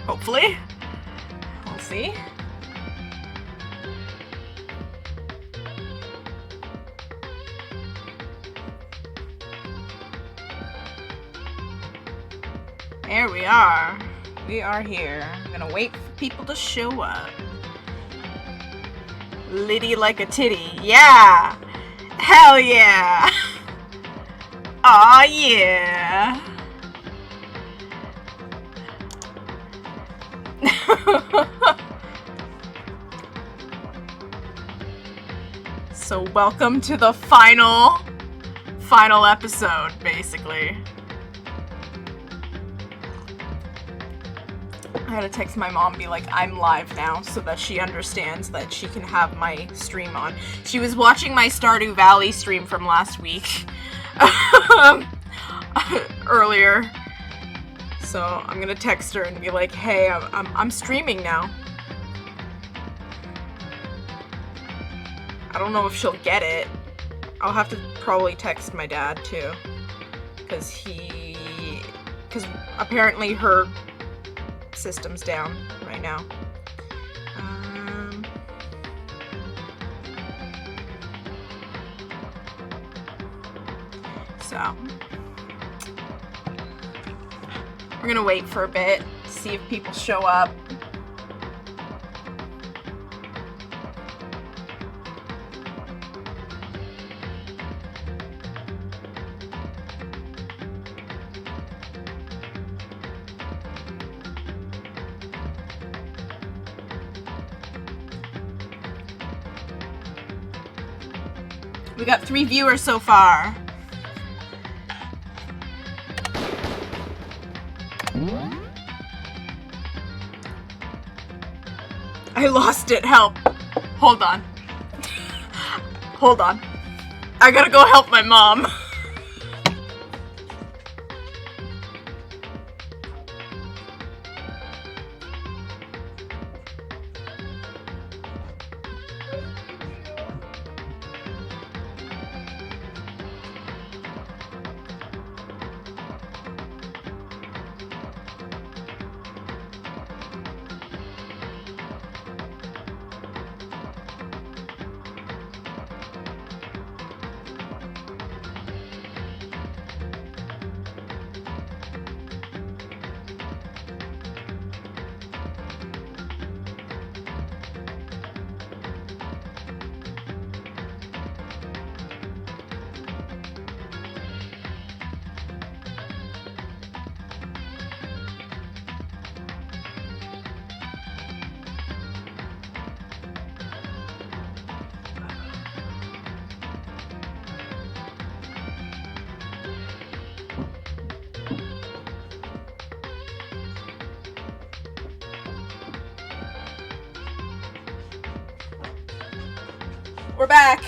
Hopefully. We'll see. There we are. We are here. I'm gonna wait for people to show up. Liddy like a titty. Yeah! Hell yeah! Aw yeah! So welcome to the final episode, basically. I had to text my mom and be like, I'm live now, so that she understands that she can have my stream on. She was watching my Stardew Valley stream from last week. Earlier. So I'm gonna text her and be like, hey, I'm streaming now. I don't know if she'll get it. I'll have to probably text my dad too. Because apparently her system's down right now. So we're gonna wait for a bit, see if people show up. We got 3 viewers so far. I lost it. Help. Hold on. Hold on. I gotta go help my mom. We're back.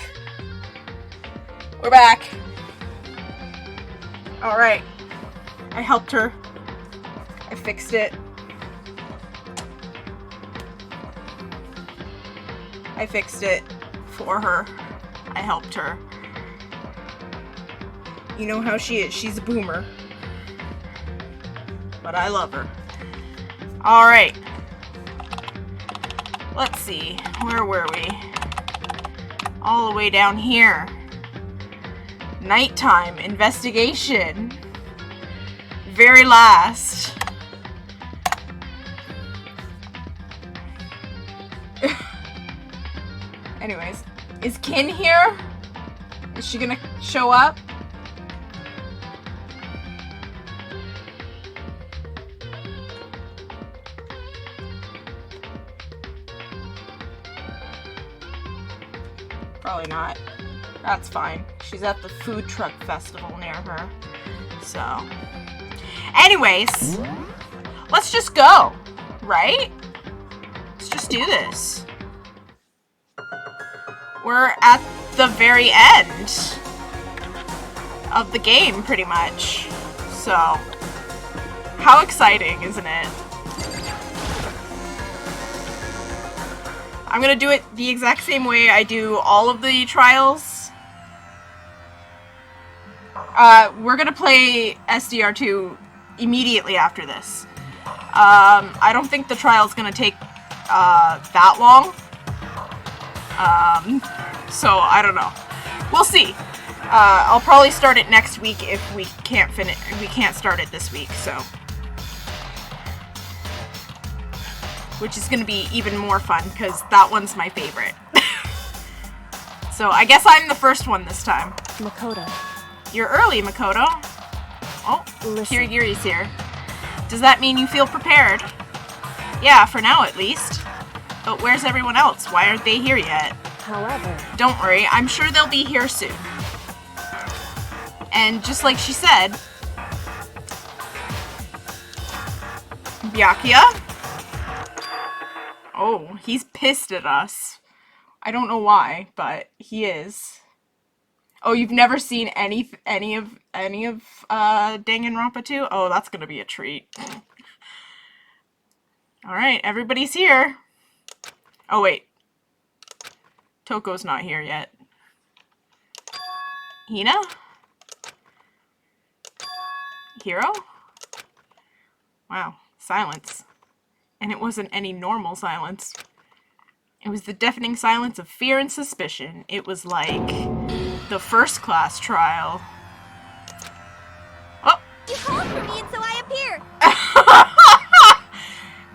We're back. Alright. I helped her. I fixed it. I fixed it for her. I helped her. You know how she is. She's a boomer. But I love her. Alright. Let's see. Where were we? All the way down here. Nighttime investigation. Very last. Anyways, is Kin here? Is she gonna show up? Probably not. That's fine. She's at the food truck festival near her. So. Anyways. Let's just go. Right? Let's just do this. We're at the very end of the game, pretty much. So. How exciting, isn't it? I'm gonna do it the exact same way I do all of the trials. We're gonna play SDR2 immediately after this. I don't think the trial's gonna take that long. So I don't know. We'll see. I'll probably start it next week if we can't start it this week, so. Which is gonna be even more fun, because that one's my favorite. So I guess I'm the first one this time. Makoto. You're early, Makoto. Oh, Kirigiri's here. Does that mean you feel prepared? Yeah, for now at least. But where's everyone else? Why aren't they here yet? However... Don't worry, I'm sure they'll be here soon. And just like she said... Byakuya? Oh, he's pissed at us. I don't know why, but he is. Oh, you've never seen any of DanganRonpa 2? Oh, that's gonna be a treat. Alright, everybody's here. Oh, wait. Toko's not here yet. Hina? Hiro? Wow, silence. And it wasn't any normal silence. It was the deafening silence of fear and suspicion. It was like the first class trial. Oh! You called for me and so I appear!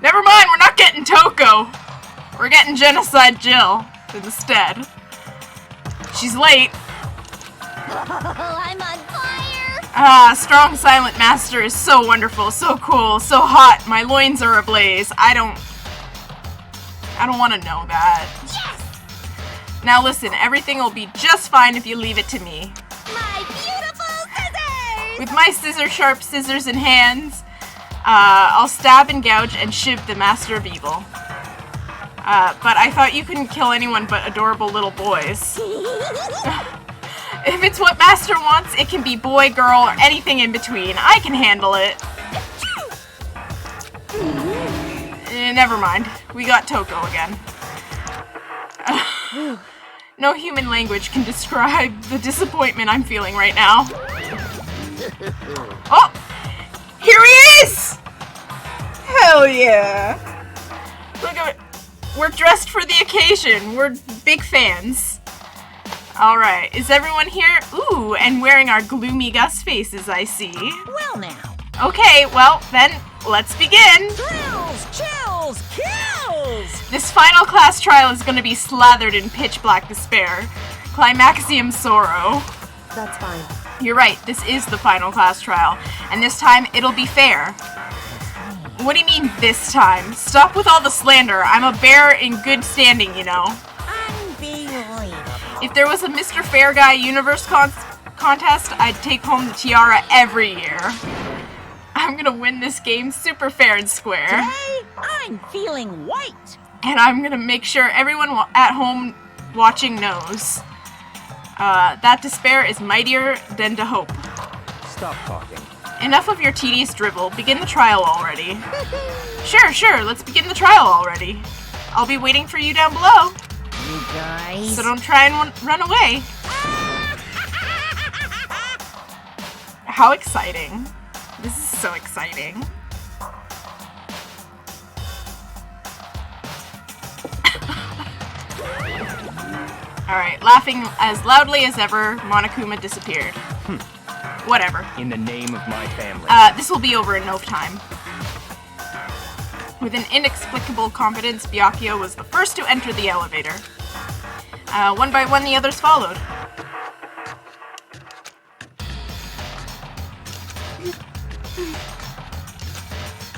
Never mind, we're not getting Toko. We're getting Genocide Jill instead. She's late. I'm on fire! Ah, strong silent master is so wonderful, so cool, so hot. My loins are ablaze. I don't want to know that. Yes! Now listen, everything will be just fine if you leave it to me. My beautiful scissors! With my sharp scissors in hands, I'll stab and gouge and shiv the master of evil. But I thought you couldn't kill anyone but adorable little boys. If it's what master wants, it can be boy, girl, or anything in between. I can handle it. Never mind. We got Toko again. No human language can describe the disappointment I'm feeling right now. Oh! Here he is! Hell yeah! Look at it. We're dressed for the occasion. We're big fans. Alright, is everyone here? Ooh, and wearing our gloomy Gus faces, I see. Well now. Okay, well, then, let's begin. Thrills, chills, kills! This final class trial is going to be slathered in pitch black despair. Climaxium sorrow. That's fine. You're right, this is the final class trial. And this time, it'll be fair. What do you mean, this time? Stop with all the slander. I'm a bear in good standing, you know. Unbelievable. If there was a Mr. Fair Guy Universe contest, I'd take home the tiara every year. I'm gonna win this game super fair and square. Today, I'm feeling white. And I'm gonna make sure everyone at home watching knows. That despair is mightier than to hope. Stop talking. Enough of your tedious drivel. Begin the trial already. Sure, let's begin the trial already. I'll be waiting for you down below. You guys. So don't try and run away. How exciting. This is so exciting. Alright, laughing as loudly as ever, Monokuma disappeared. Whatever. In the name of my family. This will be over in no time. With an inexplicable confidence, Byakuya was the first to enter the elevator. One by one, the others followed.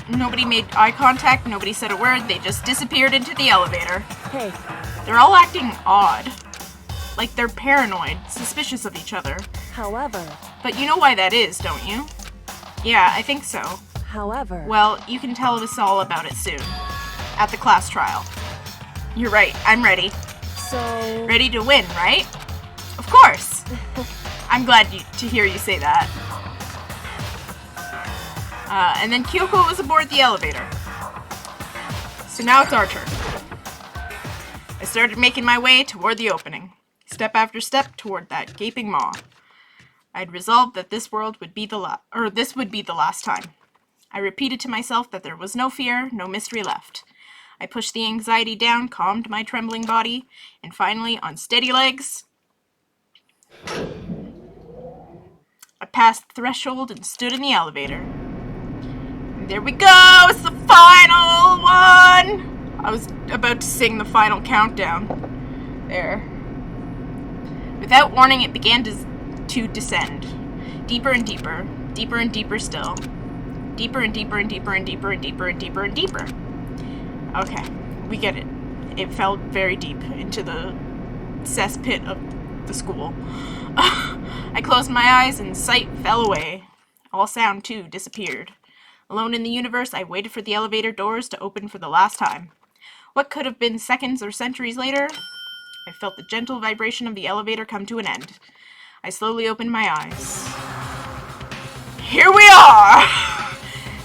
Nobody made eye contact, nobody said a word, they just disappeared into the elevator. Hey. They're all acting odd. Like they're paranoid, suspicious of each other. However. But you know why that is, don't you? Yeah, I think so. However. Well, you can tell us all about it soon. At the class trial. You're right, I'm ready. So... Ready to win, right? Of course! I'm glad to hear you say that. And then Kyoko was aboard the elevator. So now it's our turn. I started making my way toward the opening. Step after step toward that gaping maw. I'd resolved that this would be the last time. I repeated to myself that there was no fear, no mystery left. I pushed the anxiety down, calmed my trembling body, and finally, on steady legs, I passed the threshold and stood in the elevator. And there we go! It's the final one! I was about to sing the final countdown. There. Without warning, it began to descend. Deeper and deeper. Deeper and deeper still. Deeper and deeper and deeper and deeper and deeper and deeper and deeper. Okay, we get it. It fell very deep into the cesspit of the school. I closed my eyes and sight fell away. All sound, too, disappeared. Alone in the universe, I waited for the elevator doors to open for the last time. What could have been seconds or centuries later? I felt the gentle vibration of the elevator come to an end. I slowly opened my eyes. Here we are!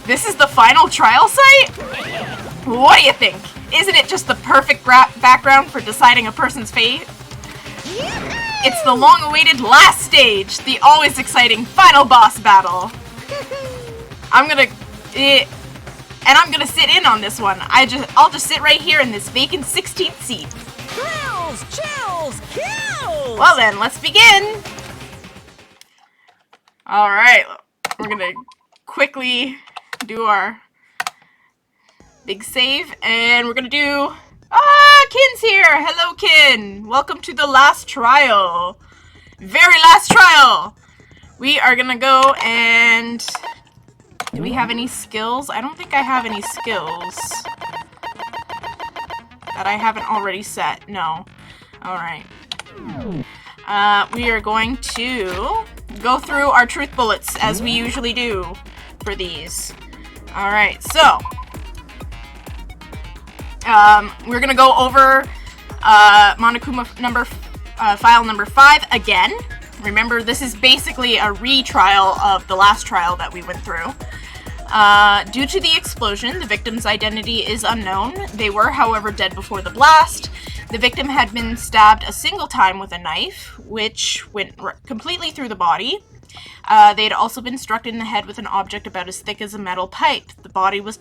This is the final trial site? What do you think? Isn't it just the perfect background for deciding a person's fate? It's the long-awaited last stage, the always exciting final boss battle. I'm gonna sit in on this one. I'll just sit right here in this vacant 16th seat. Thrills, chills, kills! Well then, let's begin. All right, we're gonna quickly do our big save, and we're gonna do... Kin's here! Hello, Kin! Welcome to the last trial. Very last trial! We are gonna go and... Do we have any skills? I don't think I have any skills that I haven't already set. No. Alright. We are going to go through our truth bullets, as we usually do for these. Alright, so... we're gonna go over Monokuma file number 5 again. Remember, this is basically a retrial of the last trial that we went through. Due to the explosion, the victim's identity is unknown. They were, however, dead before the blast. The victim had been stabbed a single time with a knife, which went completely through the body. They had also been struck in the head with an object about as thick as a metal pipe. The body was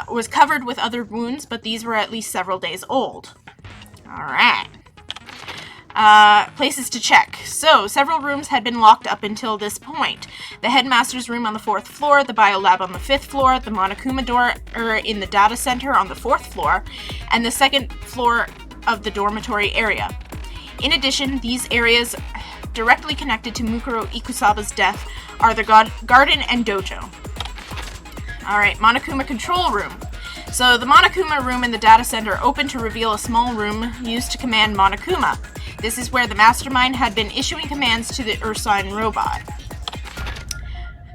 was covered with other wounds, but these were at least several days old. Alright. Places to check. So, several rooms had been locked up until this point. The headmaster's room on the 4th floor, the biolab on the 5th floor, the Monokuma door in the data center on the 4th floor, and the 2nd floor of the dormitory area. In addition, these areas directly connected to Mukuro Ikusaba's death are the garden and dojo. Alright, Monokuma control room. So the Monokuma room in the data center opened to reveal a small room used to command Monokuma. This is where the mastermind had been issuing commands to the Ursine robot.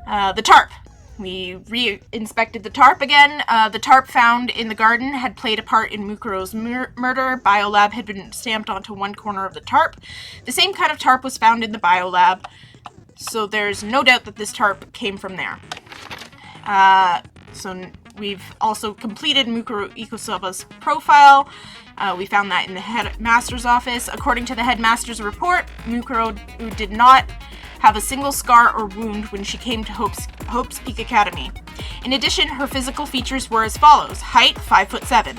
The tarp. We re-inspected the tarp again. The tarp found in the garden had played a part in Mukuro's murder. Biolab had been stamped onto one corner of the tarp. The same kind of tarp was found in the biolab, so there's no doubt that this tarp came from there. So we've also completed Mukuro Ikusaba's profile. We found that in the headmaster's office. According to the headmaster's report, Mukuro did not have a single scar or wound when she came to Hope's Peak Academy. In addition, her physical features were as follows. Height, 5'7".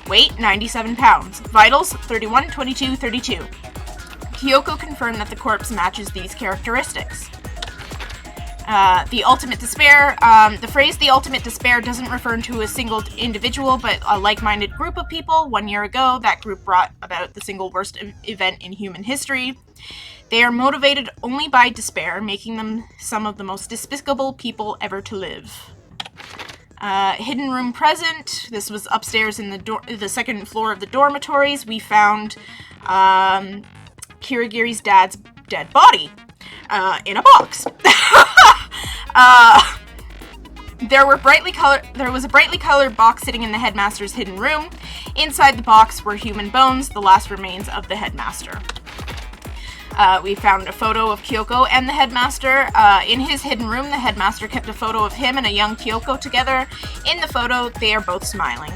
Weight, 97 pounds. Vitals, 31, 22, 32. Kyoko confirmed that the corpse matches these characteristics. The ultimate despair. The phrase the ultimate despair doesn't refer to a single individual, but a like-minded group of people. 1 year ago, that group brought about the single worst event in human history. They are motivated only by despair, making them some of the most despicable people ever to live. Hidden room present. This was upstairs in the 2nd floor of the dormitories. We found Kirigiri's dad's dead body in a box. There was a brightly colored box sitting in the headmaster's hidden room. Inside the box were human bones, the last remains of the headmaster. We found a photo of Kyoko and the headmaster. In his hidden room, the headmaster kept a photo of him and a young Kyoko together. In the photo, they are both smiling.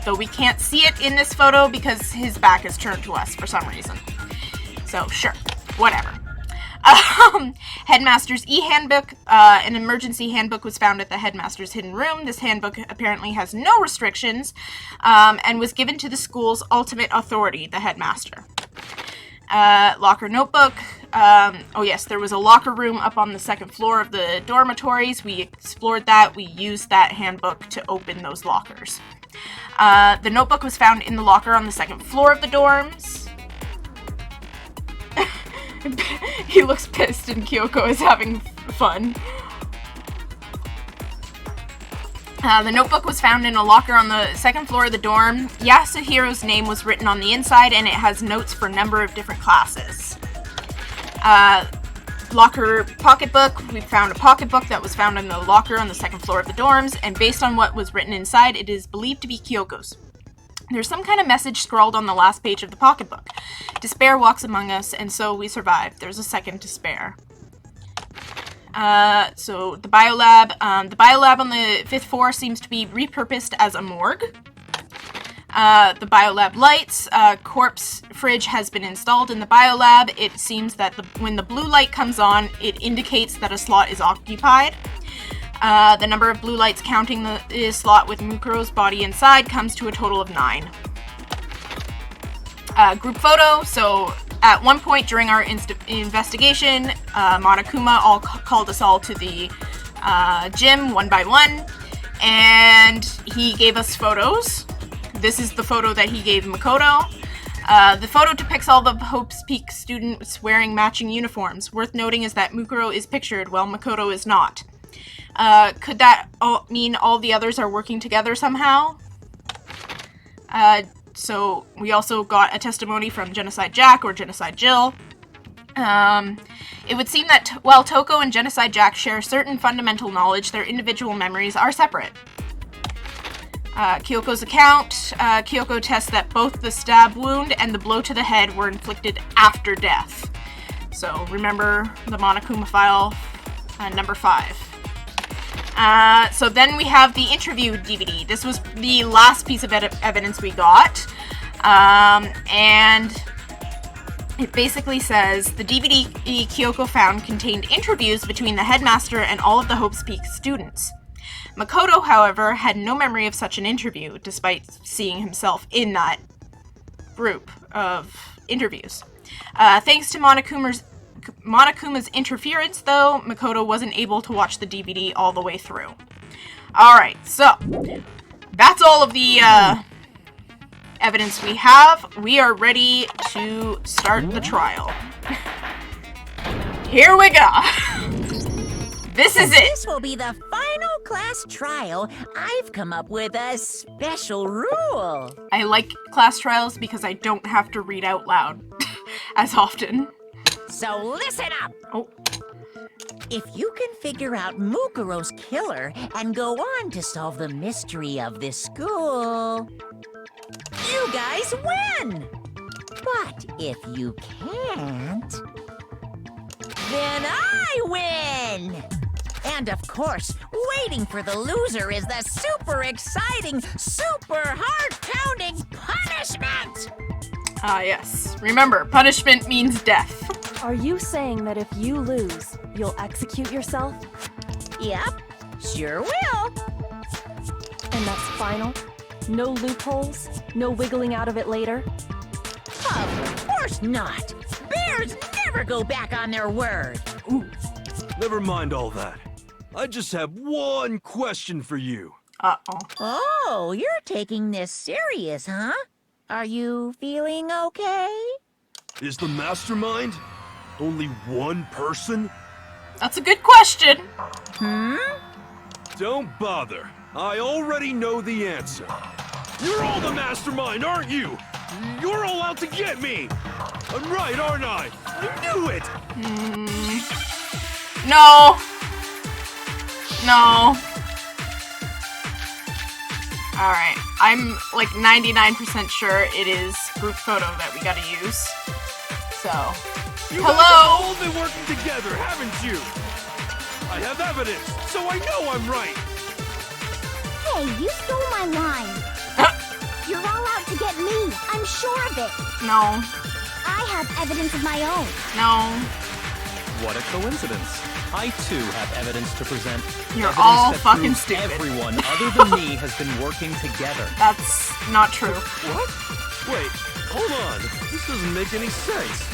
Though we can't see it in this photo because his back is turned to us for some reason. So, sure. Whatever. Headmaster's e-handbook. An emergency handbook was found at the headmaster's hidden room. This handbook apparently has no restrictions, and was given to the school's ultimate authority, the headmaster. Locker notebook. Oh yes, there was a locker room up on the second floor of the dormitories. We explored that. We used that handbook to open those lockers. The notebook was found in the locker on the second floor of the dorms. He looks pissed and Kyoko is having fun. The notebook was found in a locker on the second floor of the dorm. Yasuhiro's name was written on the inside, and it has notes for a number of different classes. Locker pocketbook. We found a pocketbook that was found in the locker on the second floor of the dorms, and based on what was written inside, it is believed to be Kyoko's. There's some kind of message scrawled on the last page of the pocketbook. Despair walks among us, and so we survived. There's a second despair. So the biolab. The biolab on the 5th floor seems to be repurposed as a morgue. The biolab lights. Corpse fridge has been installed in the biolab. It seems that when the blue light comes on, it indicates that a slot is occupied. The number of blue lights counting the slot with Mukuro's body inside comes to a total of 9. Group photo. So at one point during our investigation, Monokuma called us all to the gym one by one, and he gave us photos. This is the photo that he gave Makoto. The photo depicts all the Hope's Peak students wearing matching uniforms. Worth noting is that Mukuro is pictured while Makoto is not. Could that mean all the others are working together somehow? So we also got a testimony from Genocide Jack or Genocide Jill. It would seem that while Toko and Genocide Jack share certain fundamental knowledge, their individual memories are separate. Kyoko's account. Kyoko tests that both the stab wound and the blow to the head were inflicted after death. So remember the Monokuma file, number 5. So then we have the interview DVD. This was the last piece of evidence we got. And it basically says the DVD Kyoko found contained interviews between the headmaster and all of the Hope's Peak students. Makoto, however, had no memory of such an interview, despite seeing himself in that group of interviews. Thanks to Monokuma's interference, though, Makoto wasn't able to watch the DVD all the way through. Alright, so that's all of the evidence we have. We are ready to start the trial. Here we go. This is it. This will be the final class trial. I've come up with a special rule. I like class trials because I don't have to read out loud as often. So listen up. Oh. If you can figure out Mukuro's killer and go on to solve the mystery of this school, you guys win. But if you can't, then I win. And of course, waiting for the loser is the super exciting, super heart-pounding punishment. Ah, yes. Remember, punishment means death. Are you saying that if you lose, you'll execute yourself? Yep, sure will. And that's final? No loopholes? No wiggling out of it later? Of course not. Bears never go back on their word. Ooh, never mind all that. I just have one question for you. Uh-oh. Oh, you're taking this serious, huh? Are you feeling okay? Is the mastermind only one person? That's a good question. Don't bother. I already know the answer. You're all the mastermind, aren't you? You're all out to get me. I'm right, aren't I? I knew it. No. No. Alright. I'm like 99% sure it is group photo that we gotta use. So. You Hello? guys have all been working together, haven't you? I have evidence, so I know I'm right. Hey, you stole my line. You're all out to get me. I'm sure of it. No. I have evidence of my own. No. What a coincidence. I too have evidence to present. You're Evidence all that fucking proves stupid. Everyone other than me has been working together. That's not true. What? Wait, hold on. This doesn't make any sense.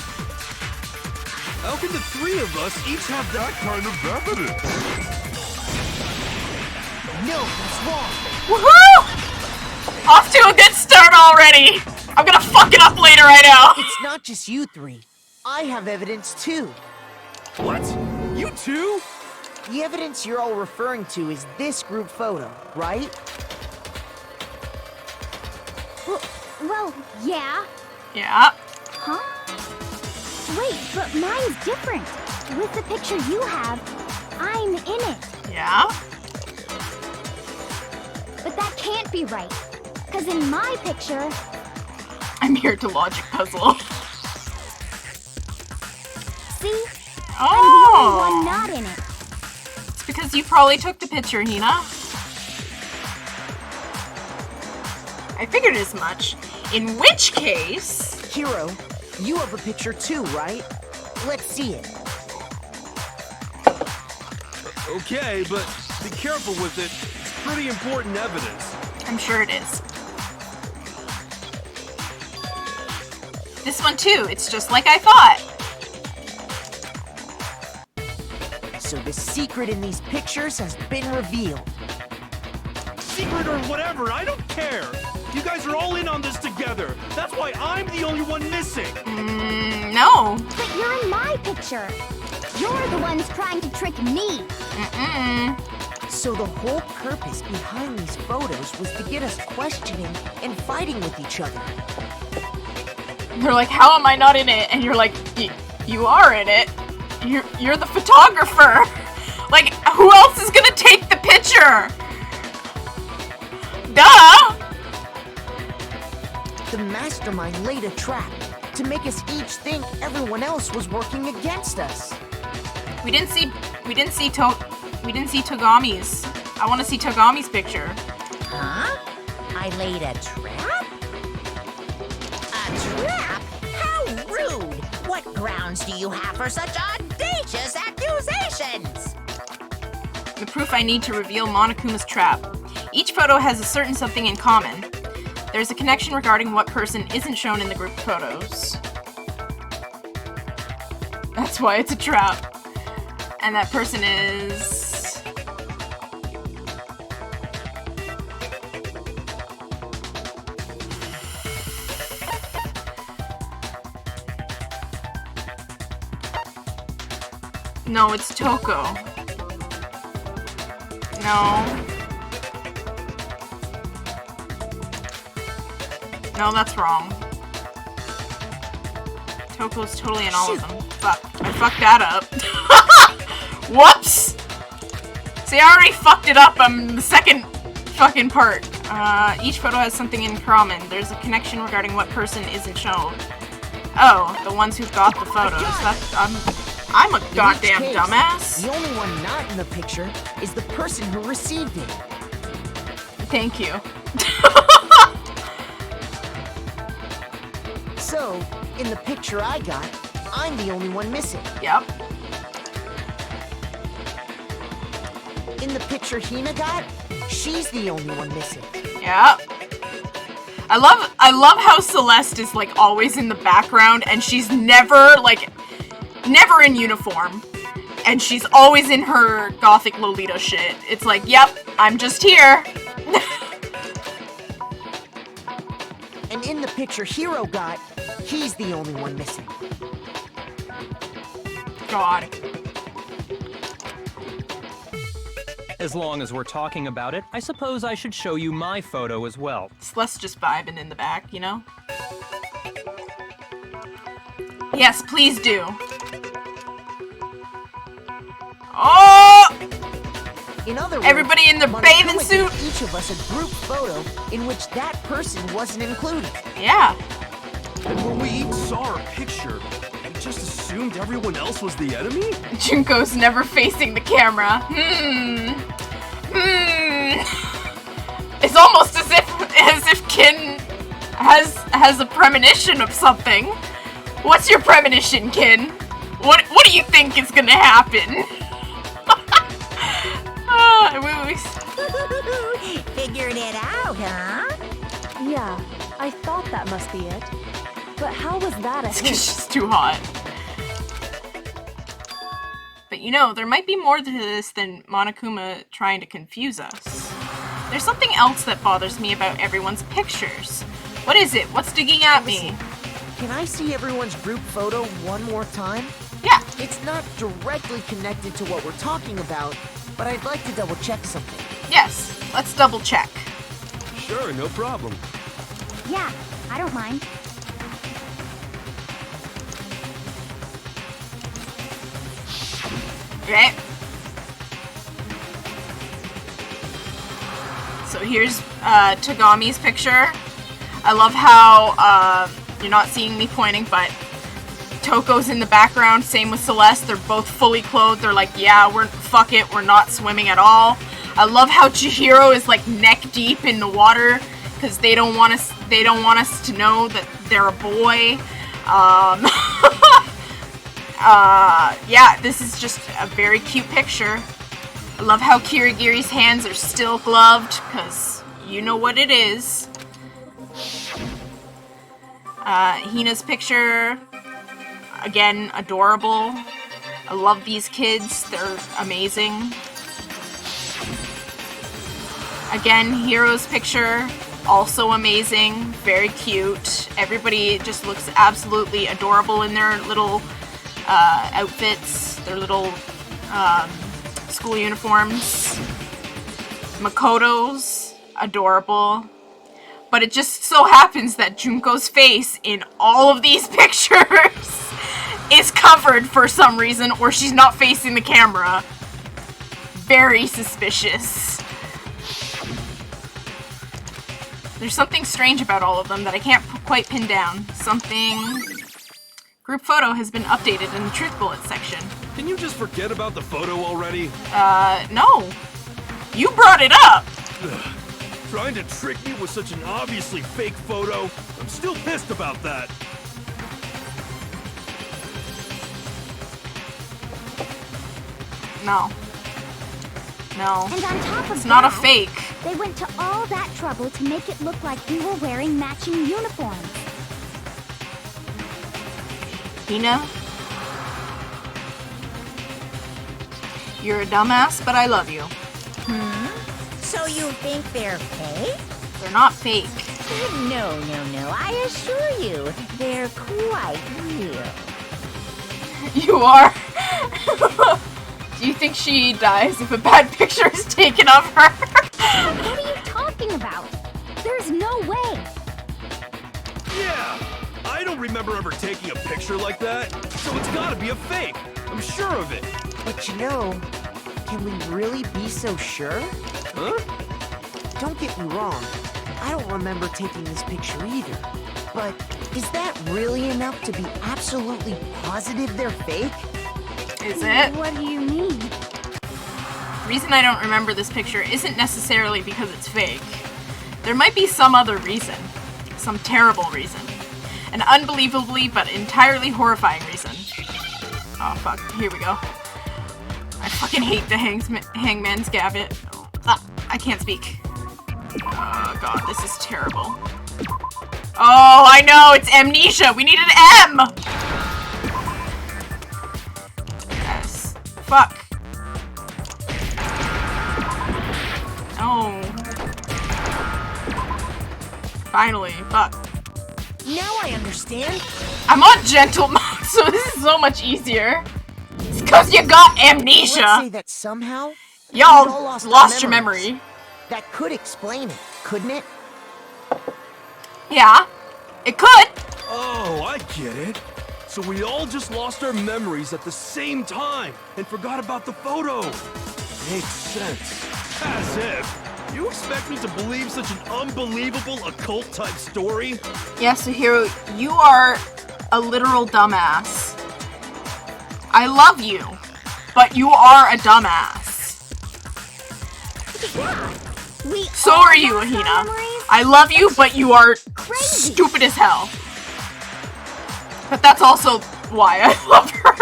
How can the three of us each have that kind of evidence? No, that's wrong. Woohoo! Off to a good start already. I'm gonna fuck it up later, I know. It's not just you three. I have evidence too. What? You too? The evidence you're all referring to is this group photo, right? Well, yeah. Yeah. Huh? Wait, but mine's different. With the picture you have, I'm in it. Yeah. But that can't be right. Because in my picture, I'm here to logic puzzle. see? I'm the only one Oh. not in it. It's because you probably took the picture, Hina. I figured as much. In which case... Hero, you have a picture too, right? Let's see it. Okay, but be careful with it. It's pretty important evidence. I'm sure it is. This one too, it's just like I thought. So the secret in these pictures has been revealed. Secret or whatever, I don't care. You guys are all in on this together. That's why I'm the only one missing. No. But you're in my picture. You're the ones trying to trick me. So the whole purpose behind these photos was to get us questioning and fighting with each other. You're like, how am I not in it? And you're like, you are in it. You're the photographer. Like, who else is gonna take the picture? Duh. The mastermind laid a trap to make us each think everyone else was working against us. We didn't see Togami's. I want to see Togami's picture. Huh? I laid a trap? A trap? How rude! What grounds do you have for such audacious accusations? The proof I need to reveal Monokuma's trap. Each photo has a certain something in common. There's a connection regarding what person isn't shown in the group photos. That's why it's a trap. And that person is... No, it's Toko. No. No, that's wrong. Toko's totally in all of them. Fuck. I fucked that up. Whoops! See, I already fucked it up on the second fucking part. Each photo has something in common. There's a connection regarding what person isn't shown. Oh, the ones who got the photos. I'm a goddamn case, dumbass. The only one not in the picture is the person who received it. Thank you. So, in the picture I got, I'm the only one missing. Yep. In the picture Hina got, she's the only one missing. Yep. I love how Celeste is like always in the background and she's never in uniform. And she's always in her gothic Lolita shit. It's like, yep, I'm just here. And in the picture Hero got, he's the only one missing. God. As long as we're talking about it, I suppose I should show you my photo as well. Celeste just vibing in the back, you know? Yes, please do. Oh! In other words, Everybody in their Monokuma bathing gave suit? each of us a group photo in which that person wasn't included. Yeah. When we each saw our picture, we just assumed everyone else was the enemy? Junko's never facing the camera. It's almost as if Kin has a premonition of something. What's your premonition, Kin? What do you think is gonna happen? Figured it out, huh? Yeah, I thought that must be it. But how was that a It's hit? 'cause she's too hot. But you know, there might be more to this than Monokuma trying to confuse us. There's something else that bothers me about everyone's pictures. What is it? What's digging at me? Can I see everyone's group photo one more time? Yeah. It's not directly connected to what we're talking about, but I'd like to double check something. Yes. Let's double check. Sure, no problem. Yeah, I don't mind. Okay. So here's Tagami's picture. I love how you're not seeing me pointing, but Toko's in the background. Same with Celeste. They're both fully clothed. They're like, yeah, fuck it. We're not swimming at all. I love how Chihiro is like neck deep in the water because they don't want us. They don't want us to know that they're a boy. Yeah, this is just a very cute picture. I love how Kirigiri's hands are still gloved, because you know what it is. Hina's picture, again, adorable. I love these kids, they're amazing. Again, Hiro's picture, also amazing, very cute. Everybody just looks absolutely adorable in their little outfits, their little school uniforms. Makoto's adorable. But it just so happens that Junko's face in all of these pictures is covered for some reason, or she's not facing the camera. Very suspicious. There's something strange about all of them that I can't quite pin down. Something... Group photo has been updated in the Truth Bullet section. Can you just forget about the photo already? No. You brought it up! Ugh. Trying to trick me with such an obviously fake photo? I'm still pissed about that. No. No. And on top of It's not a that, fake. they went to all that trouble to make it look like we were wearing matching uniforms. Hina? You're a dumbass, but I love you. So you think they're fake? They're not fake. No, I assure you, they're quite real. You are. Do you think she dies if a bad picture is taken of her? What are you talking about? There's no way. Yeah! I don't remember ever taking a picture like that, so it's gotta be a fake. I'm sure of it. But you know, can we really be so sure? Huh? Don't get me wrong, I don't remember taking this picture either. But is that really enough to be absolutely positive they're fake? Is it? What do you mean? The reason I don't remember this picture isn't necessarily because it's fake. There might be some other reason. Some terrible reason. An unbelievably but entirely horrifying reason. Oh fuck, here we go. I fucking hate the Hangman's Gambit. Ah, I can't speak. Oh god, this is terrible. Oh, I know, it's amnesia! We need an M! Yes. Fuck. Oh. Finally, fuck. Now I understand. I'm on gentle mode, so this is so much easier. It's cause you got Let's amnesia! say that somehow Y'all we all lost our your memories. memory. That could explain it, couldn't it? Yeah, it could. Oh, I get it. So we all just lost our memories at the same time and forgot about the photo. Makes sense. As if. You expect me to believe such an unbelievable occult-type story? Yeah, Suhiro, you are a literal dumbass. I love you, but you are a dumbass. Yeah. We So all are you, lost our Ahina. memories? I love you, but you are Crazy. stupid as hell. But that's also why I love her.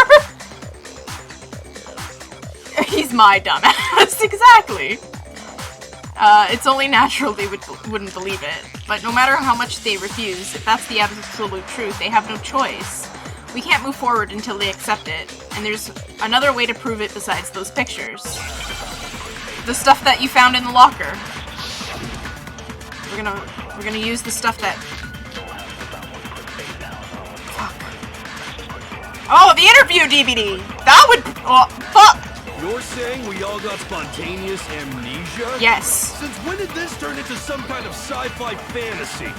He's my dumbass, exactly. It's only natural they wouldn't believe it. But no matter how much they refuse, if that's the absolute truth, they have no choice. We can't move forward until they accept it. And there's another way to prove it besides those pictures. The stuff that you found in the locker. We're gonna use the stuff that... Fuck. Oh, the interview DVD! That would... Oh, fuck! You're saying we all got spontaneous amnesia? Yes. Since when did this turn into some kind of sci-fi fantasy?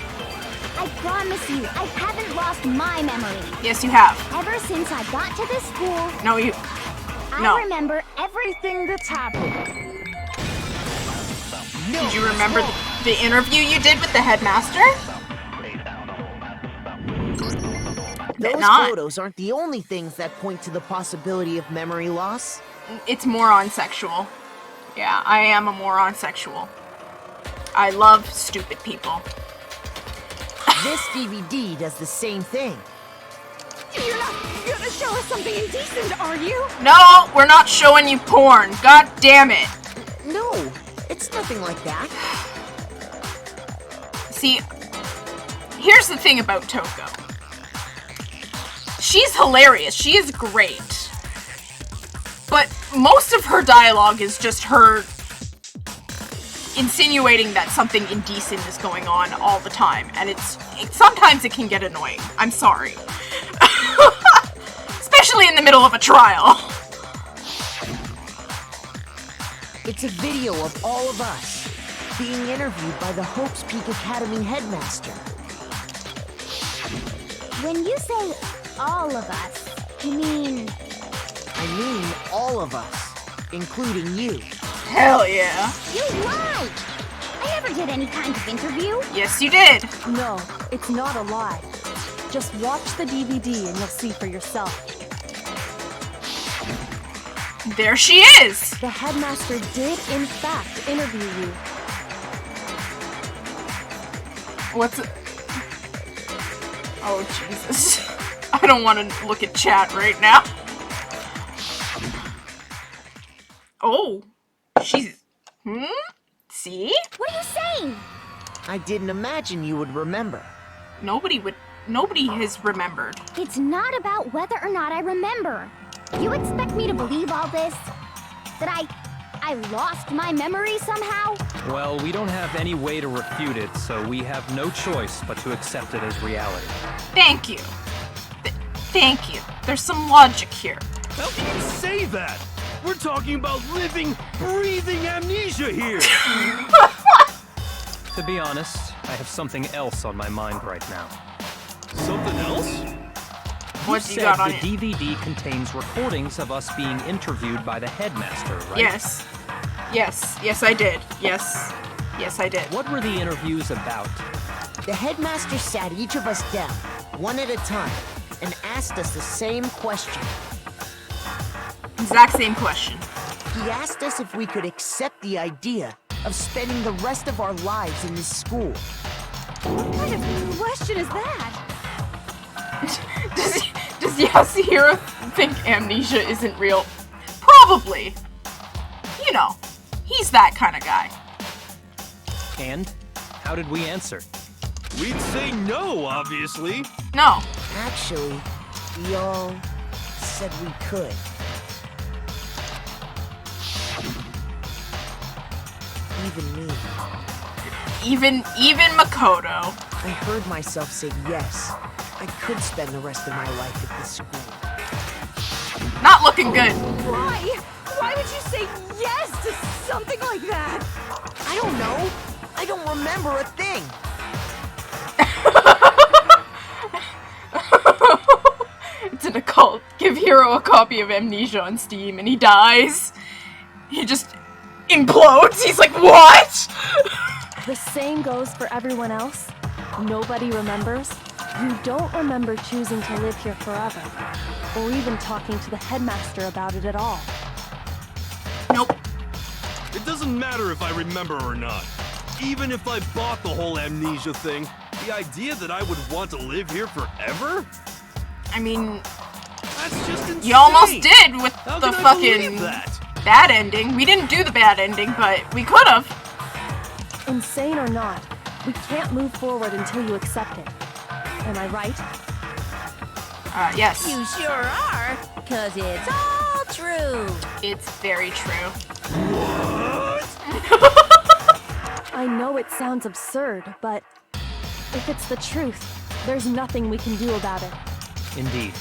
I promise you, I haven't lost my memory. Yes, you have. Ever since I got to this school, No, you... I remember everything that's happened. Did you remember the interview you did with the headmaster? Those Not. photos aren't the only things that point to the possibility of memory loss. It's moron sexual. Yeah, I am a moron sexual. I love stupid people. This DVD does the same thing. You're not gonna show us something indecent, are you? No, we're not showing you porn. God damn it. No, it's nothing like that. See, here's the thing about Toko. She's hilarious. She is great. But most of her dialogue is just her insinuating that something indecent is going on all the time. And sometimes it can get annoying. I'm sorry. Especially in the middle of a trial. It's a video of all of us being interviewed by the Hopes Peak Academy headmaster. When you say all of us, you mean... I mean all of us, including you. Hell yeah. You lied! I never did any kind of interview. Yes, you did. No, it's not a lie. Just watch the DVD and you'll see for yourself. There she is. The headmaster did, in fact, interview you. What's it? Oh, Jesus. I don't want to look at chat right now. Oh. She's... See? What are you saying? I didn't imagine you would remember. Nobody has remembered. It's not about whether or not I remember. You expect me to believe all this? That I lost my memory somehow? Well, we don't have any way to refute it, so we have no choice but to accept it as reality. Thank you. Thank you. There's some logic here. How can you say that? We're talking about living, breathing amnesia here! To be honest, I have something else on my mind right now. Something else? What You you got said on the it? DVD contains recordings of us being interviewed by the headmaster, right? Yes. Yes. Yes, I did. Yes. Yes, I did. What were the interviews about? The headmaster sat each of us down, one at a time, and asked us the same question. Exact same question. He asked us if we could accept the idea of spending the rest of our lives in this school. What kind of question is that? Does Yasuhiro think amnesia isn't real? Probably. You know, he's that kind of guy. And how did we answer? We'd say no, obviously. No. Actually, we all said we could. Even me. Even Makoto. I heard myself say yes. I could spend the rest of my life at this school. Not looking good. Why? Why would you say yes to something like that? I don't know. I don't remember a thing. It's an occult. Give Hiro a copy of Amnesia on Steam and he dies. He just implodes. He's like, what? The same goes for everyone else. Nobody remembers. You don't remember choosing to live here forever, or even talking to the headmaster about it at all. Nope. It doesn't matter if I remember or not. Even if I bought the whole amnesia thing, the idea that I would want to live here forever? I mean, That's just insane. you almost did with How the can I fucking... believe that? bad ending. We didn't do the bad ending, but we could have. Insane or not, we can't move forward until you accept it. Am I right? Yes. You sure are, 'cause it's all true. It's very true. I know it sounds absurd, but if it's the truth, there's nothing we can do about it. Indeed.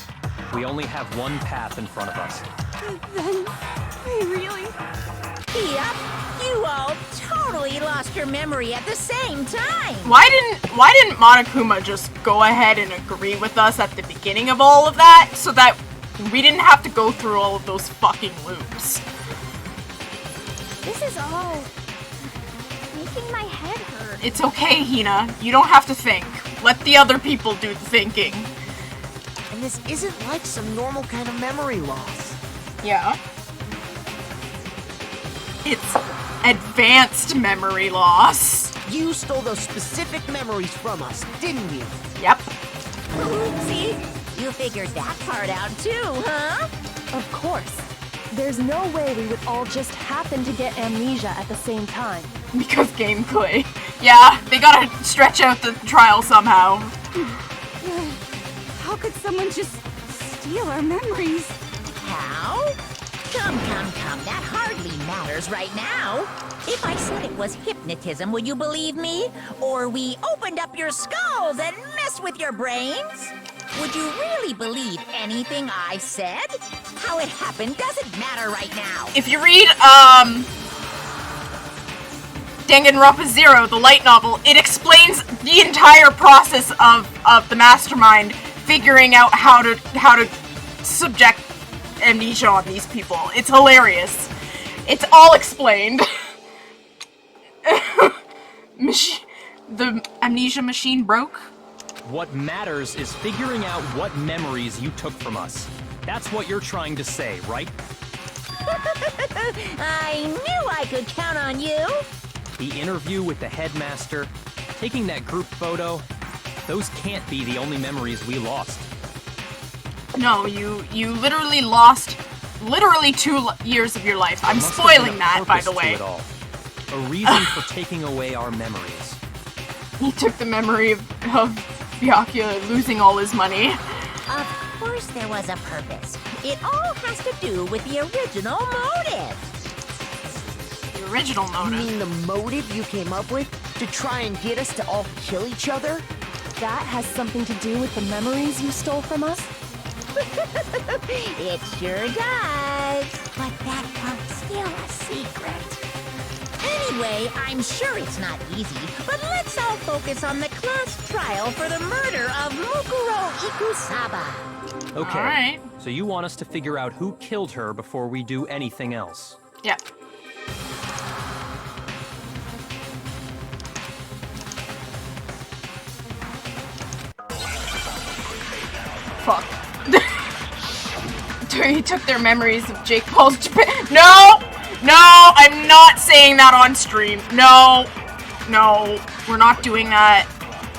We only have one path in front of us. Then, really? Yep, you all totally lost your memory at the same time. Why didn't Monokuma just go ahead and agree with us at the beginning of all of that so that we didn't have to go through all of those fucking loops? This is all making my head hurt. It's okay, Hina. You don't have to think. Let the other people do the thinking. And this isn't like some normal kind of memory loss. Yeah. It's advanced memory loss. You stole those specific memories from us, didn't you? Yep. Oopsie, you figured that part out too, huh? Of course. There's no way we would all just happen to get amnesia at the same time. Because gameplay. Yeah, they gotta stretch out the trial somehow. How could someone just steal our memories? How? Come, that hardly matters right now. If I said it was hypnotism, would you believe me? Or we opened up your skulls and messed with your brains? Would you really believe anything I said? How it happened doesn't matter right now. If you read, Danganronpa 0, the light novel, it explains the entire process of the mastermind figuring out how to subject amnesia on these people. It's hilarious. It's all explained. The amnesia machine broke? What matters is figuring out what memories you took from us. That's what you're trying to say, right? I knew I could count on you. The interview with the headmaster, taking that group photo, those can't be the only memories we lost. No, you literally lost 2 years of your life. I'm There must have been spoiling a that, by purpose the to way. it all. A reason for taking away our memories. He took the memory of Byakuya losing all his money. Of course there was a purpose. It all has to do with the original motive. The original You motive. mean the motive you came up with to try and get us to all kill each other? That has something to do with the memories you stole from us? It sure does. But that part's still a secret. Anyway, I'm sure it's not easy, but let's all focus on the class trial for the murder of Mukuro Ikusaba. Okay, Alright. so you want us to figure out who killed her before we do anything else. Yep. Fuck. He took their memories of Jake Paul's Japan. No! No! I'm not saying that on stream. No. No. We're not doing that.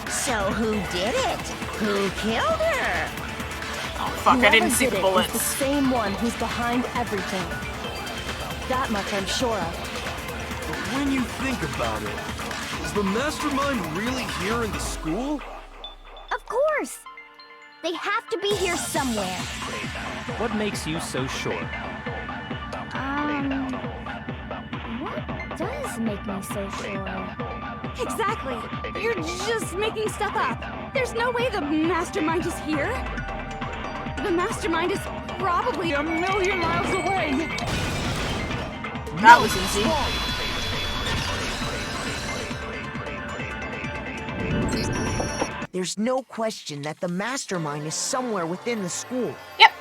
So who did it? Who killed her? Oh, fuck. I didn't Whoever see did the it was bullets. the same one who's behind everything. That much I'm sure of. But when you think about it, is the mastermind really here in the school? Of course! They have to be here somewhere. What makes you so sure? What does make me so sure? Exactly. You're just making stuff up. There's no way the mastermind is here. The mastermind is probably a million miles away. That was easy. There's no question that the mastermind is somewhere within the school. Yep.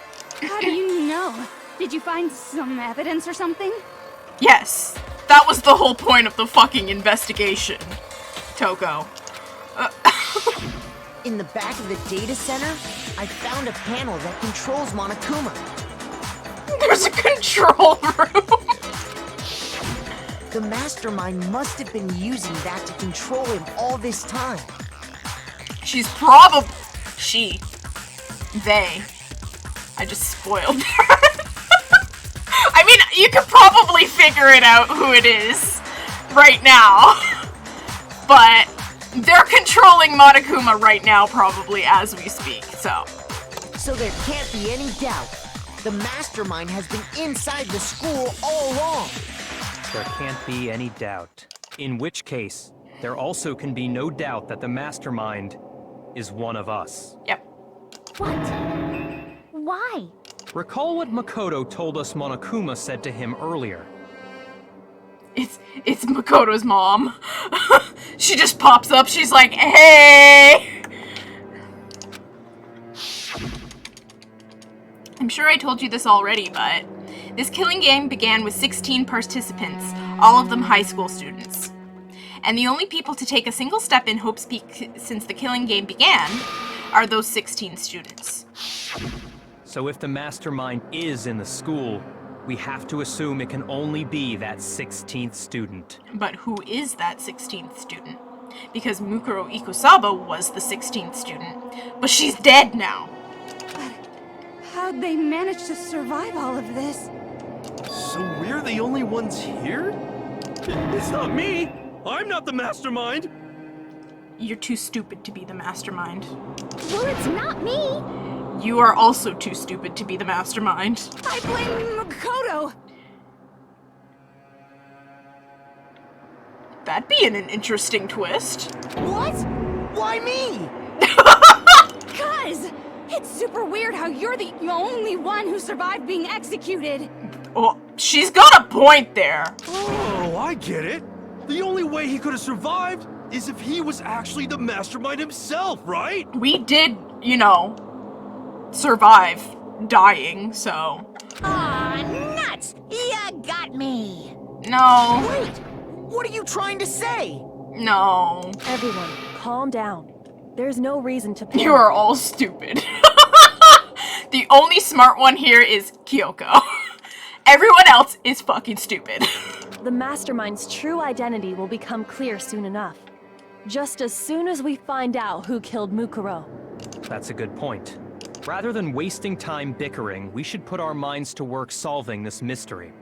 How do you know? Did you find some evidence or something? Yes. That was the whole point of the fucking investigation. Toko. In the back of the data center, I found a panel that controls Monokuma. There's a control room. The mastermind must have been using that to control him all this time. She's probably... They. I just spoiled her. I mean, you could probably figure it out who it is right now. But they're controlling Monokuma right now, probably, as we speak, so. So there can't be any doubt. The mastermind has been inside the school all along. There can't be any doubt. In which case, there also can be no doubt that the mastermind is one of us. Yep. What? Why? Recall what Makoto told us Monokuma said to him earlier. It's Makoto's mom. She just pops up, she's like, hey! I'm sure I told you this already, but this killing game began with 16 participants, all of them high school students. And the only people to take a single step in Hope's Peak since the killing game began are those 16 students. So if the mastermind is in the school, we have to assume it can only be that 16th student. But who is that 16th student? Because Mukuro Ikusaba was the 16th student, but she's dead now. How'd they manage to survive all of this? So we're the only ones here? It's not me! I'm not the mastermind! You're too stupid to be the mastermind. Well, it's not me. You are also too stupid to be the mastermind. I blame Makoto. That'd be an interesting twist. What? Why me? Cuz it's super weird how you're the only one who survived being executed. Oh, she's got a point there. Oh, I get it. The only way he could have survived is if he was actually the mastermind himself, right? We did, you know, survive dying, so. Aw, nuts! You got me! No. Wait! What are you trying to say? No. Everyone, calm down. There's no reason to panic. You are all stupid. The only smart one here is Kyoko. Everyone else is fucking stupid. The mastermind's true identity will become clear soon enough. Just as soon as we find out who killed Mukuro. That's a good point. Rather than wasting time bickering, we should put our minds to work solving this mystery.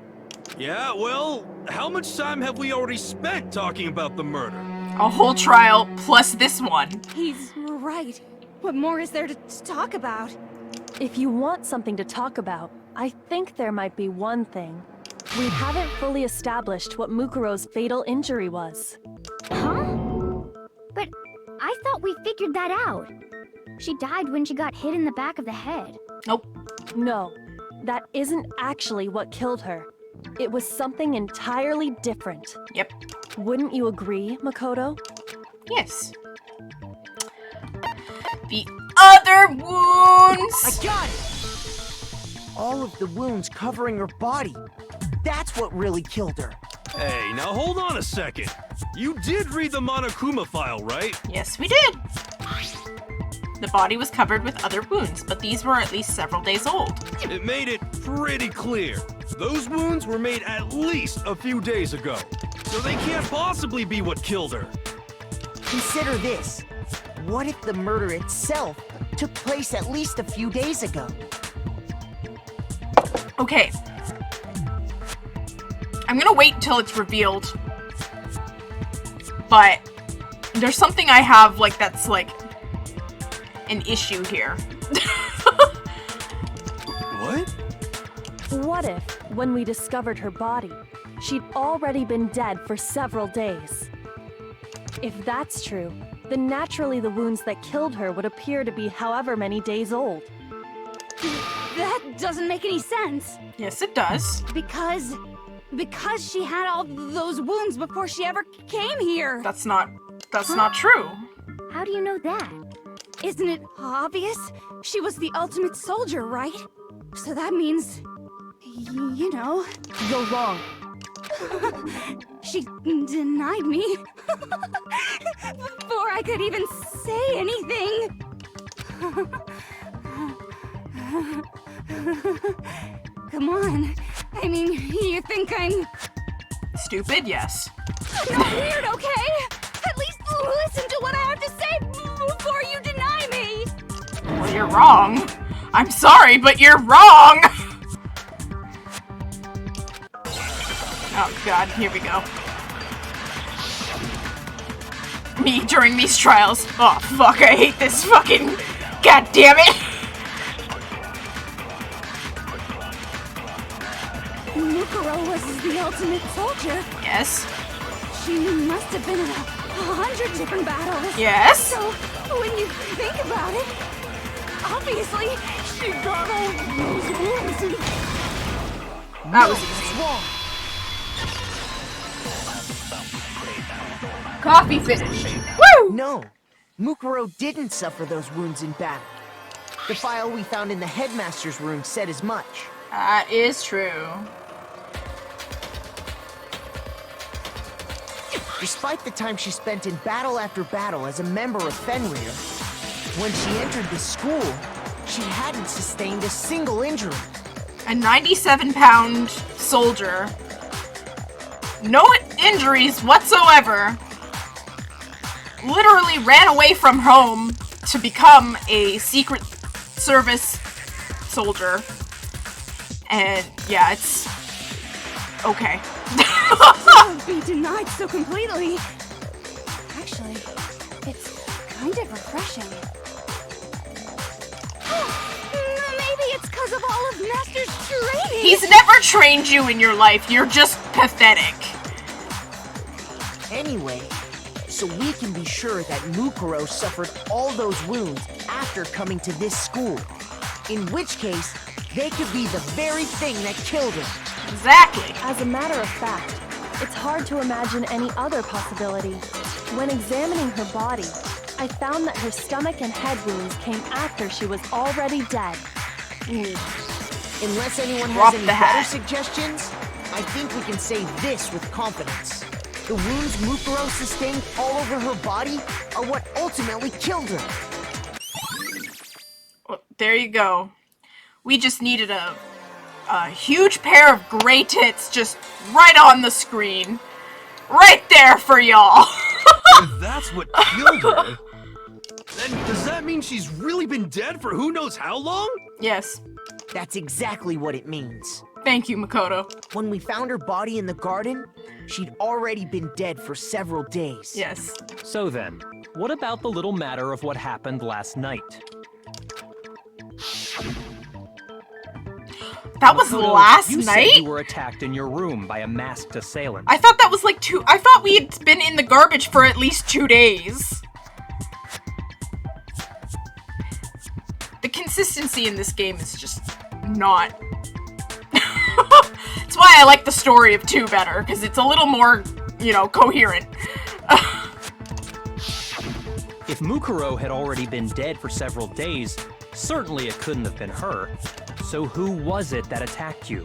Yeah, well, how much time have we already spent talking about the murder? A whole trial plus this one. He's right. What more is there to talk about? If you want something to talk about, I think there might be one thing. We haven't fully established what Mukuro's fatal injury was. Huh? But I thought we figured that out. She died when she got hit in the back of the head. Nope. No, that isn't actually what killed her. It was something entirely different. Yep. Wouldn't you agree, Makoto? Yes. The other wounds! I got it! All of the wounds covering her body. That's what really killed her. Hey, now hold on a second. You did read the Monokuma file, right? Yes, we did. The body was covered with other wounds, but these were at least several days old. It made it pretty clear. Those wounds were made at least a few days ago. So they can't possibly be what killed her. Consider this. What if the murder itself took place at least a few days ago? Okay. I'm gonna wait until it's revealed. But there's something I have, like, that's, like, an issue here. What? What if, when we discovered her body, she'd already been dead for several days? If that's true, then naturally the wounds that killed her would appear to be however many days old. That doesn't make any sense. Yes, it does. Because she had all those wounds before she ever came here. That's not true. How do you know that? Isn't it obvious? She was the ultimate soldier, right? So that means, you know... You're wrong. She denied me before I could even say anything. Come on. I mean, you think I'm... Stupid? Yes. I'm not weird, okay? At least listen to what I have to say before you deny me. Well, you're wrong. I'm sorry, but you're wrong! God, here we go. Me during these trials. Oh, fuck, I hate this fucking... God damn it! Mukuro was the ultimate soldier. Yes. She must have been in 100 different battles. Yes. So, when you think about it, obviously, she got all those wounds and... That was easy. Coffee finish. Woo! No, Mukuro didn't suffer those wounds in battle. The file we found in the headmaster's room said as much. That is true. Despite the time she spent in battle after battle as a member of Fenrir, when she entered the school, she hadn't sustained a single injury. A 97-pound soldier. No injuries whatsoever. Literally ran away from home to become a Secret Service soldier. And yeah, it's okay. Be denied so completely. Actually, it's kind of refreshing. Maybe it's because of all of Master's training. He's never trained you in your life. You're just pathetic. Anyway, so we can be sure that Mukuro suffered all those wounds after coming to this school. In which case, they could be the very thing that killed her. Exactly. As a matter of fact, it's hard to imagine any other possibility. When examining her body, I found that her stomach and head wounds came after she was already dead. Unless anyone Drop has any the better hat. suggestions, I think we can say this with confidence. The wounds Mukuro sustained all over her body are what ultimately killed her. Well, there you go. We just needed a huge pair of gray tits just right on the screen. Right there for y'all. If that's what killed her, then does that mean she's really been dead for who knows how long? Yes. That's exactly what it means. Thank you, Makoto. When we found her body in the garden, she'd already been dead for several days. Yes. So then, what about the little matter of what happened last night? That was Makoto, last you night? said you were attacked in your room by a masked assailant. I thought that was like I thought we had been in the garbage for at least 2 days. The consistency in this game is just not... That's why I like the story of 2 better, because it's a little more, you know, coherent. If Mukuro had already been dead for several days, certainly it couldn't have been her. So who was it that attacked you?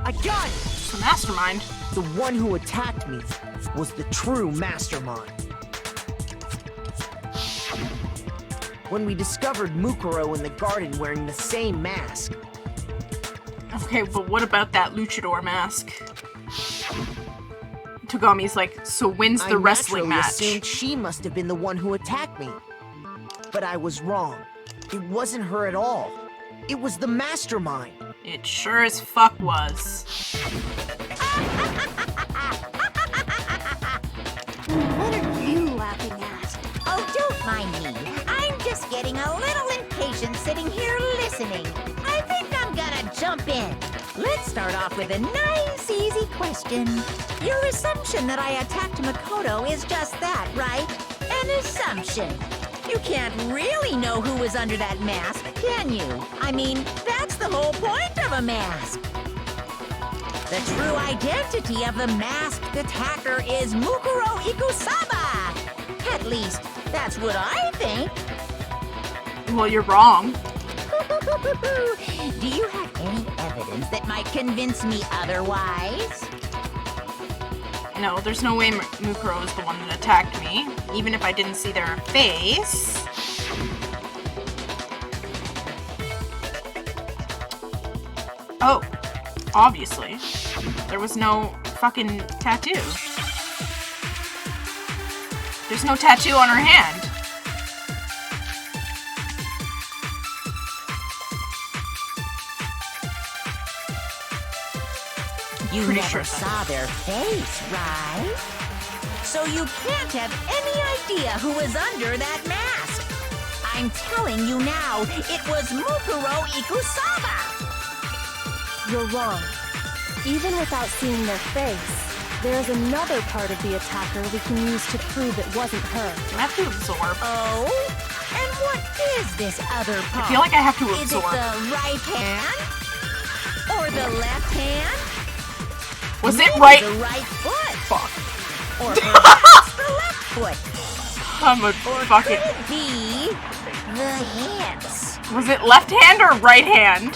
I got it! It's the mastermind. The one who attacked me was the true mastermind. When we discovered Mukuro in the garden wearing the same mask, Okay, but what about that luchador mask? Togami's like, so when's the I wrestling naturally match? assumed she must have been the one who attacked me. But I was wrong. It wasn't her at all. It was the mastermind. It sure as fuck was. What are you laughing at? Oh, don't mind me. I'm just getting a little impatient sitting here listening. I think I'm gonna jump in. Let's start off with a nice, easy question. Your assumption that I attacked Makoto is just that, right? An assumption. You can't really know who was under that mask, can you? I mean, that's the whole point of a mask. The true identity of the masked attacker is Mukuro Ikusaba. At least, that's what I think. Well, you're wrong. Do you have any evidence that might convince me otherwise? No, there's no way Mukuro is the one that attacked me, even if I didn't see their face. Oh, obviously. There was no fucking tattoo. There's no tattoo on her hand. You pretty never sure saw their face, right? So you can't have any idea who was under that mask. I'm telling you now, it was Mukuro Ikusaba! You're wrong. Even without seeing their face, there's another part of the attacker we can use to prove it wasn't her. I have to absorb. Oh? And what is this other part? I feel like I have to Is it absorb. the right hand? Or the left hand? Was it Maybe right? the right foot? Fuck. Or perhaps the left foot? I'm a Or fucking. could it be the hands? Was it left hand or right hand?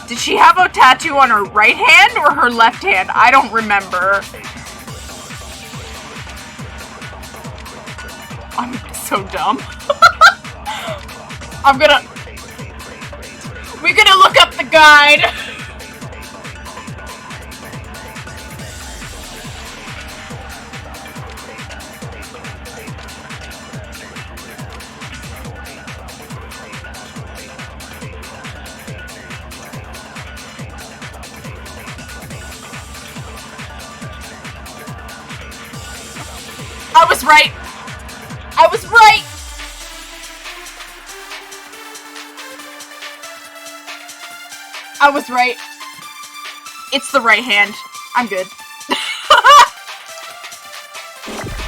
Did she have a tattoo on her right hand or her left hand? I don't remember. I'm so dumb. We're gonna look up the guide. I was right. I was right. I was right. It's the right hand. I'm good.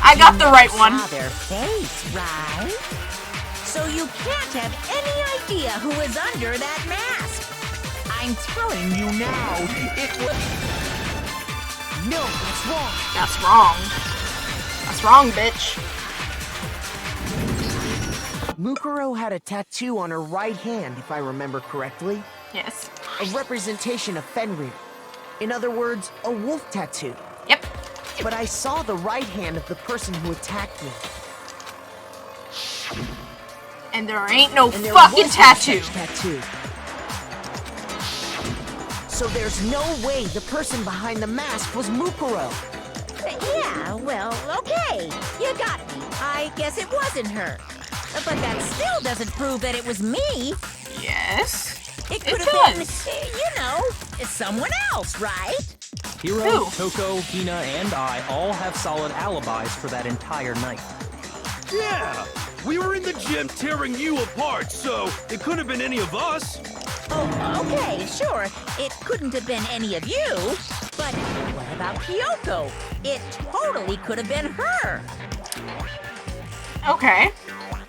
I got the right one. Saw their face, right? So you can't have any idea who was under that mask. I'm telling you now, it was... No, that's wrong. That's wrong. That's wrong, bitch. Mukuro had a tattoo on her right hand, if I remember correctly. Yes. A representation of Fenrir. In other words, a wolf tattoo. Yep. But I saw the right hand of the person who attacked me. And there ain't no And there fucking was no tattoo. such tattoo. So there's no way the person behind the mask was Mukuro. Yeah, well, okay. You got me. I guess it wasn't her. But that still doesn't prove that it was me. Yes. It could It have been, does. you know, someone else, right? Hiro, Who? Toko, Hina, and I all have solid alibis for that entire night. Yeah! We were in the gym tearing you apart, so it couldn't have been any of us. Oh, okay, sure. It couldn't have been any of you. But what about Kyoko? It totally could have been her. Okay.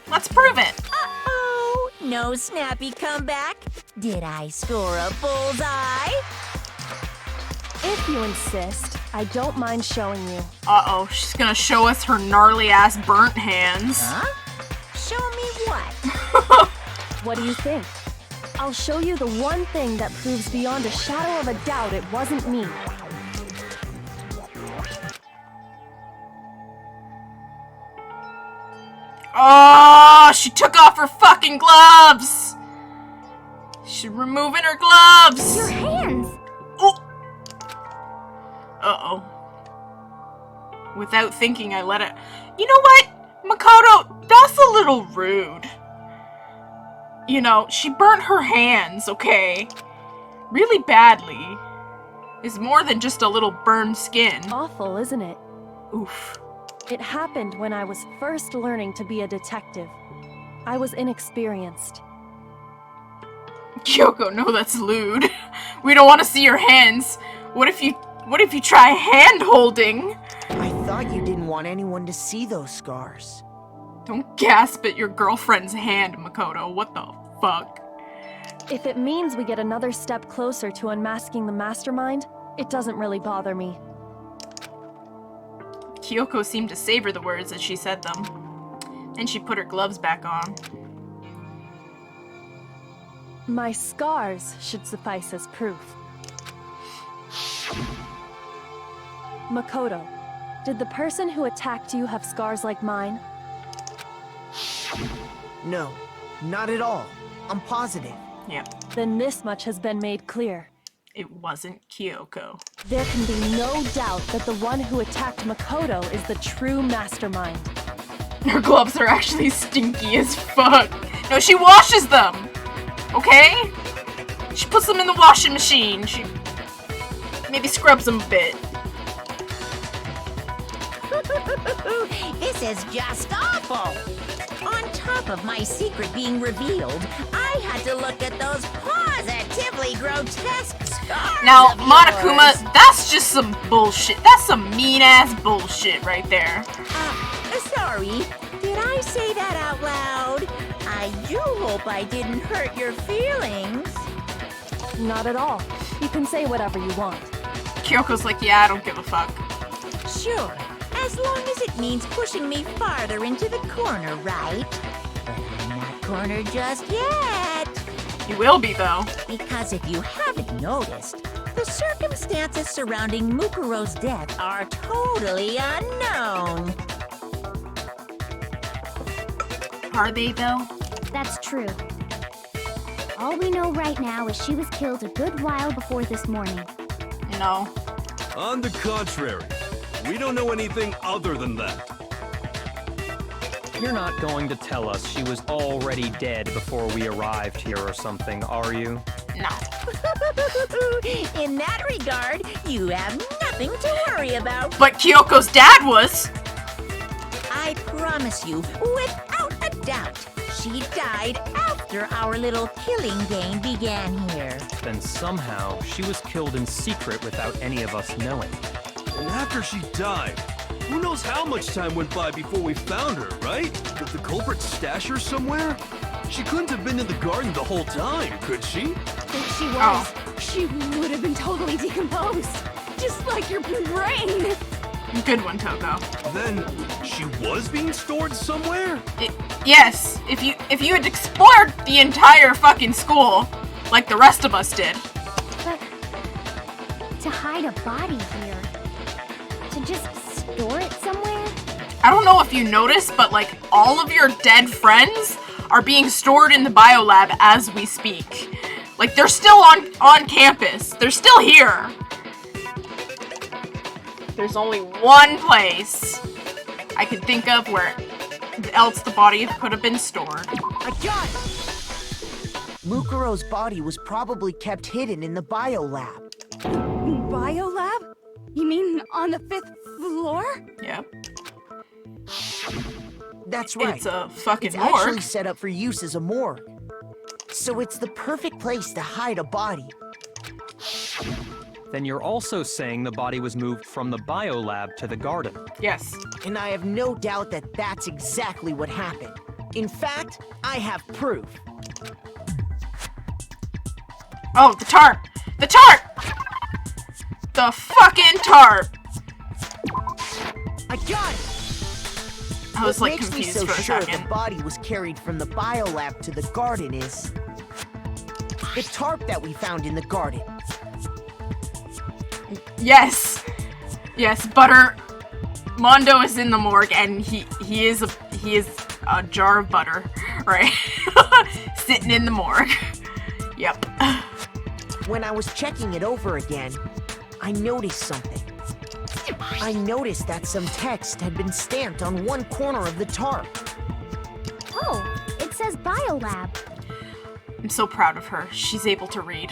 Let's prove it. Uh-oh, no snappy comeback? Did I score a bullseye? If you insist, I don't mind showing you. Uh-oh, she's gonna show us her gnarly-ass burnt hands. Huh? Show me what? What do you think? I'll show you the one thing that proves beyond a shadow of a doubt it wasn't me. Oh, she took off her fucking gloves! She's removing her gloves! Your hands! Oh! Uh-oh. Without thinking, I let it... You know what, Makoto? That's a little rude. You know, she burnt her hands, okay? Really badly. It's more than just a little burned skin. Awful, isn't it? Oof. It happened when I was first learning to be a detective. I was inexperienced. Kyoko, no, that's lewd. We don't want to see your hands. What if you try hand-holding? I thought you didn't want anyone to see those scars. Don't gasp at your girlfriend's hand, Makoto. What the fuck? If it means we get another step closer to unmasking the mastermind, it doesn't really bother me. Kyoko seemed to savor the words as she said them. Then she put her gloves back on. My scars should suffice as proof. Makoto, did the person who attacked you have scars like mine? No, not at all. I'm positive. Yep, Then this much has been made clear. it wasn't Kyoko. There can be no doubt that the one who attacked Makoto is the true mastermind. Her gloves are actually stinky as fuck. No, she washes them! Okay? She puts them in the washing machine. She maybe scrubs them a bit. This is just awful. On top of my secret being revealed, I had to look at those positively grotesque scars. Now, of Monokuma, yours. that's just some bullshit. That's some mean-ass bullshit right there. Sorry, did I say that out loud? I do hope I didn't hurt your feelings. Not at all. You can say whatever you want. Kyoko's like, yeah, I don't give a fuck. Sure, as long as it means pushing me farther into the corner, right? But I'm not cornered just yet. You will be, though. Because if you haven't noticed, the circumstances surrounding Mukuro's death are totally unknown. Are they, though? That's true. All we know right now is she was killed a good while before this morning. No. On the contrary, we don't know anything other than that. You're not going to tell us she was already dead before we arrived here or something, are you? No. In that regard, you have nothing to worry about. But Kyoko's dad was. I promise you, without a doubt, she died after our little killing game began here. Then somehow she was killed in secret without any of us knowing. And after she died, who knows how much time went by before we found her, right? Did the culprit stash her somewhere? She couldn't have been in the garden the whole time, could she? If she was, she would have been totally decomposed. Just like your brain. Good one, Toko. Then she was being stored somewhere? Yes, if you had explored the entire fucking school, like the rest of us did. But to hide a body here, to just store it somewhere? I don't know if you noticed, but like all of your dead friends are being stored in the biolab as we speak. Like they're still on campus. They're still here. There's only one place I could think of where else the body could have been stored. I got it! Mukuro's body was probably kept hidden in the biolab. Biolab? You mean on the 5th floor? Yep. That's right. It's a fucking It's morgue. actually set up for use as a morgue. So it's the perfect place to hide a body. Then you're also saying the body was moved from the biolab to the garden. Yes. And I have no doubt that that's exactly what happened. In fact, I have proof. Oh, the tarp! The tarp! The fucking tarp! I got it! I was What like makes me confused so for a sure second. the body was carried from the biolab to the garden is the tarp that we found in the garden. Yes, yes, butter. Mondo is in the morgue, and he is a jar of butter, right? Sitting in the morgue. Yep. When I was checking it over again, I noticed something. I noticed that some text had been stamped on one corner of the tarp. Oh, it says biolab. I'm so proud of her. She's able to read.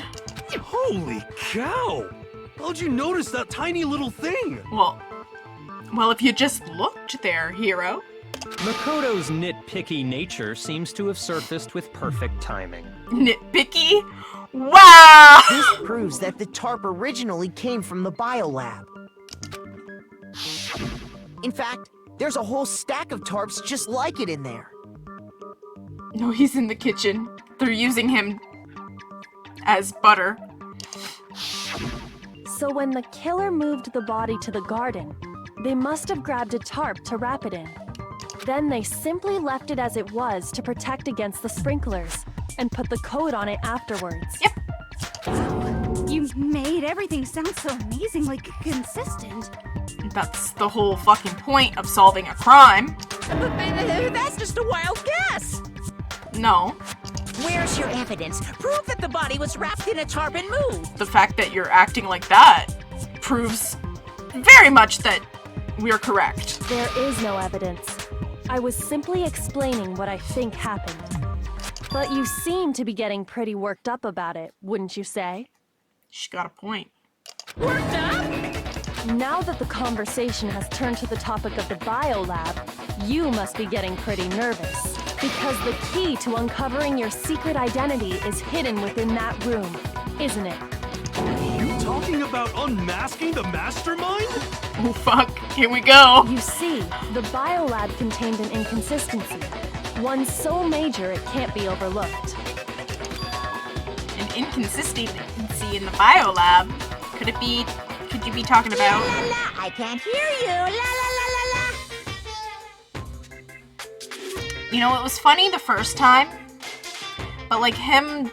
Holy cow! How'd you notice that tiny little thing? Well, if you just looked there, hero. Makoto's nitpicky nature seems to have surfaced with perfect timing. Nitpicky? Wow! This proves that the tarp originally came from the biolab. In fact, there's a whole stack of tarps just like it in there. No, he's in the kitchen. They're using him as butter. So when the killer moved the body to the garden, they must have grabbed a tarp to wrap it in. Then they simply left it as it was to protect against the sprinklers and put the coat on it afterwards. Yep. You made everything sound so amazingly consistent. That's the whole fucking point of solving a crime. That's just a wild guess. No. Where's your evidence? Prove that the body was wrapped in a tarp and moved. The fact that you're acting like that proves very much that we're correct. There is no evidence. I was simply explaining what I think happened. But you seem to be getting pretty worked up about it, wouldn't you say? She got a point. Worked up? Now that the conversation has turned to the topic of the biolab, you must be getting pretty nervous. Because the key to uncovering your secret identity is hidden within that room, isn't it? You talking about unmasking the mastermind? Oh fuck, here we go. You see, the biolab contained an inconsistency. One so major it can't be overlooked. An inconsistency in the biolab. Could you be talking about? La la la, I can't hear you. La la la la la. You know, it was funny the first time, but like him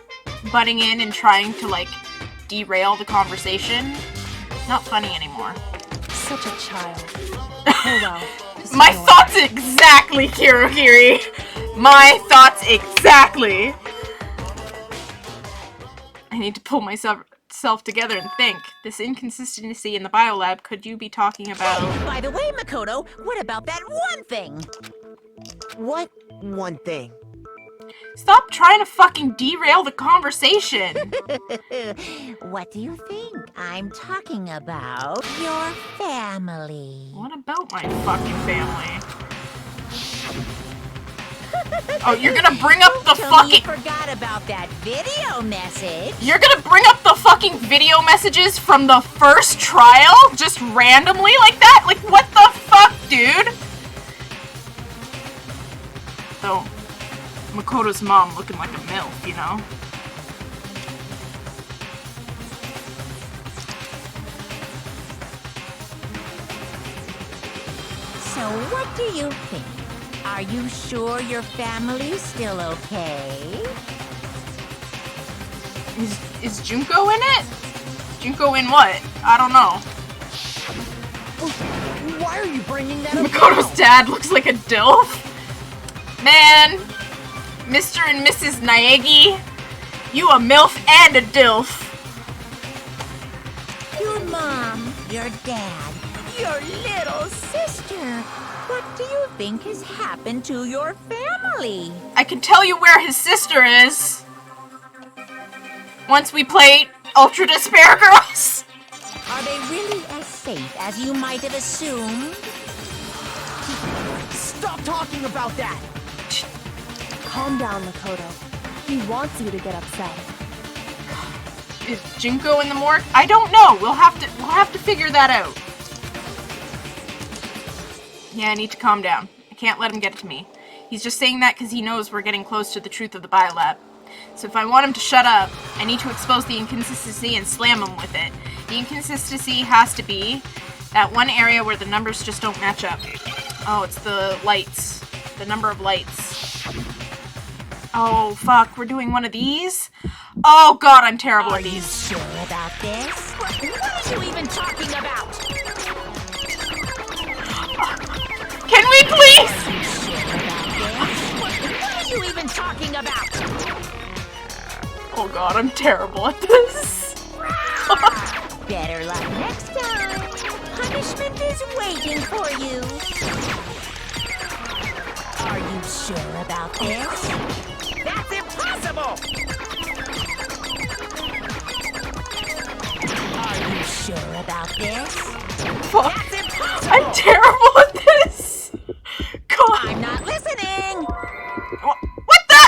butting in and trying to like derail the conversation, not funny anymore. Such a child. Oh well. just My ignore it. thoughts exactly, Kirogiri. My thoughts exactly. I need to pull myself together and think. This inconsistency in the biolab, could you be talking about? By the way, Makoto, what about that one thing? What one thing? Stop trying to fucking derail the conversation. What do you think? I'm talking about your family. What about my fucking family? Oh, you're gonna bring up the Tell me you fucking... forgot about that video message. You're gonna bring up the fucking video messages from the first trial? Just randomly like that? Like, what the fuck, dude? So, Makoto's mom looking like a MILF, you know? So what do you think? Are you sure your family's still okay? Is Junko in it? Junko in what? I don't know. Why are you bringing that up? Makoto's dad looks like a DILF. Man, Mr. and Mrs. Naegi, you a MILF and a DILF. Your mom, your dad, your little sister. What do you think has happened to your family? I can tell you where his sister is. Once we play Ultra Despair Girls. Are they really as safe as you might have assumed? Stop talking about that! Calm down, Makoto. He wants you to get upset. Is Junko in the morgue? I don't know. We'll have to figure that out. Yeah, I need to calm down. I can't let him get it to me. He's just saying that because he knows we're getting close to the truth of the biolab. So if I want him to shut up, I need to expose the inconsistency and slam him with it. The inconsistency has to be that one area where the numbers just don't match up. Oh, it's the lights. The number of lights. Oh, fuck. We're doing one of these? Oh, God, I'm terrible at these. Sure about this? What are you even talking about? Can we please? What are you even talking about? Oh god, I'm terrible at this. Better luck next time. Punishment is waiting for you. Are you sure about this? That's impossible! Are you sure about this? Fuck. That's impossible! I'm terrible at this. God. I'm not listening! What the?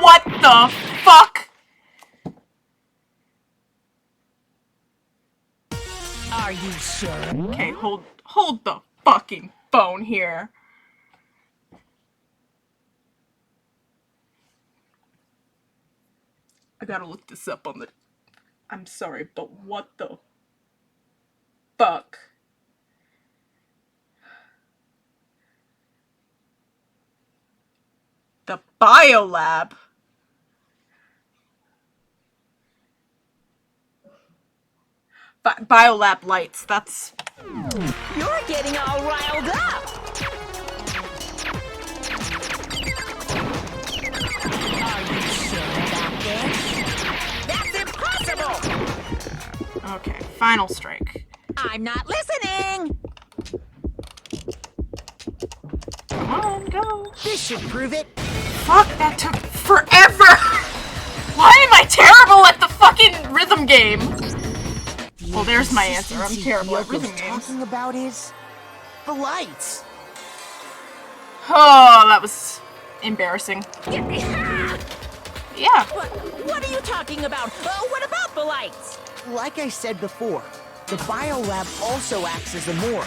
What the fuck? Are you sure? Okay, hold the fucking phone here. I gotta look this up on the... I'm sorry, but what the fuck? The biolab? Biolab lights, that's... You're getting all riled up! Are you sure about this? That's impossible! Okay, final strike. I'm not listening! Come on, go. This should prove it. Fuck, that took forever! Why am I terrible at the game. The Well, there's my answer. I'm inconsistency terrible at Hyoko's reading names. talking about is the lights. Oh, that was embarrassing. Yeah. What are you talking about? What about the lights? Like I said before, the biolab also acts as a morgue.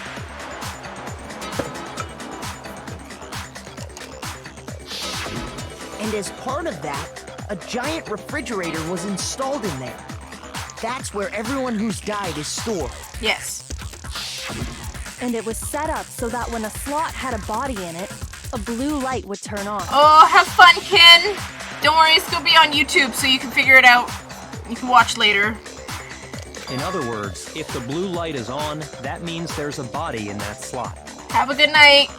And as part of that, a giant refrigerator was installed in there. That's where everyone who's died is stored. Yes. And it was set up so that when a slot had a body in it, a blue light would turn on. Oh, have fun, Ken. Don't worry, it's gonna be on YouTube, so you can figure it out. You can watch later. In other words, if the blue light is on, that means there's a body in that slot. Have a good night.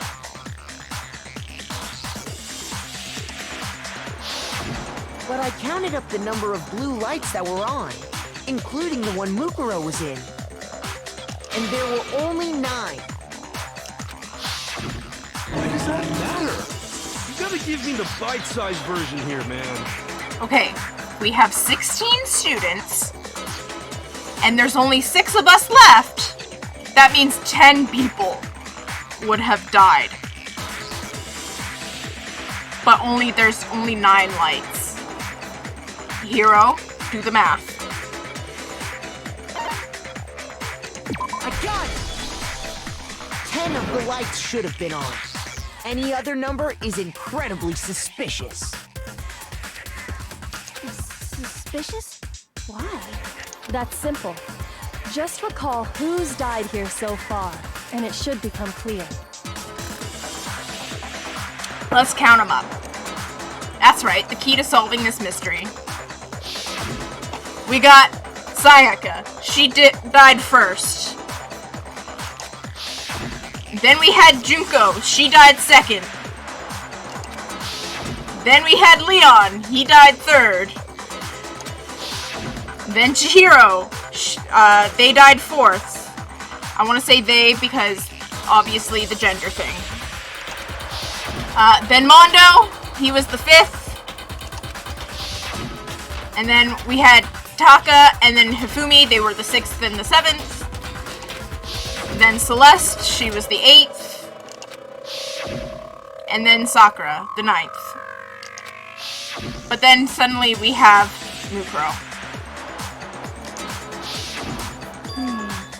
But I counted up the number of blue lights that were on, including the one Mukuro was in. And there were only 9. Why does that matter? You gotta give me the bite-sized version here, man. Okay, we have 16 students, and there's only 6 of us left. That means 10 people would have died. But there's only 9 lights. Hero, do the math. I got it! 10 of the lights should have been on. Any other number is incredibly suspicious. Suspicious? Why? That's simple. Just recall who's died here so far, and it should become clear. Let's count them up. That's right, the key to solving this mystery. We got Sayaka. She died first. Then we had Junko. She died second. Then we had Leon. He died third. Then Chihiro. They died fourth. I want to say they because obviously the gender thing. Then Mondo. He was the 5th. And then we had Taka and then Hifumi. They were the 6th and the 7th. Then Celeste. She was the 8th. And then Sakura, the 9th. But then suddenly we have Mukuro.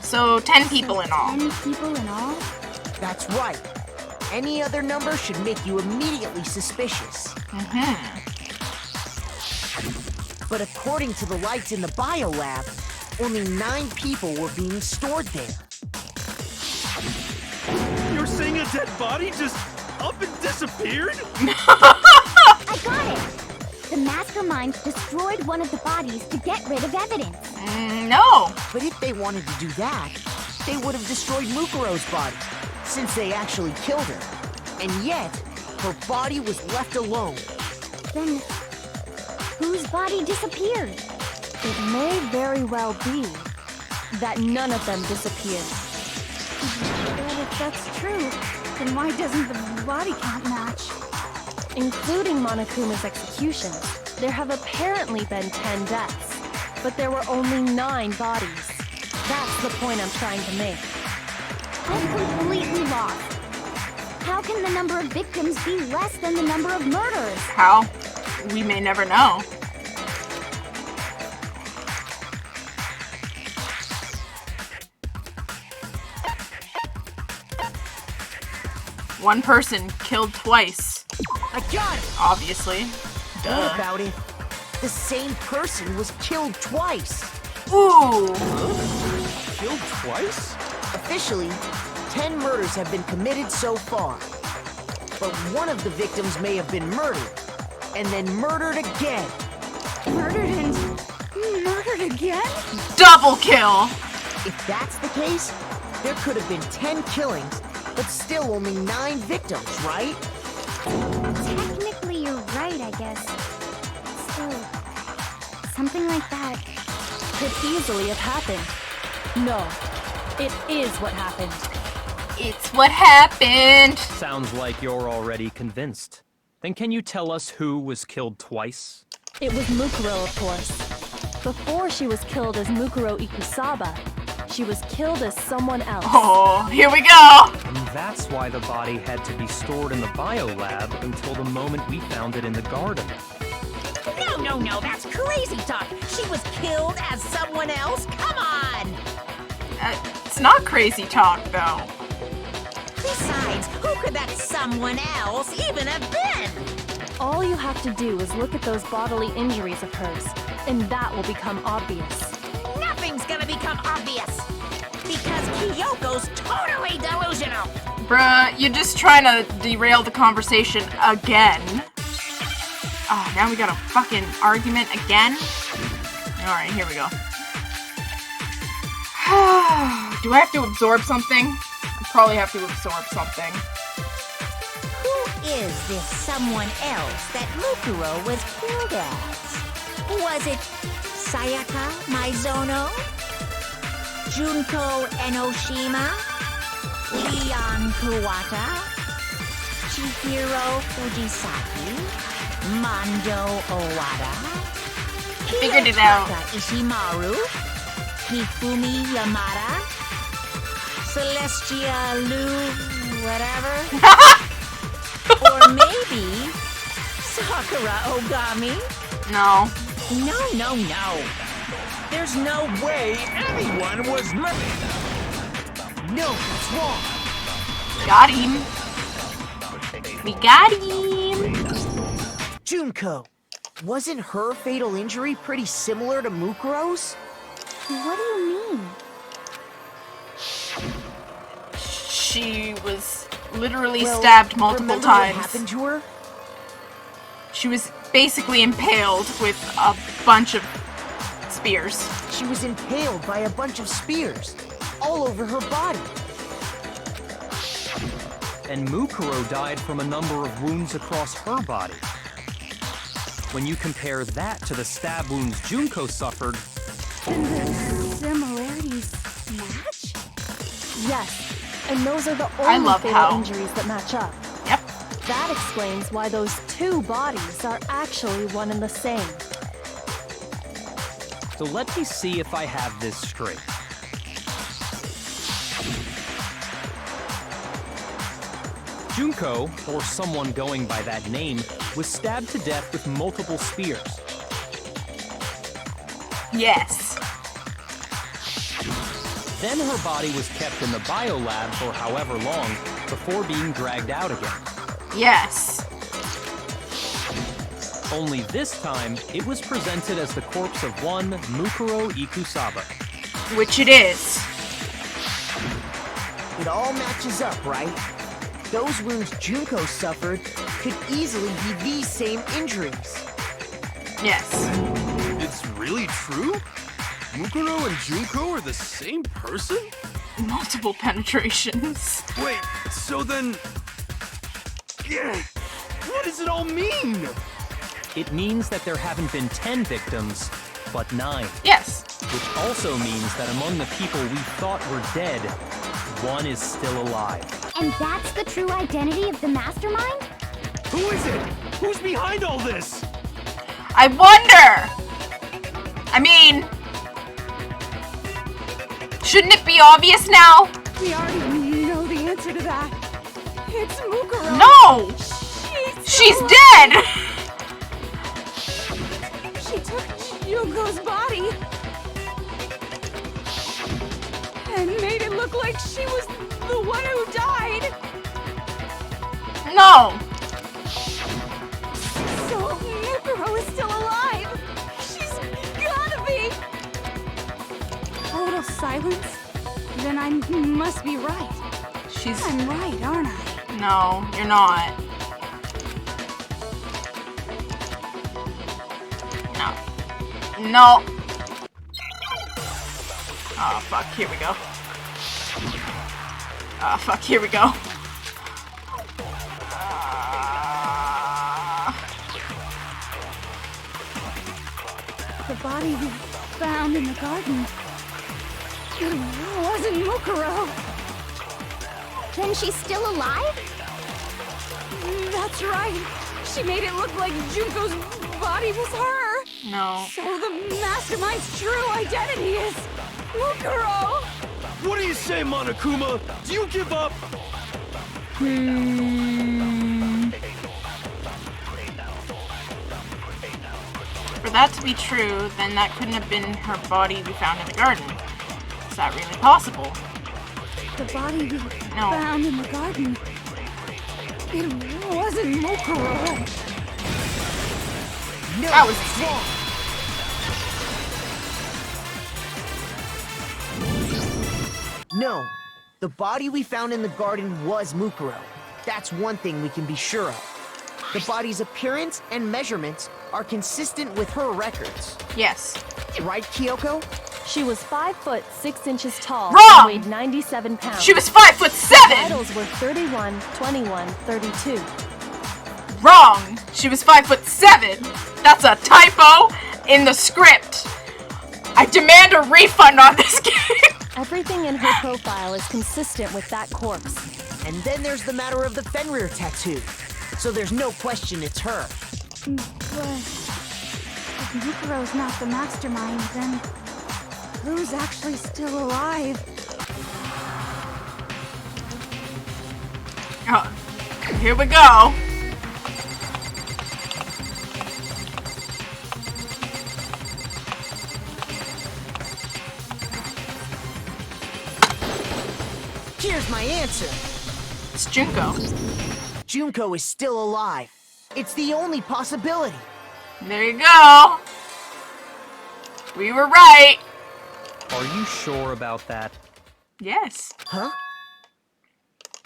So 10 people in all. 10 people in all? That's right. Any other number should make you immediately suspicious. But according to the lights in the biolab, only 9 people were being stored there. You're saying a dead body just up and disappeared? I got it! The mastermind destroyed one of the bodies to get rid of evidence. No. But if they wanted to do that, they would have destroyed Mukuro's body, since they actually killed her. And yet, her body was left alone. Then, whose body disappeared? It may very well be that none of them disappeared. Well, if that's true, then why doesn't the body count match? Including Monokuma's execution, there have apparently been 10 deaths, but there were only 9 bodies. That's the point I'm trying to make. I'm completely lost. How can the number of victims be less than the number of murders? How? We may never know. One person killed twice, I got it! obviously. What Duh. about it? The same person was killed twice. Ooh. Killed twice? Officially, 10 murders have been committed so far. But one of the victims may have been murdered, and then murdered again. Murdered and murdered again? Double kill. If that's the case, there could have been 10 killings, but still only 9 victims, right? Technically, you're right, I guess. Still, something like that. Could easily have happened. No, it is what happened. It's what happened. Sounds like you're already convinced. Then can you tell us who was killed twice? It was Mukuro, of course. Before she was killed as Mukuro Ikusaba, she was killed as someone else. Oh, here we go! And that's why the body had to be stored in the biolab until the moment we found it in the garden. No, that's crazy talk. She was killed as someone else? Come on! It's not crazy talk, though. Besides, who could that someone else even have been? All you have to do is look at those bodily injuries of hers, and that will become obvious. Nothing's gonna become obvious. Because Kyoko's totally delusional. Bruh, you're just trying to derail the conversation again. Oh, now we got a fucking argument again? Alright, here we go. Do I have to absorb something? I probably have to absorb something. Who is this someone else that Mukuro was killed as? Was it Sayaka Maizono? Junko Enoshima? Leon Kuwata? Chihiro Fujisaki? Mando Owada? Figured it out. Kiyotaka Ishimaru? Hifumi Yamada? Celestia Lu... whatever? Or maybe... Sakura Ogami? No. No. There's no way anyone was murdered. No, that's wrong. Got him. We got him. Junko, wasn't her fatal injury pretty similar to Mukuro's? What do you mean? She was literally stabbed multiple remember times. What happened to her? She was basically impaled with a bunch of spears. She was impaled by a bunch of spears all over her body. And Mukuro died from a number of wounds across her body. When you compare that to the stab wounds Junko suffered, Similarities match? Yes, and those are the I only love fatal how- injuries that match up. Yep. That explains why those two bodies are actually one and the same. so let me see if I have this straight. Junko, or someone going by that name, was stabbed to death with multiple spears. Yes. Then her body was kept in the biolab for however long before being dragged out again. Yes. Only this time, it was presented as the corpse of one Mukuro Ikusaba. Which it is. It all matches up, right? Those wounds Junko suffered could easily be these same injuries. Yes. It's really true? Mukuro and Junko are the same person? Multiple penetrations. Wait, so then... Yeah, what does it all mean? It means that there haven't been 10 victims, but 9. Yes. Which also means that among the people we thought were dead, one is still alive. And that's the true identity of the mastermind? Who is it? Who's behind all this? I wonder! I mean... Shouldn't it be obvious now? We already know the answer to that. It's Mukuro. No! She's dead! She took Junko's body and made it look like she was the one who died. No! So Mukuro is still alive. She's gotta be. Total silence? Then I must be right. She's... I'm right, aren't I? No, you're not. No. No. Oh, fuck. Here we go. Oh, fuck. Here we go. The body we found in the garden. It wasn't Mukuro. Then she's still alive? That's right. She made it look like Junko's body was her. No. So the mastermind's true identity is Mukuro! What do you say, Monokuma? Do you give up? For that to be true, then that couldn't have been her body we found in the garden. Is that really possible? The body we No. found in the garden. It wasn't Mukuro. No, That was it's wrong. No, the body we found in the garden was Mukuro. That's one thing we can be sure of. The body's appearance and measurements are consistent with her records. Yes. Right, Kyoko? She was 5 foot 6 inches tall Wrong! and weighed 97 pounds. She was 5'7". Vitals were 31, 21, 32. Wrong. She was 5'7". That's a typo in the script. I demand a refund on this game. Everything in her profile is consistent with that corpse. And then there's the matter of the Fenrir tattoo. So there's no question it's her. But if Mukuro's not the mastermind, then who's actually still alive? Oh, here we go. Here's my answer. It's Junko. Junko is still alive. It's the only possibility. There you go. We were right. Are you sure about that? Yes. Huh?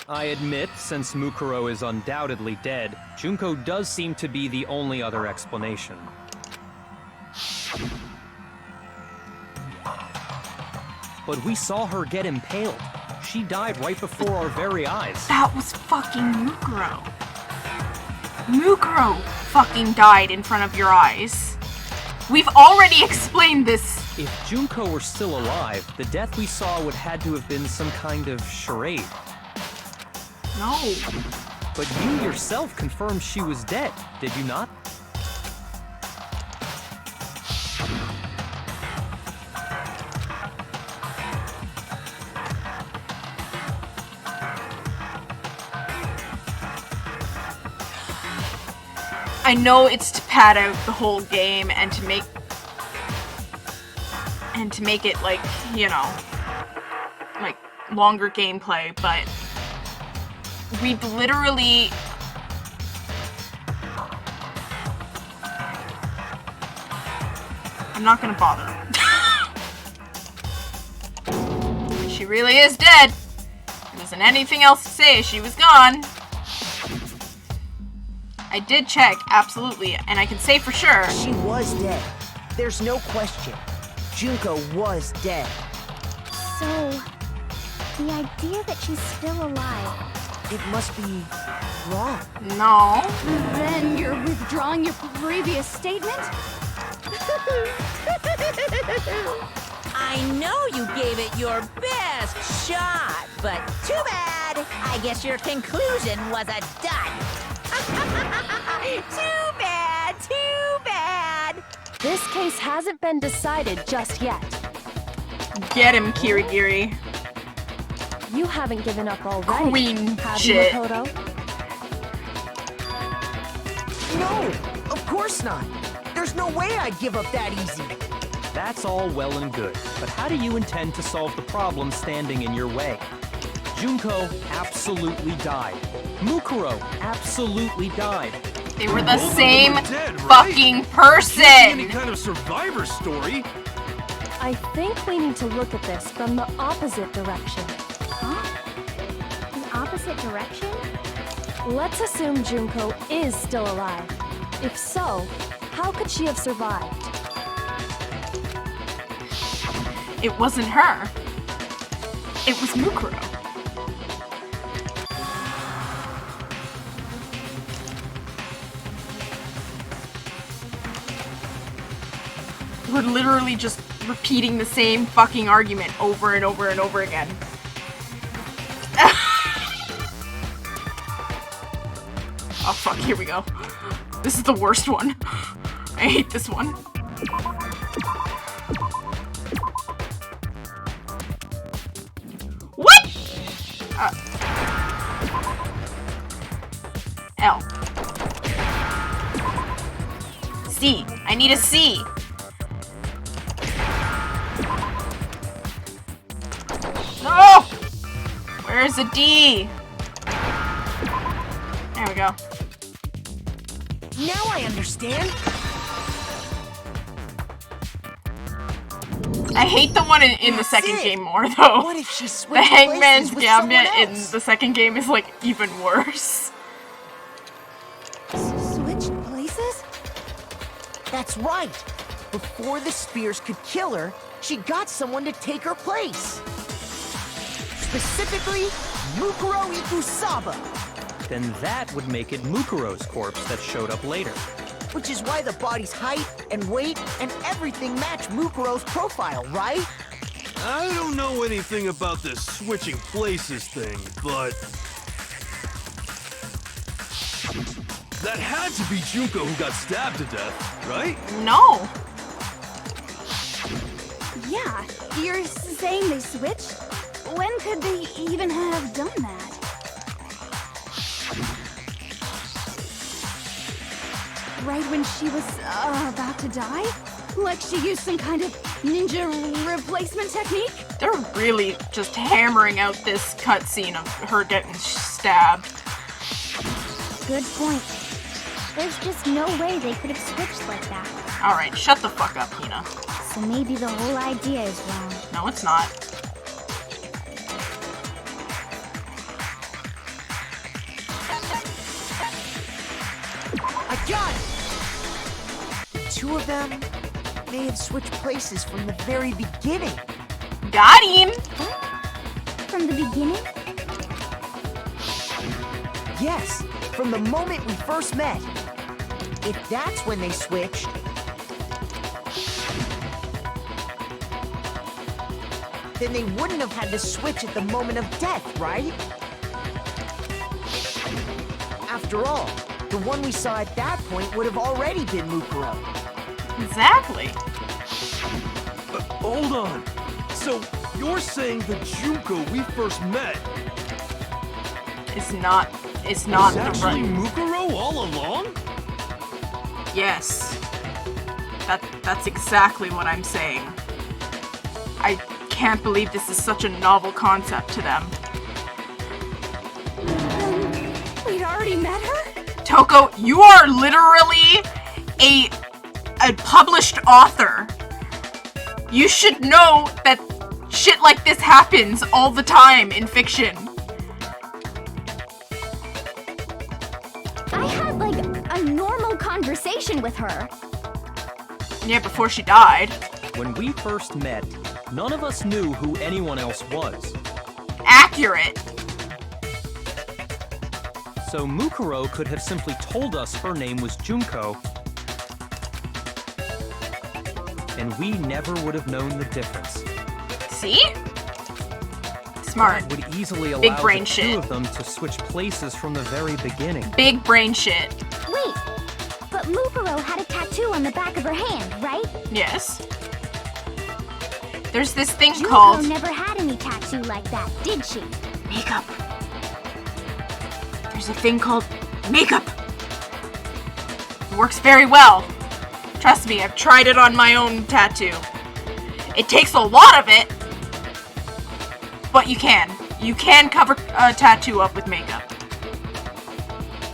I admit, since Mukuro is undoubtedly dead, Junko does seem to be the only other explanation. But we saw her get impaled. She died right before our very eyes. That was fucking Mukuro. Mukuro fucking died in front of your eyes. We've already explained this. If Junko were still alive, the death we saw would had to have been some kind of charade. No. But you yourself confirmed she was dead, did you not? I know it's to pad out the whole game and to make it like, you know, like longer gameplay, but we literally I'm not gonna bother. She really is dead. There isn't anything else to say. She was gone. I did check, absolutely, and I can say for sure. She was dead. There's no question. Junko was dead. So, the idea that she's still alive. It must be wrong. No. Then you're withdrawing your previous statement? I know you gave it your best shot, but too bad. I guess your conclusion was a dud. Too bad, too bad. This case hasn't been decided just yet. Get him, Kirigiri. You haven't given up already, Queen have shit. you, Makoto? No, of course not. There's no way I'd give up that easy. That's all well and good, but how do you intend to solve the problem standing in your way? Junko absolutely died. Mukuro absolutely died. They were the Both of them same were dead, right? fucking person. Can't be any kind of survivor story. I think we need to look at this from the opposite direction. Huh? The opposite direction? Let's assume Junko is still alive. If so, how could she have survived? It wasn't her. It was Mukuro. We're literally just repeating the same fucking argument over and over and over again. Oh fuck, here we go. This is the worst one. I hate this one. What? L. C. I need a C. No! Where's the D? There we go. Now I understand. I hate the one in the That's second it. game more, though. What if she The switched Hangman's places with Gambit someone in else? the second game is, like, even worse. Switch places? That's right. Before the spears could kill her, she got someone to take her place. Specifically, Mukuro Ikusaba, Then that would make it Mukuro's corpse that showed up later. which is why the body's height and weight and everything match Mukuro's profile, right? I don't know anything about this switching places thing, but... that had to be Junko who got stabbed to death, right? No. Yeah, you're saying they switched? When could they even have done that? Right when she was about to die? Like she used some kind of ninja replacement technique? They're really just hammering out this cutscene of her getting stabbed. Good point. There's just no way they could have switched like that. Alright, shut the fuck up, Hina. So maybe the whole idea is wrong. No, it's not. I got it! The two of them may have switched places from the very beginning. Got him! From the beginning? Yes, from the moment we first met. If that's when they switched, then they wouldn't have had to switch at the moment of death, right? After all, the one we saw at that point would have already been Mukuro. Exactly. Hold on. So, you're saying the Junko we first met It's not was the actually right. Mukuro all along? Yes. That's exactly what I'm saying. I can't believe this is such a novel concept to them. We'd already met her? Toko, you are literally a published author. You should know that shit like this happens all the time in fiction. I had like a normal conversation with her. Yeah, before she died. When we first met, none of us knew who anyone else was. Accurate. So Mukuro could have simply told us her name was Junko, and we never would have known the difference. See? Smart. That would easily Big allow brain the shit. two of them to switch places from the very beginning. Big brain shit. Wait, but Mukuro had a tattoo on the back of her hand, right? Yes. There's this thing Junko called never had any tattoo like that, did she? makeup. There's a thing called makeup. It works very well. Trust me, I've tried it on my own tattoo. It takes a lot of it, but you can. You can cover a tattoo up with makeup.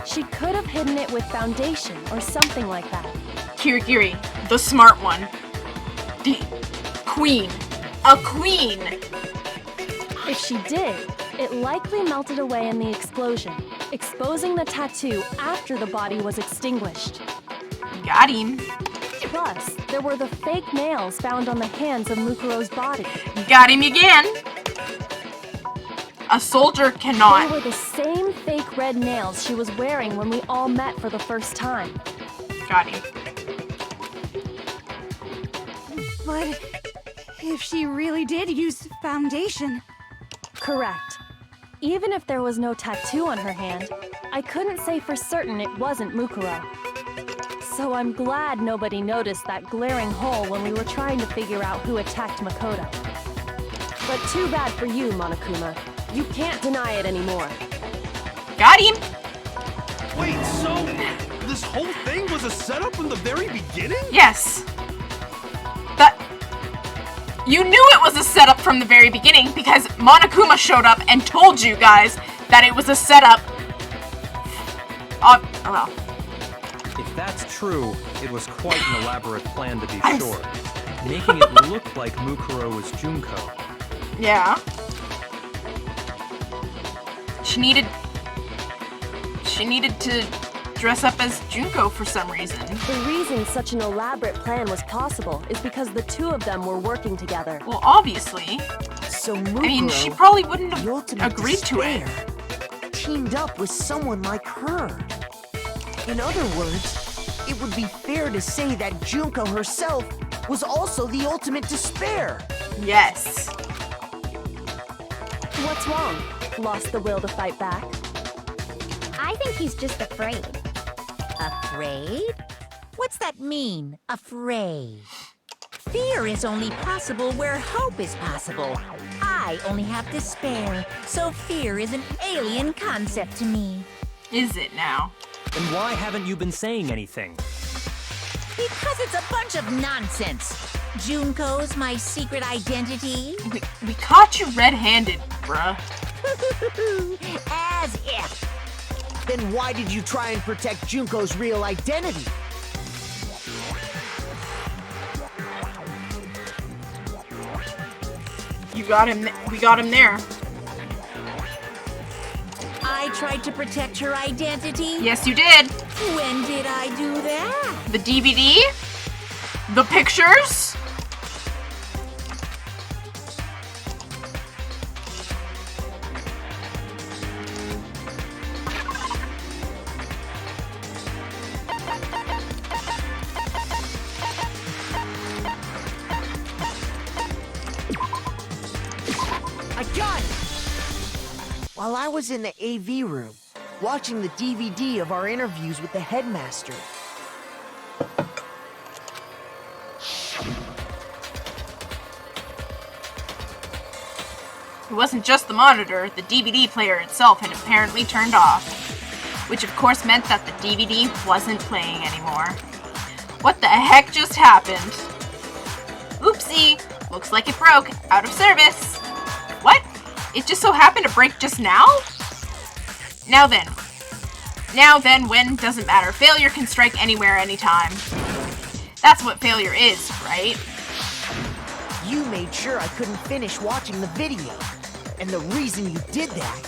She could have hidden it with foundation or something like that. Kirigiri, the smart one. The queen. A queen! If she did, it likely melted away in the explosion, exposing the tattoo after the body was extinguished. Got him. Plus, there were the fake nails found on the hands of Mukuro's body. Got him again. A soldier They cannot. were the same fake red nails she was wearing when we all met for the first time. Got him. But if she really did use foundation, Correct. Even if there was no tattoo on her hand, I couldn't say for certain it wasn't Mukuro. So I'm glad nobody noticed that glaring hole when we were trying to figure out who attacked Makoto. But too bad for you, Monokuma. You can't deny it anymore. Got him! Wait, so this whole thing was a setup from the very beginning? Yes. You knew it was a setup from the very beginning because Monokuma showed up and told you guys that it was a setup. Well. If that's true, it was quite an elaborate plan to be sure. Making it look like Mukuro was Junko. Yeah. She needed to dress up as Junko for some reason. The reason such an elaborate plan was possible is because the two of them were working together. Well, obviously. So Mukuro, I mean, she probably wouldn't the have ultimate agreed to it. despair, teamed up with someone like her. In other words, it would be fair to say that Junko herself was also the ultimate despair. Yes. What's wrong? Lost the will to fight back? I think he's just afraid. Afraid? What's that mean, afraid? Fear is only possible where hope is possible. I only have despair, so fear is an alien concept to me. Is it now? Then why haven't you been saying anything? Because it's a bunch of nonsense. Junko's my secret identity. We caught you red-handed, bruh. As if. Then why did you try and protect Junko's real identity? You got him. We got him there. I tried to protect her identity. Yes, you did. When did I do that? The DVD? The pictures? I got it! While I was in the AV room, watching the DVD of our interviews with the headmaster. It wasn't just the monitor, the DVD player itself had apparently turned off. Which of course meant that the DVD wasn't playing anymore. What the heck just happened? Oopsie! Looks like it broke. Out of service. What? It just so happened to break just now? Now then. Now then, when, doesn't matter. Failure can strike anywhere, anytime. That's what failure is, right? You made sure I couldn't finish watching the video. And the reason you did that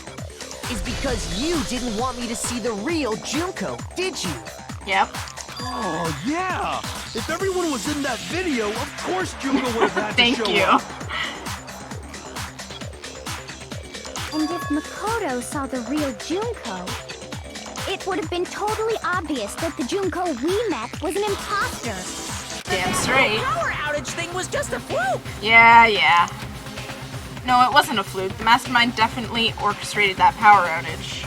is because you didn't want me to see the real Junko, did you? Yep. Oh, yeah! If everyone was in that video, of course Junko would have had to Thank show you. up. And if Makoto saw the real Junko, it would have been totally obvious that the Junko we met was an imposter. Damn straight. The power outage thing was just a fluke. Yeah. No, it wasn't a fluke. The Mastermind definitely orchestrated that power outage.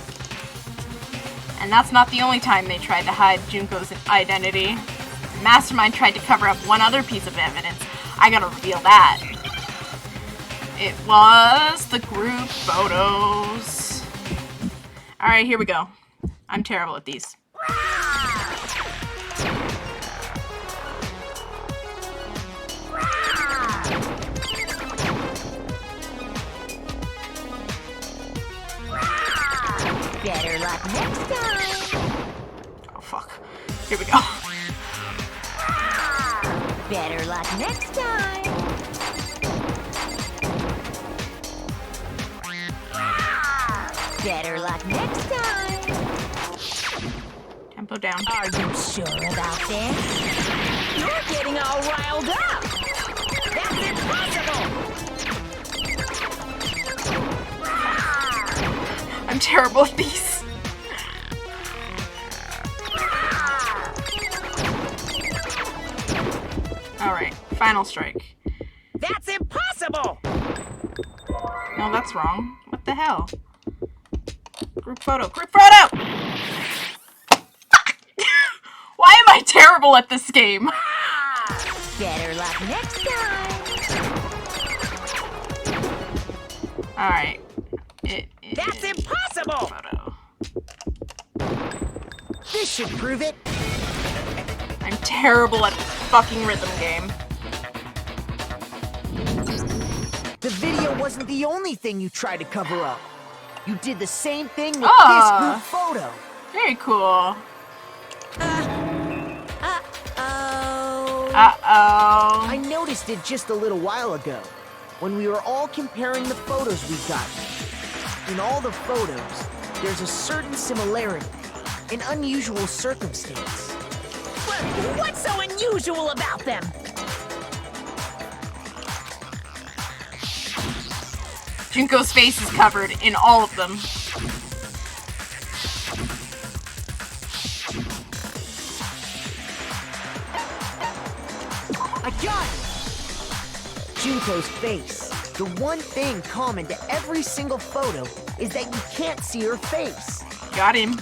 And that's not the only time they tried to hide Junko's identity. The Mastermind tried to cover up one other piece of evidence. I gotta reveal that. It was the group photos. Alright, here we go. I'm terrible at these. Better luck next time. Oh, fuck. Here we go. Better luck next time. Better luck next time. Tempo down. Are you sure about this? You're getting all riled up. That's impossible. I'm terrible at these. Alright, final strike. That's impossible. No, that's wrong. What the hell? Group photo. Group photo! Why am am I terrible at this game? Better luck next time. Alright. That's impossible! Photo. This should prove it. I'm terrible at fucking rhythm game. The video wasn't the only thing you tried to cover up. You did the same thing with Ah. this group photo. Very cool. Uh-oh. Uh-oh. I noticed it just a little while ago, when we were all comparing the photos we got. In all the photos, there's a certain similarity, an unusual circumstance. What's so unusual about them? Junko's face is covered in all of them. I got it! Junko's face. The one thing common to every single photo is that you can't see her face. Got him.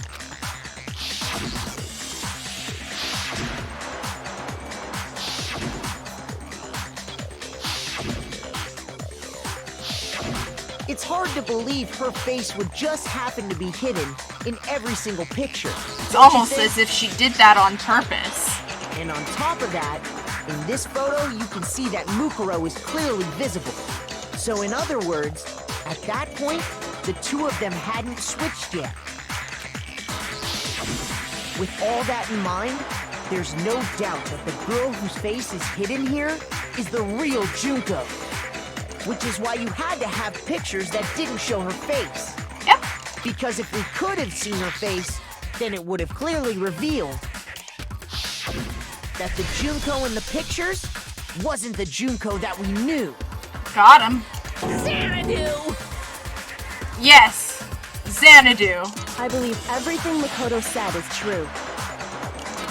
It's hard to believe her face would just happen to be hidden in every single picture. It's almost as if she did that on purpose. And on top of that, in this photo, you can see that Mukuro is clearly visible. So in other words, at that point, the two of them hadn't switched yet. With all that in mind, there's no doubt that the girl whose face is hidden here is the real Junko. Which is why you had to have pictures that didn't show her face. Yep. Because if we could have seen her face, then it would have clearly revealed that the Junko in the pictures wasn't the Junko that we knew. Got him. Xanadu! Yes. Xanadu. I believe everything Makoto said is true.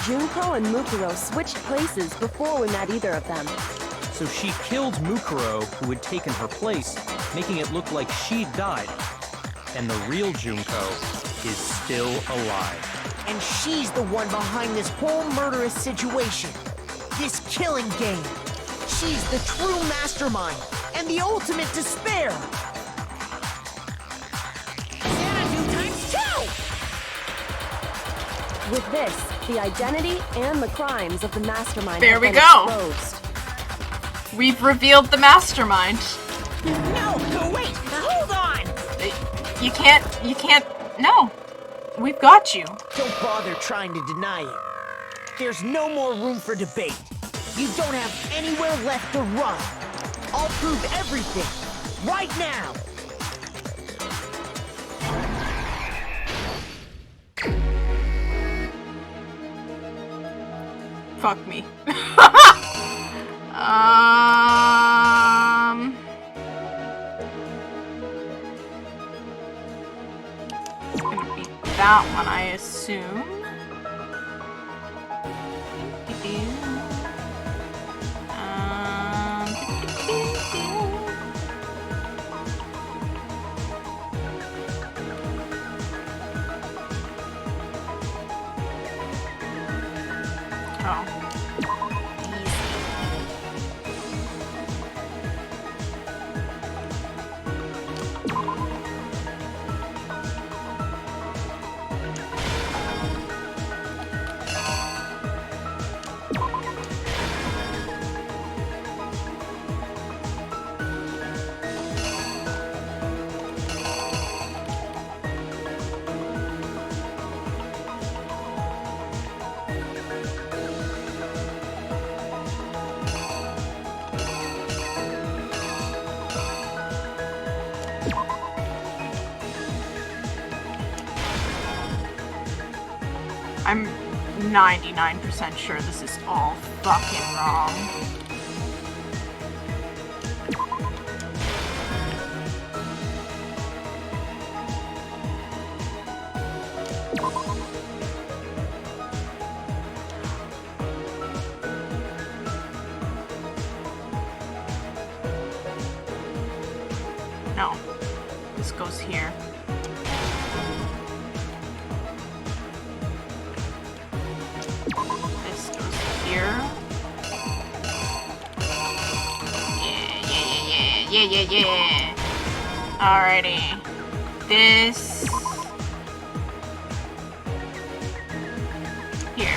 Junko and Mukuro switched places before we met either of them. So she killed Mukuro, who had taken her place, making it look like she'd died. And the real Junko is still alive. And she's the one behind this whole murderous situation. This killing game. She's the true mastermind and the ultimate despair. Xanadu times 2! With this, the identity and the crimes of the mastermind There have we been go. exposed. We've revealed the mastermind. No, wait, hold on! You can't, no. We've got you. Don't bother trying to deny it. There's no more room for debate. You don't have anywhere left to run. I'll prove everything, right now. Fuck me. It's gonna be that one, I assume. I'm 99% sure this is all fucking wrong. No, this goes here. This Yeah. Alrighty. This... here.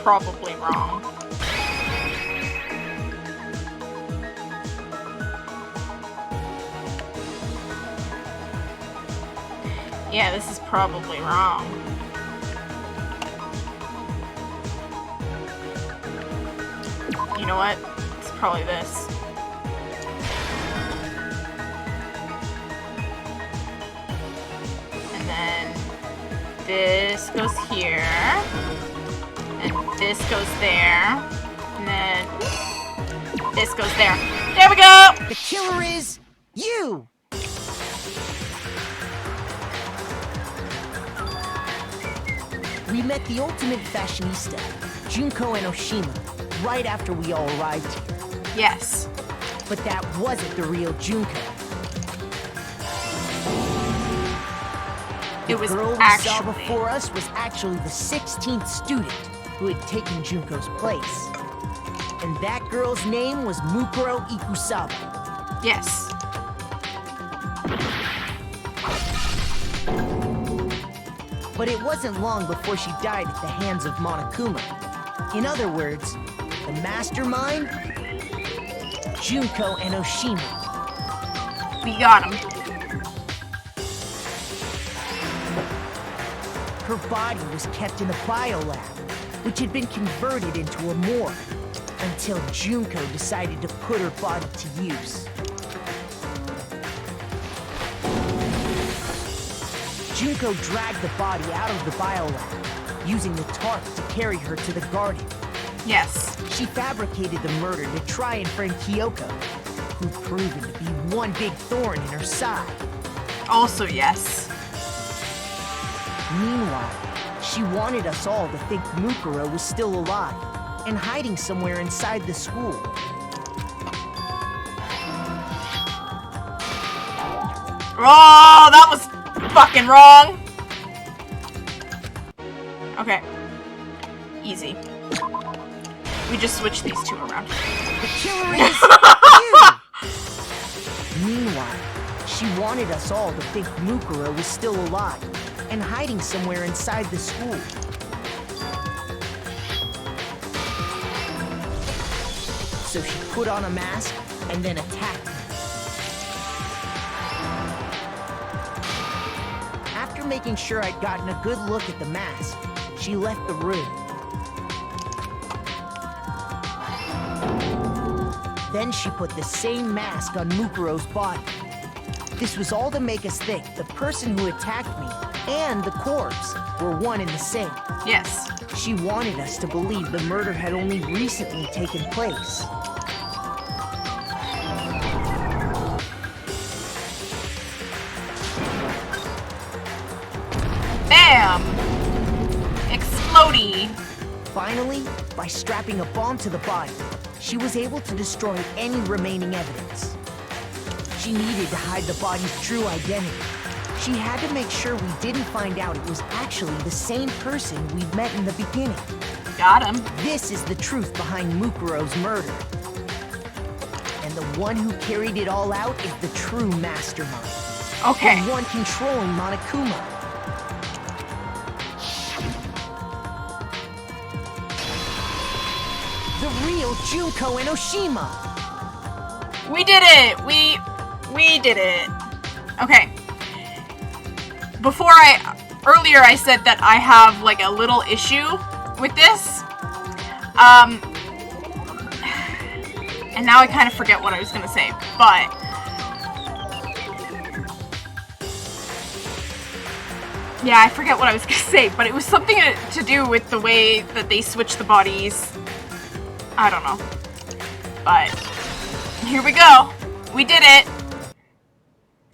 Probably wrong. Yeah, this is probably wrong. You know what? It's probably this. And then this goes here. And this goes there. And then this goes there. There we go! The killer is you! We met the ultimate fashionista, Junko and Oshima, right after we all arrived here. Yes. But that wasn't the real Junko. It was the girl we actually... saw before us was actually the 16th student who had taken Junko's place. And that girl's name was Mukuro Ikusawa. Yes. But it wasn't long before she died at the hands of Monokuma. In other words, the mastermind, Junko and Oshima. We got him. Her body was kept in a biolab, which had been converted into a morgue, until Junko decided to put her body to use. Junko dragged the body out of the biolab, using the tarp to carry her to the garden. Yes. She fabricated the murder to try and frame Kyoko, who'd proven to be one big thorn in her side. Also yes. Meanwhile, she wanted us all to think Mukuro was still alive and hiding somewhere inside the school. Oh, that was fucking wrong. Okay. Easy. We just switch these two around. The killer is you! Meanwhile, she wanted us all to think Mukuro was still alive and hiding somewhere inside the school. So she put on a mask and then attacked me. After making sure I'd gotten a good look at the mask, she left the room. Then she put the same mask on Mukuro's body. This was all to make us think the person who attacked me and the corpse were one and the same. Yes. She wanted us to believe the murder had only recently taken place. Bam! Explodey. Finally, by strapping a bomb to the body, she was able to destroy any remaining evidence. She needed to hide the body's true identity. She had to make sure we didn't find out it was actually the same person we'd met in the beginning. Got him. This is the truth behind Mukuro's murder. And the one who carried it all out is the true mastermind. Okay. The one controlling Monokuma. The real Junko and Oshima. We did it! We did it. Okay. Earlier I said that I have like a little issue with this. And now I kind of forget what I was gonna say, but yeah, I forget what I was gonna say, but it was something to do with the way that they switch the bodies. I don't know. But Here we go. We did it.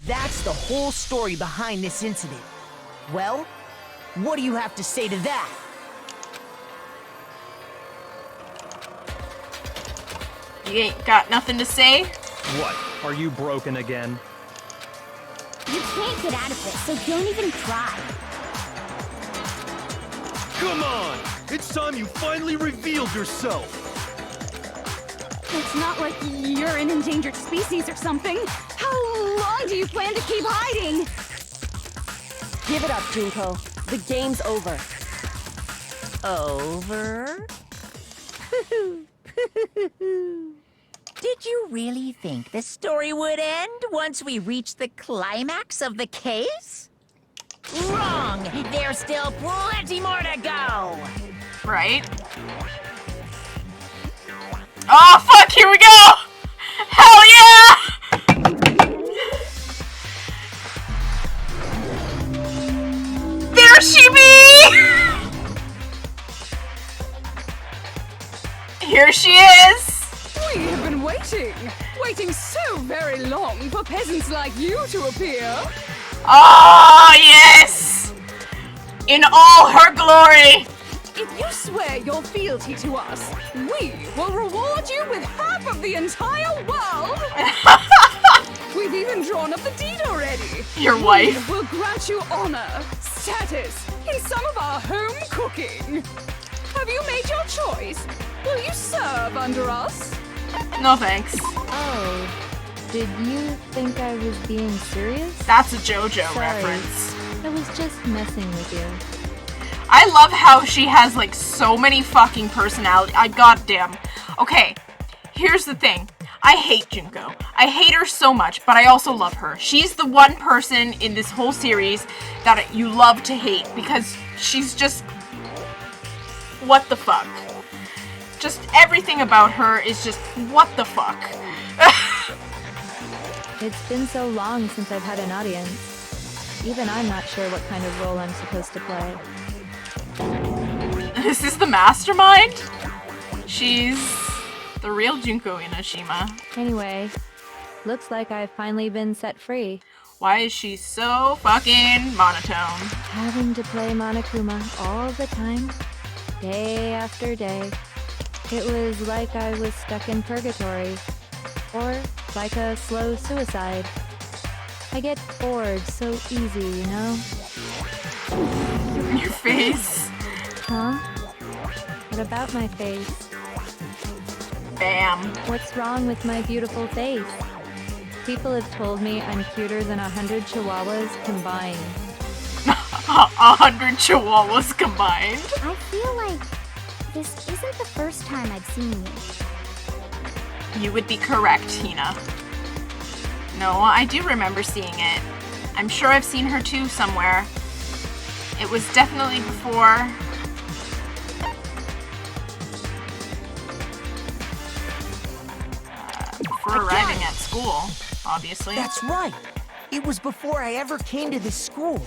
That's the whole story behind this incident. Well, what do you have to say to that? You ain't got nothing to say? What? Are you broken again? You can't get out of this, so don't even try. Come on! It's time you finally revealed yourself! It's not like you're an endangered species or something. How long do you plan to keep hiding? Give it up, Junko. The game's over. Over? Did you really think the story would end once we reached the climax of the case? Wrong! There's still plenty more to go! Right? Oh, fuck, here we go! Hell yeah! There she be! Here she is! We have been waiting so very long for peasants like you to appear. Oh, yes! In all her glory! If you swear your fealty to us, we will reward you with half of the entire world. We've even drawn up the deed already. Your wife. We'll grant you honor, status, in some of our home cooking. Have you made your choice? Will you serve under us? No thanks. Oh, did you think I was being serious? That's a JoJo Sorry. reference. I was just messing with you. I love how she has like so many fucking personality. Goddamn. Okay, here's the thing. I hate Junko. I hate her so much, but I also love her. She's the one person in this whole series that you love to hate because she's just... what the fuck? Just everything about her is just what the fuck. It's been so long since I've had an audience. Even I'm not sure what kind of role I'm supposed to play. This is the mastermind? She's the real Junko Inoshima. Anyway, looks like I've finally been set free. Why is she so fucking monotone? Having to play Monokuma all the time, day after day. It was like I was stuck in purgatory. Or like a slow suicide. I get bored so easy, you know? Your face. Huh? What about my face? Bam. What's wrong with my beautiful face? People have told me I'm cuter than 100 chihuahuas combined. 100 chihuahuas combined. I feel like this isn't the first time I've seen you. You would be correct, Hina. No, I do remember seeing it. I'm sure I've seen her too somewhere. It was definitely before... before arriving at school, obviously. That's right. It was before I ever came to this school.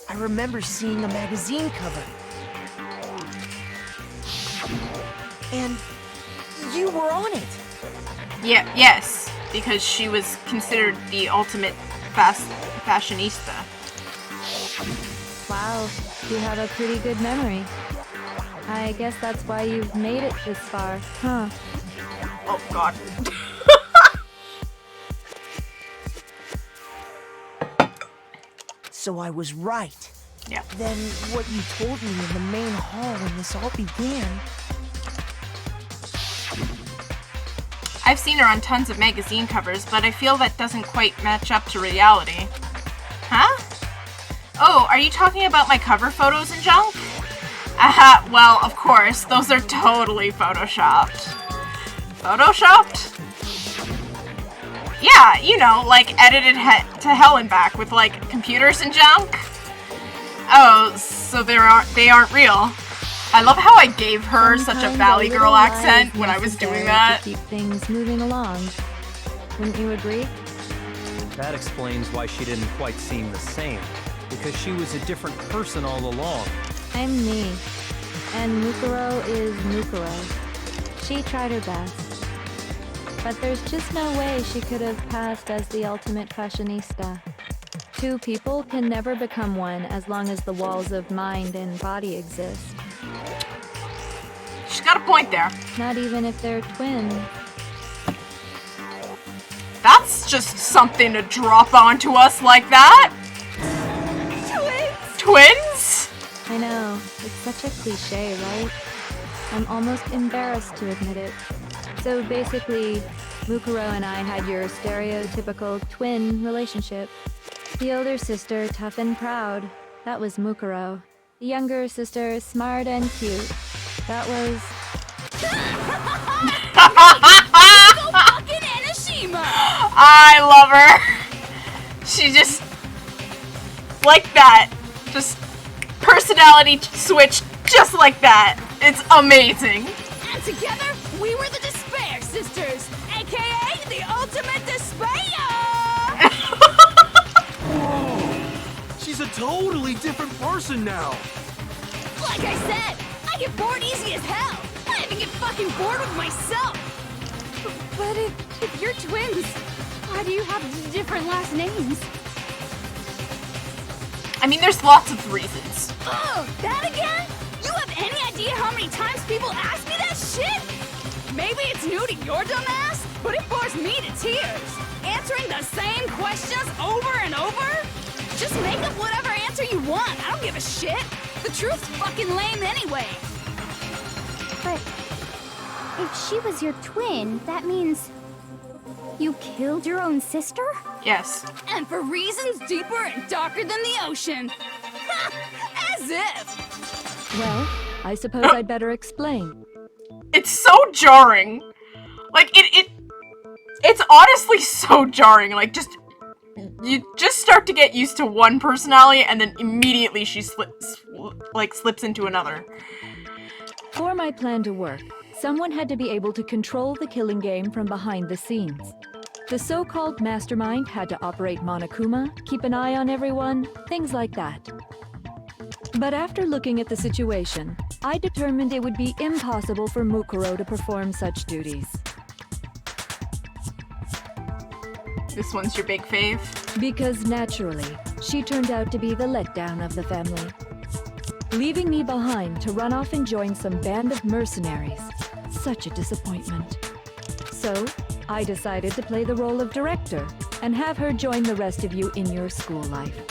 I remember seeing a magazine cover. And you were on it. Yeah, yes, because she was considered the ultimate fashionista. Wow, you have a pretty good memory. I guess that's why you've made it this far, huh? Oh god. So I was right. Yeah. Then what you told me in the main hall when this all began... I've seen her on tons of magazine covers, but I feel that doesn't quite match up to reality. Huh? Oh, are you talking about my cover photos and junk? Aha, well, of course, those are totally photoshopped. Photoshopped? Yeah, you know, like edited to hell and back with like computers and junk. Oh, so they aren't real. I love how I gave her such a Valley Girl accent when I was doing that. To keep things moving along. Wouldn't you agree? That explains why she didn't quite seem the same. Because she was a different person all along. I'm me. And Mukuro is Mukuro. She tried her best. but there's just no way she could have passed as the ultimate fashionista. Two people can never become one as long as the walls of mind and body exist. She's got a point there. Not even if they're twins. That's just something to drop onto us like that. Twins? I know, it's such a cliche, right? I'm almost embarrassed to admit it. So basically, Mukuro and I had your stereotypical twin relationship. The older sister, tough and proud. That was Mukuro. The younger sister, smart and cute. That was... fucking Enoshima! I love her. She just... like that. Just personality switch just like that. It's amazing. And together, we were the Despair Sisters, aka the ultimate despair! Whoa! She's a totally different person now. Like I said, I get bored easy as hell. I even get fucking bored with myself. But if you're twins, why do you have different last names? I mean, there's lots of reasons. Oh, that again? You have any idea how many times people ask me that shit? Maybe it's new to your dumb ass, but it bores me to tears. Answering the same questions over and over? Just make up whatever answer you want. I don't give a shit. The truth's fucking lame anyway. But if she was your twin, that means you killed your own sister? Yes. And for reasons deeper and darker than the ocean. Ha! As if! Well, I suppose I'd better explain. It's so jarring. Like, it's honestly so jarring. Like, you just start to get used to one personality, and then immediately she slips into another. For my plan to work, someone had to be able to control the killing game from behind the scenes. The so-called mastermind had to operate Monokuma, keep an eye on everyone, things like that. But after looking at the situation, I determined it would be impossible for Mukuro to perform such duties. This one's your big fave? Because naturally, she turned out to be the letdown of the family. Leaving me behind to run off and join some band of mercenaries. Such a disappointment. So, I decided to play the role of director and have her join the rest of you in your school life.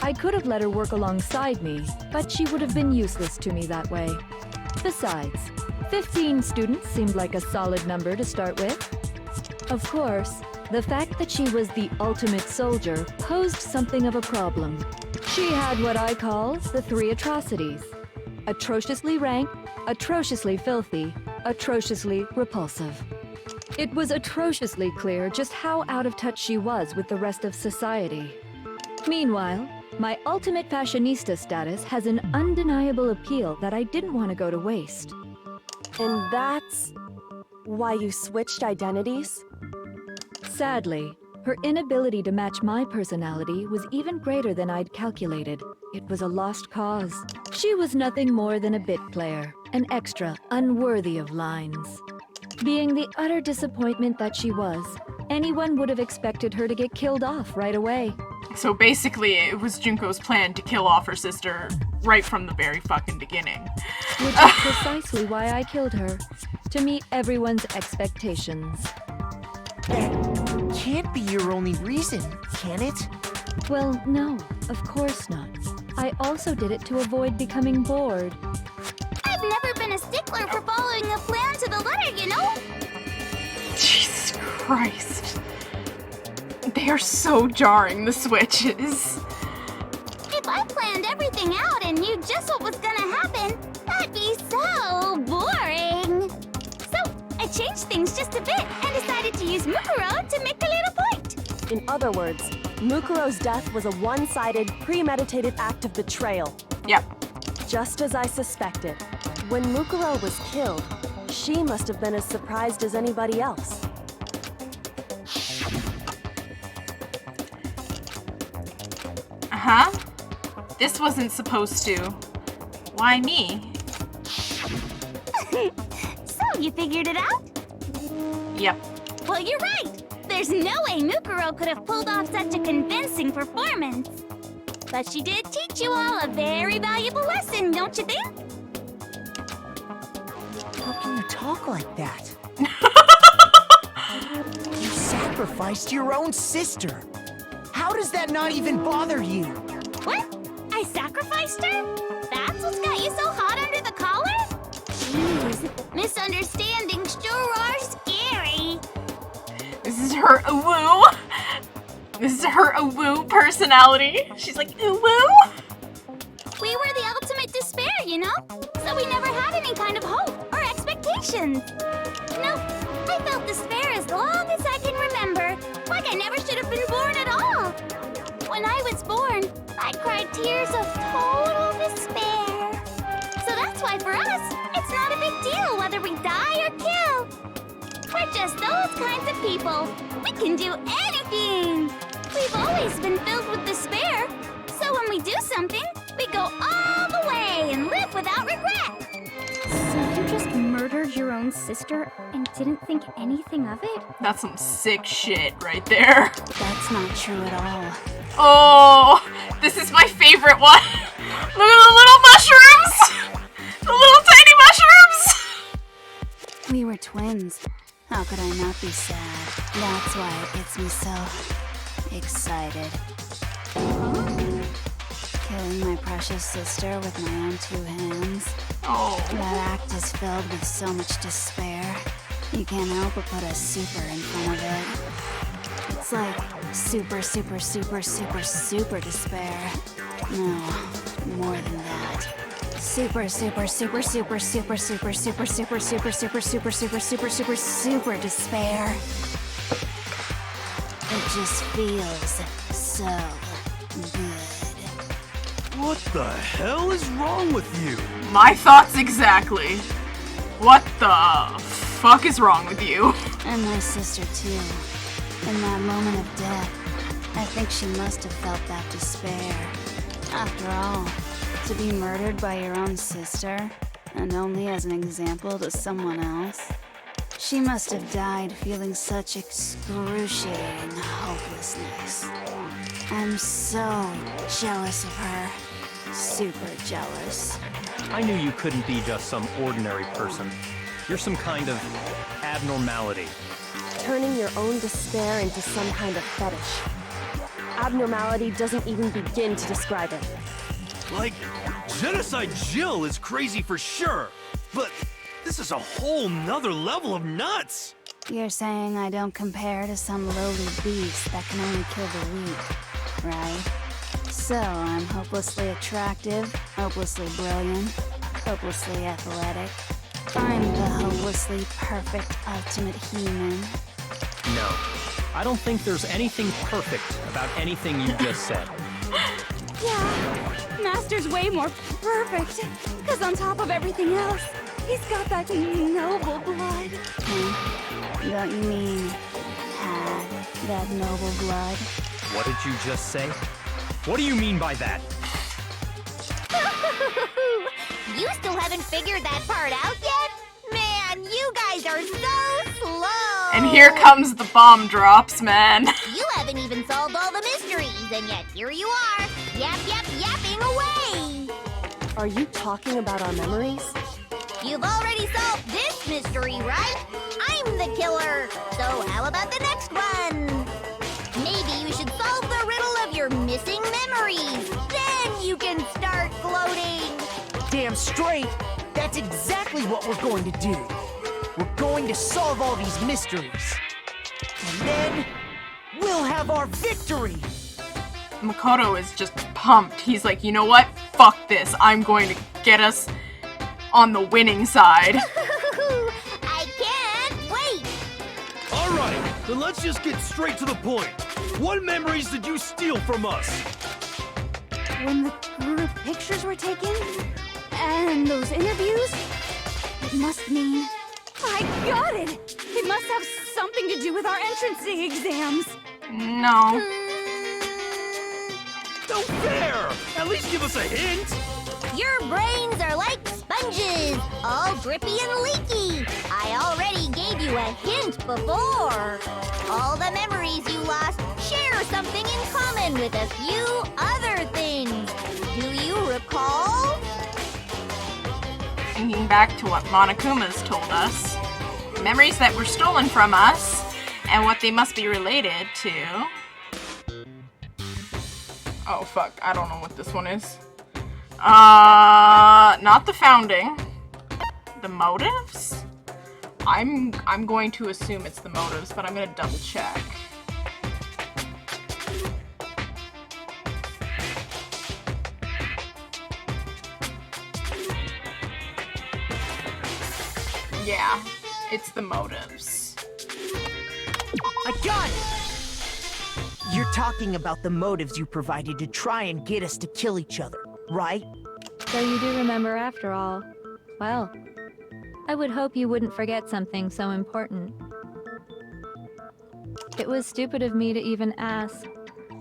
I could have let her work alongside me, but she would have been useless to me that way. Besides, 15 students seemed like a solid number to start with. Of course, the fact that she was the ultimate soldier posed something of a problem. She had what I call the three atrocities. Atrociously rank, atrociously filthy, atrociously repulsive. It was atrociously clear just how out of touch she was with the rest of society. Meanwhile, my ultimate fashionista status has an undeniable appeal that I didn't want to go to waste. And that's why you switched identities? Sadly, her inability to match my personality was even greater than I'd calculated. It was a lost cause. She was nothing more than a bit player, an extra unworthy of lines. Being the utter disappointment that she was, anyone would have expected her to get killed off right away. So basically, it was Junko's plan to kill off her sister right from the very fucking beginning. Which is precisely why I killed her, to meet everyone's expectations. Can't be your only reason, can it? Well, no, of course not. I also did it to avoid becoming bored. I've never been a stickler for following a plan to the letter, you know? Jesus Christ. They are so jarring, the switches. If I planned everything out and knew just what was gonna happen, that'd be so boring. So, I changed things just a bit and decided to use Mukuro to make a little point. In other words, Mukuro's death was a one-sided, premeditated act of betrayal. Yep. Just as I suspected. When Mukuro was killed, she must have been as surprised as anybody else. Uh-huh. This wasn't supposed to. Why me? So, you figured it out? Yep. Well, you're right. There's no way Mukuro could have pulled off such a convincing performance. But she did teach you all a very valuable lesson, don't you think? How can you talk like that? You sacrificed your own sister. How does that not even bother you? What? I sacrificed her? That's what's got you so hot under the collar? Jeez, misunderstandings sure are scary. This is her woo. This is her woo personality. She's like, woo. We were the ultimate despair, you know? So we never had any kind of hope or expectations. Nope, I felt despair as long as I can remember. Like I never should have been born at all. When I was born, I cried tears of total despair. So that's why for us, it's not a big deal whether we die or kill. We're just those kinds of people. We can do anything. We've always been filled with despair. So when we do something, we go all the way and live without regret. So you just murdered your own sister and didn't think anything of it? That's some sick shit right there. That's not true at all. Oh, this is my favorite one. Look at the little mushrooms. The little tiny mushrooms. We were twins. How could I not be sad? That's why it gets me so excited. Killing my precious sister with my own two hands. Oh. That act is filled with so much despair. You can't help but put a super in front of it. It's like super, super, super, super, super despair. No, more than that. Super, super, super, super, super, super, super, super, super, super, super, super, super, super, super despair. It just feels so good. What the hell is wrong with you? My thoughts exactly. What the fuck is wrong with you? And my sister too. In that moment of death, I think she must have felt that despair. After all, to be murdered by your own sister, and only as an example to someone else, she must have died feeling such excruciating hopelessness. I'm so jealous of her. Super jealous. I knew you couldn't be just some ordinary person. You're some kind of abnormality. Turning your own despair into some kind of fetish. Abnormality doesn't even begin to describe it. Like, Genocide Jill is crazy for sure, but this is a whole nother level of nuts! You're saying I don't compare to some lowly beast that can only kill the weak, right? So I'm hopelessly attractive, hopelessly brilliant, hopelessly athletic. I'm the hopelessly perfect ultimate human. No, I don't think there's anything perfect about anything you just said. Yeah, Master's way more perfect. Because on top of everything else, he's got that noble blood. Don't you mean had that noble blood? What did you just say? What do you mean by that? You still haven't figured that part out yet? Man, you guys are so slow! And here comes the bomb drops, man. You haven't even solved all the mysteries, and yet here you are, yapping away! Are you talking about our memories? You've already solved this mystery, right? I'm the killer, so how about the next one? Maybe you should solve the riddle of your missing memories. Then you can start gloating. Damn straight! That's exactly what we're going to do. We're going to solve all these mysteries. And then, we'll have our victory! Makoto is just pumped. He's like, you know what? Fuck this. I'm going to get us on the winning side. I can't wait! Alright, then let's just get straight to the point. What memories did you steal from us? When the group pictures were taken, and those interviews, it must mean... I got it! It must have something to do with our entrancing exams. No. No fair! At least give us a hint! Your brains are like sponges, all drippy and leaky. I already gave you a hint before. All the memories you lost share something in common with a few other things. Do you recall? Thinking back to what Monokuma's told us, memories that were stolen from us, and what they must be related to. Oh fuck, I don't know what this one is. Not the founding. The motives? I'm going to assume it's the motives, but I'm gonna double check. Yeah, it's the motives. I got it! You're talking about the motives you provided to try and get us to kill each other, right? So you do remember after all. Well, I would hope you wouldn't forget something so important. It was stupid of me to even ask.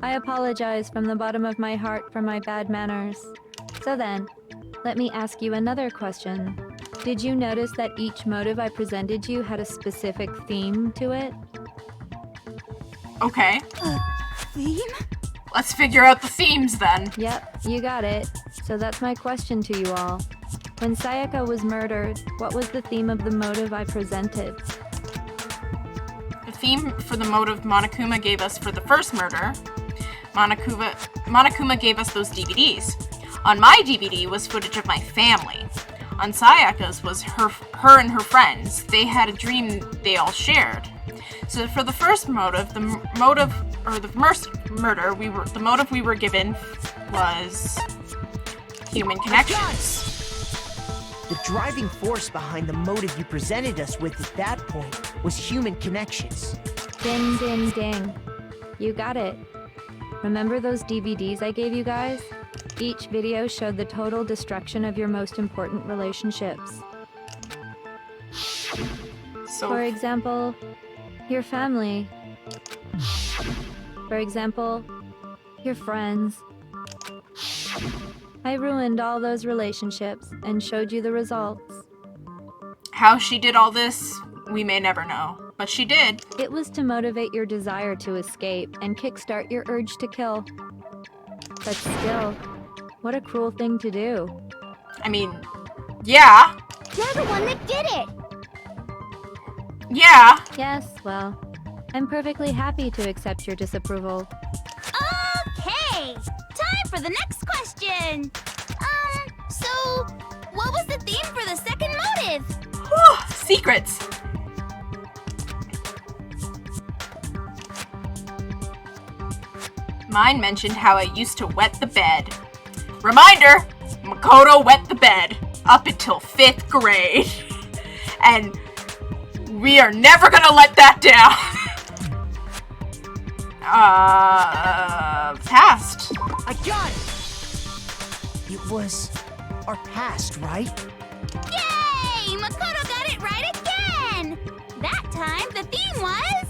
I apologize from the bottom of my heart for my bad manners. So then, let me ask you another question. Did you notice that each motive I presented you had a specific theme to it? Okay. Theme? Let's figure out the themes then. Yep, you got it. So that's my question to you all. When Sayaka was murdered, what was the theme of the motive I presented? The theme for the motive Monokuma gave us for the first murder, Monokuma gave us those DVDs. On my DVD was footage of my family. On Sayaka's was her and her friends. They had a dream they all shared. So for the first motive, the motive we were given was human connections. The driving force behind the motive you presented us with at that point was human connections. Ding, ding, ding. You got it. Remember those DVDs I gave you guys? Each video showed the total destruction of your most important relationships. So, For example, your family. For example, your friends. I ruined all those relationships and showed you the results. how she did all this, we may never know. But she did. It was to motivate your desire to escape and kickstart your urge to kill. But still, what a cruel thing to do. I mean, yeah. You're the one that did it! Yeah. Yes, well, I'm perfectly happy to accept your disapproval. Okay! Time for the next question! So, what was the theme for the second motive? Whew, secrets. Mine mentioned how I used to wet the bed. Reminder, Makoto wet the bed up until 5th grade. And we are never gonna let that down. Past. I got it! It was our past, right? Yay! Makoto got it right again! That time, the theme was...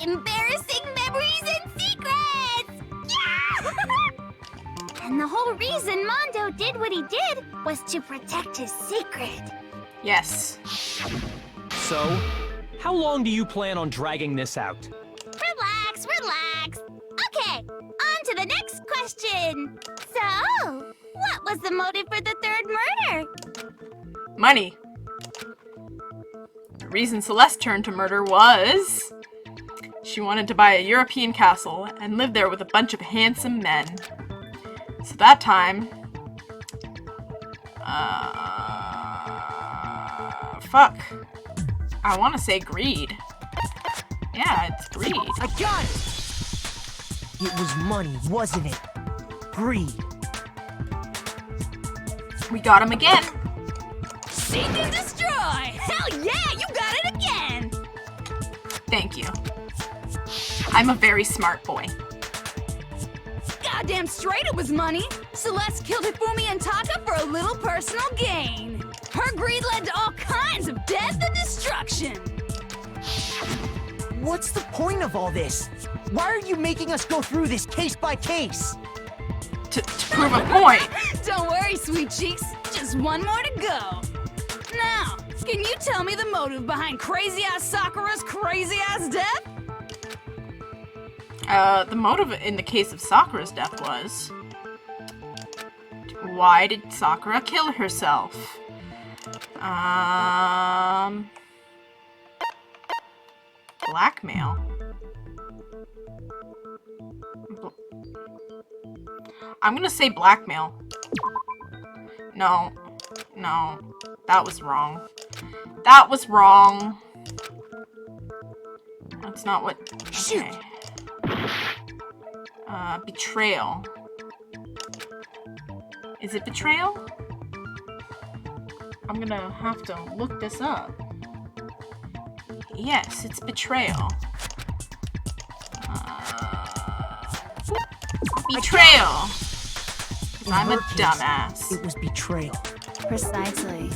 embarrassing memories and secrets! Yeah! And the whole reason Mondo did what he did was to protect his secret. Yes. So, how long do you plan on dragging this out? Relax, relax. Okay, on to the next question. So, what was the motive for the third murder? Money. The reason Celeste turned to murder was... she wanted to buy a European castle and live there with a bunch of handsome men. So that time... fuck. I want to say greed. Yeah, it's greed. I got it! It was money, wasn't it? Greed. We got him again. Seek and destroy! Hell yeah, you got it again! Thank you. I'm a very smart boy. Goddamn straight it was money! Celeste killed Hifumi and Taka for a little personal gain. Her greed led to all kinds of death and destruction. What's the point of all this? Why are you making us go through this case by case? to prove a point. Don't worry, sweet cheeks. Just one more to go. Now, can you tell me the motive behind crazy-ass Sakura's crazy-ass death? The motive in the case of Sakura's death was... Why did Sakura kill herself? Blackmail. I'm gonna say blackmail. No. No. That was wrong. That was wrong. That's not what... Okay. Betrayal. Is it betrayal? I'm gonna have to look this up. Yes, it's betrayal. Betrayal! 'Cause I'm a dumbass. It was betrayal. Precisely.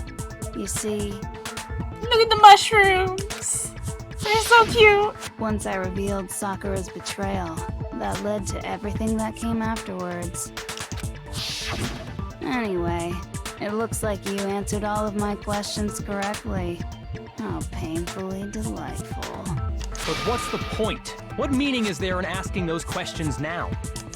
You see, Look at the mushrooms! They're so cute! once I revealed Sakura's betrayal, that led to everything that came afterwards. Anyway, it looks like you answered all of my questions correctly. How painfully delightful. But what's the point? What meaning is there in asking those questions now?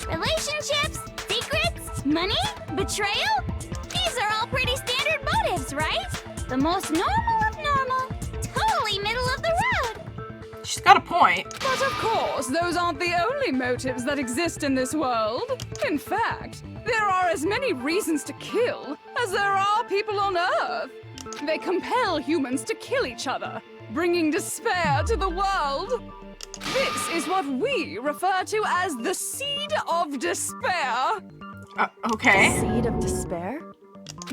Relationships? Secrets? Money? Betrayal? These are all pretty standard motives, right? The most normal of normal. Totally middle of the road. She's got a point. But of course, those aren't the only motives that exist in this world. In fact, there are as many reasons to kill as there are people on Earth. They compel humans to kill each other, bringing despair to the world. This is what we refer to as the seed of despair. Okay. Seed of despair?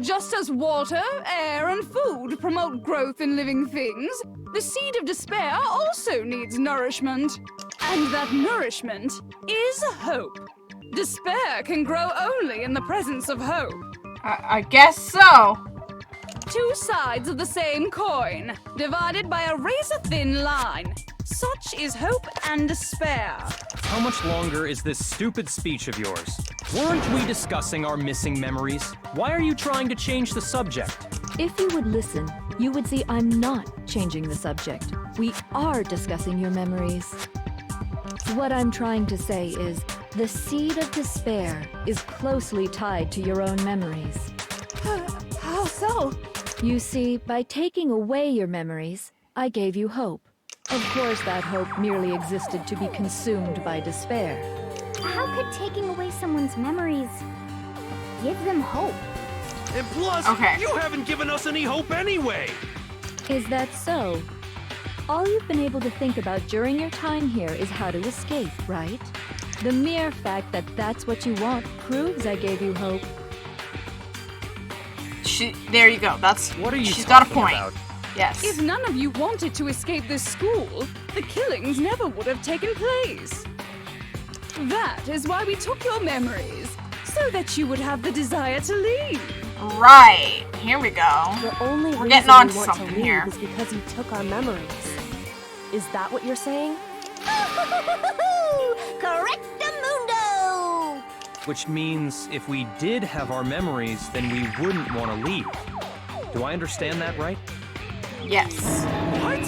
Just as water, air, and food promote growth in living things, the seed of despair also needs nourishment. And that nourishment is hope. Despair can grow only in the presence of hope. I guess so. Two sides of the same coin, divided by a razor-thin line. Such is hope and despair. How much longer is this stupid speech of yours? Weren't we discussing our missing memories? Why are you trying to change the subject? If you would listen, you would see I'm not changing the subject. We are discussing your memories. What I'm trying to say is, the seed of despair is closely tied to your own memories. How so? You see, by taking away your memories, I gave you hope. Of course, that hope merely existed to be consumed by despair. How could taking away someone's memories give them hope? And plus, Okay. you haven't given us any hope anyway. Is that so? All you've been able to think about during your time here is how to escape, right? The mere fact that that's what you want proves I gave you hope. There you go. That's What are you she's got a talking point. about? Yes. If none of you wanted to escape this school, the killings never would have taken place. That is why we took your memories, so that you would have the desire to leave. Right. Here we go. The only We're reason getting on we to want to something leave here. is because you took our memories. Is that what you're saying? Correctamundo! Which means if we did have our memories, then we wouldn't want to leave. Do I understand that right? Yes. What?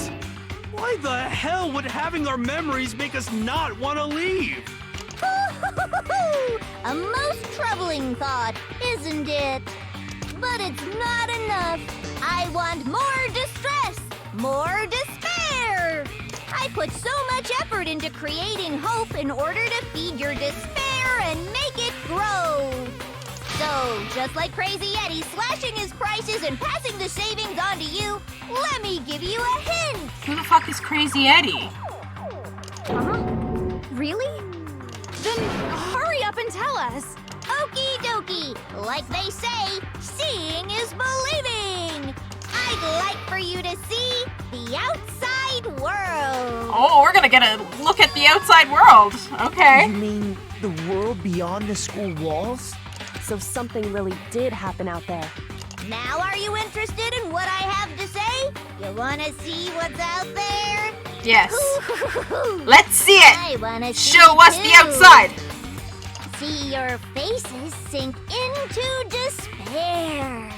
Why the hell would having our memories make us not want to leave? A most troubling thought, isn't it? But it's not enough. I want more distress, more despair. I put so much effort into creating hope in order to feed your despair and make it grow. So, just like Crazy Eddie slashing his prices and passing the savings on to you, let me give you a hint. Who the fuck is Crazy Eddie? Really? Then hurry up and tell us. Okie dokie. Like they say, seeing is believing. I'd like for you to see the outside world. Oh, we're gonna get a look at the outside world. Okay. You mean the world beyond the school walls? So something really did happen out there. Now are you interested in what I have to say? You wanna see what's out there? Yes. Let's see it. I wanna see Show us the too. outside. see your faces sink into despair.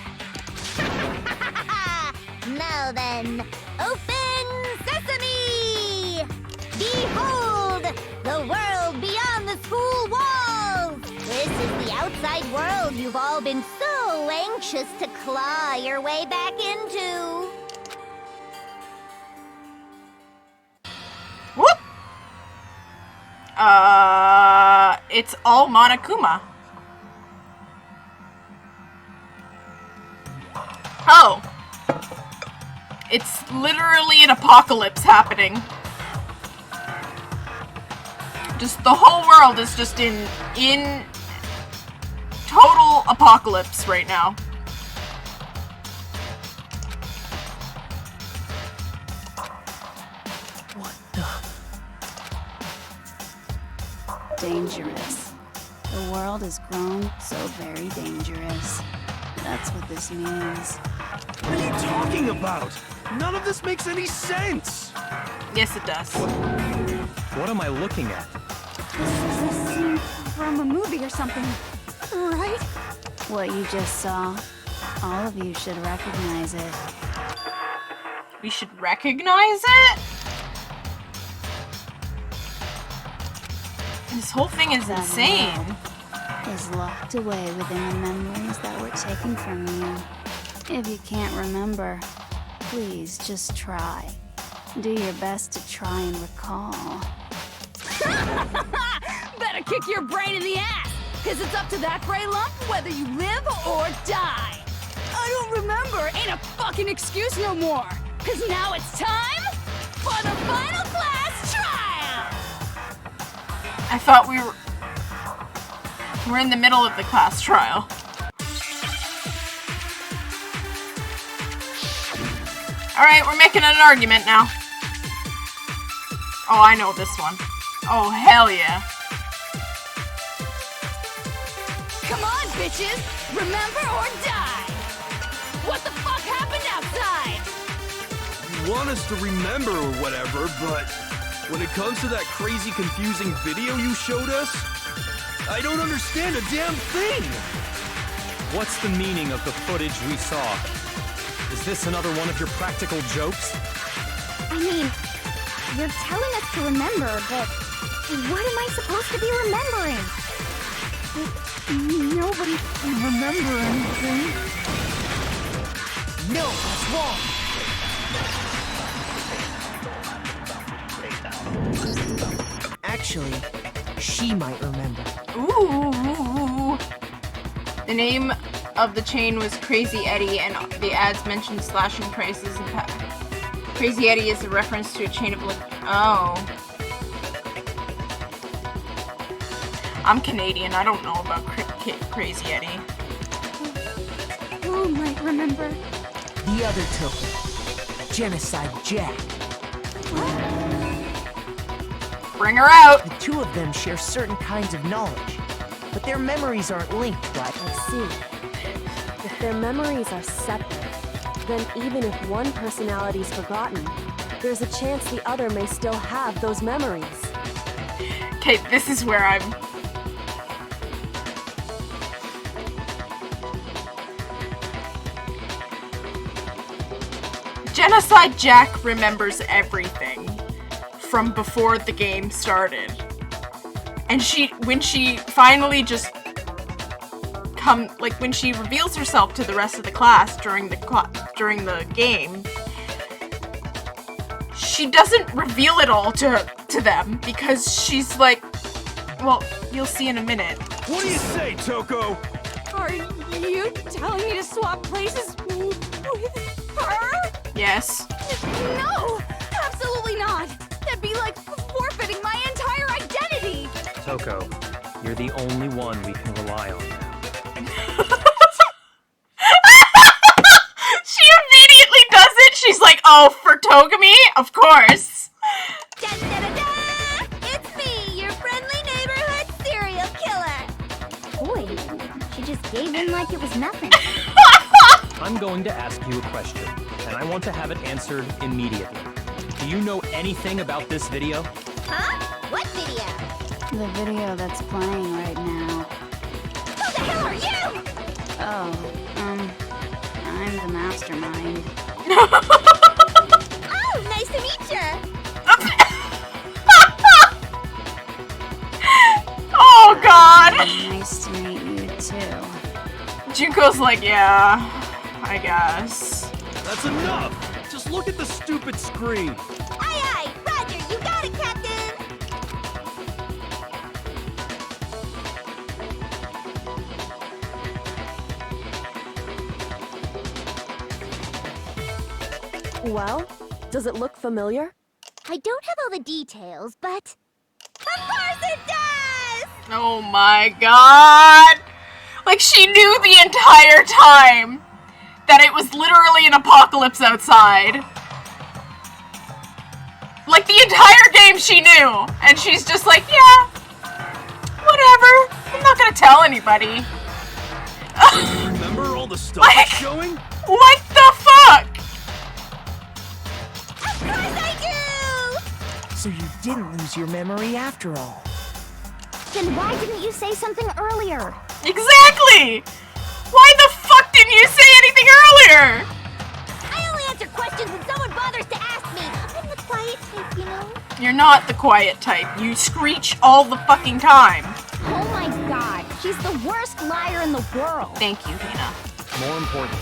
Now then, open sesame! Behold, the world beyond the school walls! This is the outside world you've all been so anxious to claw your way back into. Whoop! It's all Monokuma. Oh. It's literally an apocalypse happening. Just the whole world is just in total apocalypse right now. What the? Dangerous. The world has grown so very dangerous. That's what this means. What are you talking about? None of this makes any sense! Yes, it does. What am I looking at? This is a scene from a movie or something, right? What you just saw, all of you should recognize it. We should recognize it? This whole thing is That insane. world is locked away within the memories that were taken from you. If you can't remember, please just try. Do your best to try and recall. Better kick your brain in the ass, because it's up to that gray lump whether you live or die. I don't remember ain't a fucking excuse no more, because now it's time for the final class trial! I thought we're in the middle of the class trial. Alright, we're making an argument now. Oh, I know this one. Oh, hell yeah. Come on, bitches! Remember or die! What the fuck happened outside? You want us to remember or whatever, but when it comes to that crazy, confusing video you showed us, I don't understand a damn thing! What's the meaning of the footage we saw? Is this another one of your practical jokes? I mean, you're telling us to remember, but what am I supposed to be remembering? Nobody can remember anything. No, that's wrong. Actually, she might remember. Ooh. The name of the chain was Crazy Eddie, and the ads mentioned slashing prices. Crazy Eddie is a reference to a chain of oh. I'm Canadian. I don't know about Crazy Eddie. Who might remember? The other token, Genocide Jack. Bring her out. The two of them share certain kinds of knowledge, but their memories aren't linked, right? I see. If their memories are separate, then even if one personality's forgotten, there's a chance the other may still have those memories. Okay, this is where I'm... Genocide Jack remembers everything from before the game started. And when she finally just when she reveals herself to the rest of the class during the game, she doesn't reveal it all to them because she's like, well, you'll see in a minute. What do you say, Toko? Are you telling me to swap places with her? Yes. No! Absolutely not! That'd be like forfeiting my entire identity! Toko, you're the only one we can rely on now. She immediately does it! She's like, oh, for Togami? Of course! Da, da, da, da! It's me, your friendly neighborhood serial killer! Boy, she just gave in like it was nothing. I'm going to ask you a question, and I want to have it answered immediately. Do you know anything about this video? Huh? What video? The video that's playing right now. Who the hell are you? Oh, I'm the mastermind. Oh, nice to meet you. Oh god! Nice to meet you too. Junko's like, yeah, I guess. That's enough! Just look at the stupid screen! Aye, aye, Roger, you got it, Captain. Well, does it look familiar? I don't have all the details, but... Of course it does! Oh my god! Like, she knew the entire time that it was literally an apocalypse outside. Like, the entire game she knew. And she's just like, yeah, whatever. I'm not gonna tell anybody. Remember all the stuff Like- it's showing? What the fuck? Of course I do! So you didn't lose your memory after all. Then why didn't you say something earlier? Exactly! Why the fuck didn't you say anything earlier? I only answer questions when someone bothers to ask me. I'm the quiet type, you know? You're not the quiet type. You screech all the fucking time. Oh my god, she's the worst liar in the world. Thank you, Hina. More importantly,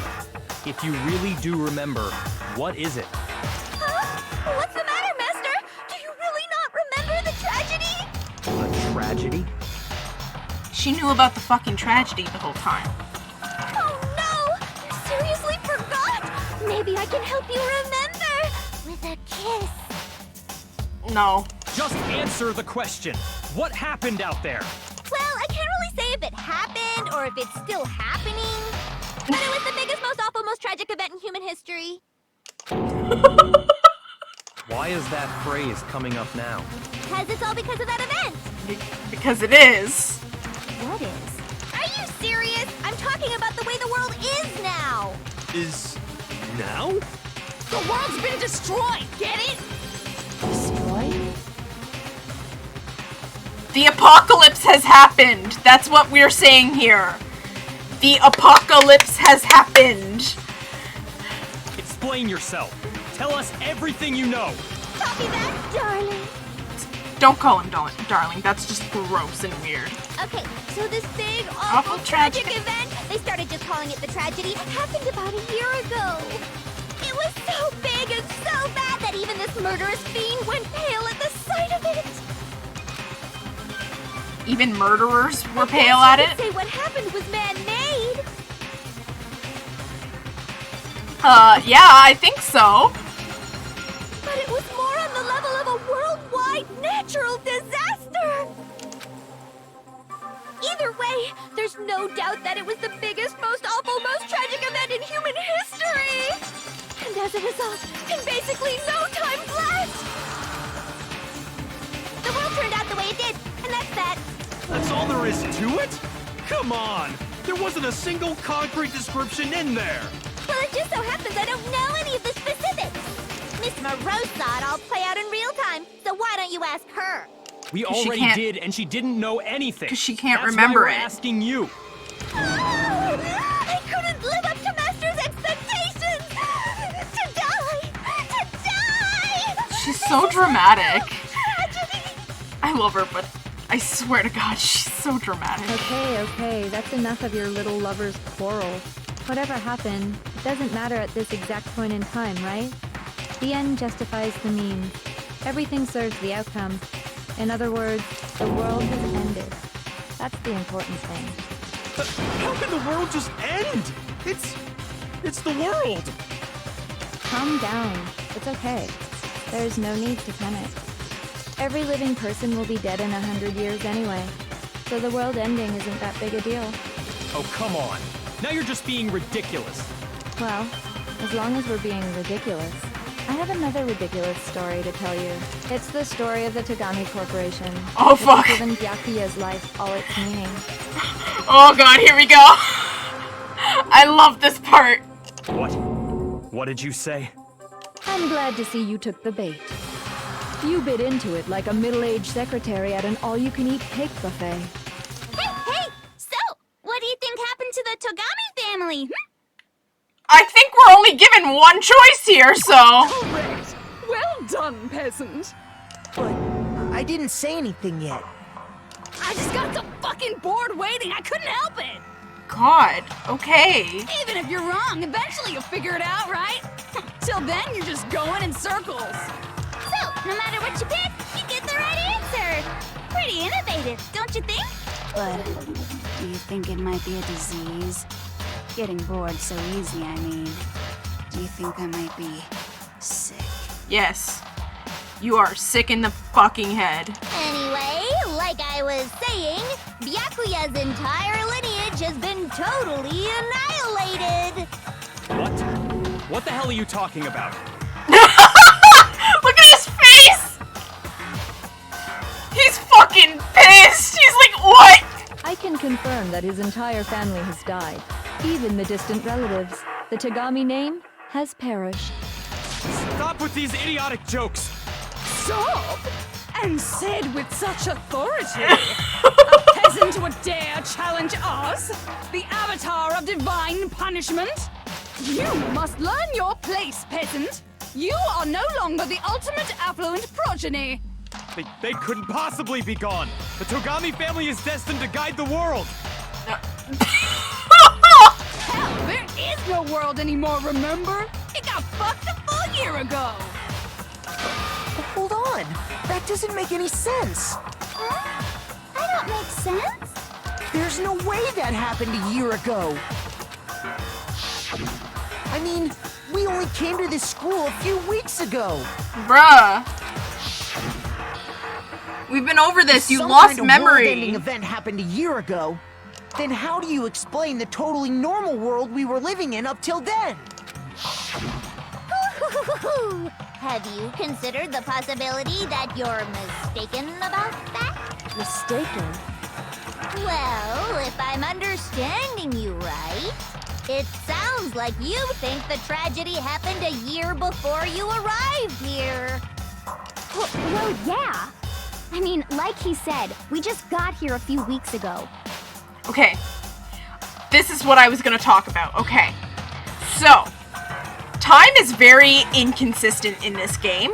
if you really do remember, what is it? Huh? What's the matter, Master? Do you really not remember the tragedy? A tragedy? She knew about the fucking tragedy the whole time. Oh no! You seriously forgot? Maybe I can help you remember with a kiss. No. Just answer the question. What happened out there? Well, I can't really say if it happened or if it's still happening. But it was the biggest, most awful, most tragic event in human history. Why is that phrase coming up now? Because it's all because of that event. Because it is. What is? Are you serious? I'm talking about the way the world is now. Is... now? The world's been destroyed, get it? Destroyed? The apocalypse has happened. That's what we're saying here. The apocalypse has happened. Explain yourself. Tell us everything you know. Copy that, darling. Don't call him darling. That's just gross and weird. Okay, so this big, Awful awful, tragic tragic event, they started just calling it the tragedy, happened about a year ago. It was so big and so bad that even this murderous fiend went pale at the sight of it. Even murderers were I guess pale you at could it. say what happened was man-made. Yeah, I think so. But it was more on the level of a worldwide natural disaster. Either way, there's no doubt that it was the biggest, most awful, most tragic event in human history. And as a result, in basically no time flat, the world turned out the way it did, and that's that. That's all there is to it? Come on! There wasn't a single concrete description in there! Well, it just so happens I don't know any of the specifics. Miss Moreau saw it all play out in real time, so why don't you ask her? We 'Cause she already can't- did, and she didn't know anything. 'Cause she can't That's remember why we're it. asking you. I couldn't live up to Master's expectations! To die! To die! She's so dramatic. Tragedy! I love her, but I swear to God, she's so dramatic. Okay, that's enough of your little lover's quarrel. Whatever happened, it doesn't matter at this exact point in time, right? The end justifies the means. Everything serves the outcome. In other words, the world has ended. That's the important thing. But how can the world just end? It's the world! Calm down. It's okay. There's no need to panic. Every living person will be dead in 100 years anyway, so the world ending isn't that big a deal. Oh, come on. Now you're just being ridiculous. Well, as long as we're being ridiculous. I have another ridiculous story to tell you. It's the story of the Tagami Corporation. Oh, fuck. It's given Byakuya's life all its meaning. Oh God, here we go. I love this part. What? What did you say? I'm glad to see you took the bait. You bit into it like a middle-aged secretary at an all-you-can-eat cake buffet. Hey! So, what do you think happened to the Togami family? I think we're only given one choice here, so... Correct. Well done, peasant. But I didn't say anything yet. I just got so fucking bored waiting, I couldn't help it. God, okay. Even if you're wrong, eventually you'll figure it out, right? Till then, you're just going in circles. So, no matter what you pick, you get the right answer. Pretty innovative, don't you think? But do you think it might be a disease? Getting bored so easy, I mean. Do you think I might be sick? Yes. You are sick in the fucking head. Anyway, like I was saying, Byakuya's entire lineage has been totally annihilated. What? What the hell are you talking about? Look at his face! He's fucking pissed! He's like, what? I can confirm that his entire family has died. Even the distant relatives. The Togami name has perished. Stop with these idiotic jokes! Stop! And said with such authority. A peasant would dare challenge us, the avatar of divine punishment? You must learn your place, peasant. You are no longer the ultimate affluent progeny. They couldn't possibly be gone! The Togami family is destined to guide the world! Hell, there is no world anymore, remember? It got fucked a full year ago. But hold on, that doesn't make any sense. That don't make sense. There's no way that happened a year ago. I mean, we only came to this school a few weeks ago. Bruh. We've been over this. You lost Some memory. world-ending event happened a year ago. Then how do you explain the totally normal world we were living in up till then? Have you considered the possibility that you're mistaken about that? Mistaken? Well, if I'm understanding you right, it sounds like you think the tragedy happened a year before you arrived here. Well, yeah. I mean, like he said, we just got here a few weeks ago. Okay. This is what I was gonna talk about. Okay. So, time is very inconsistent in this game.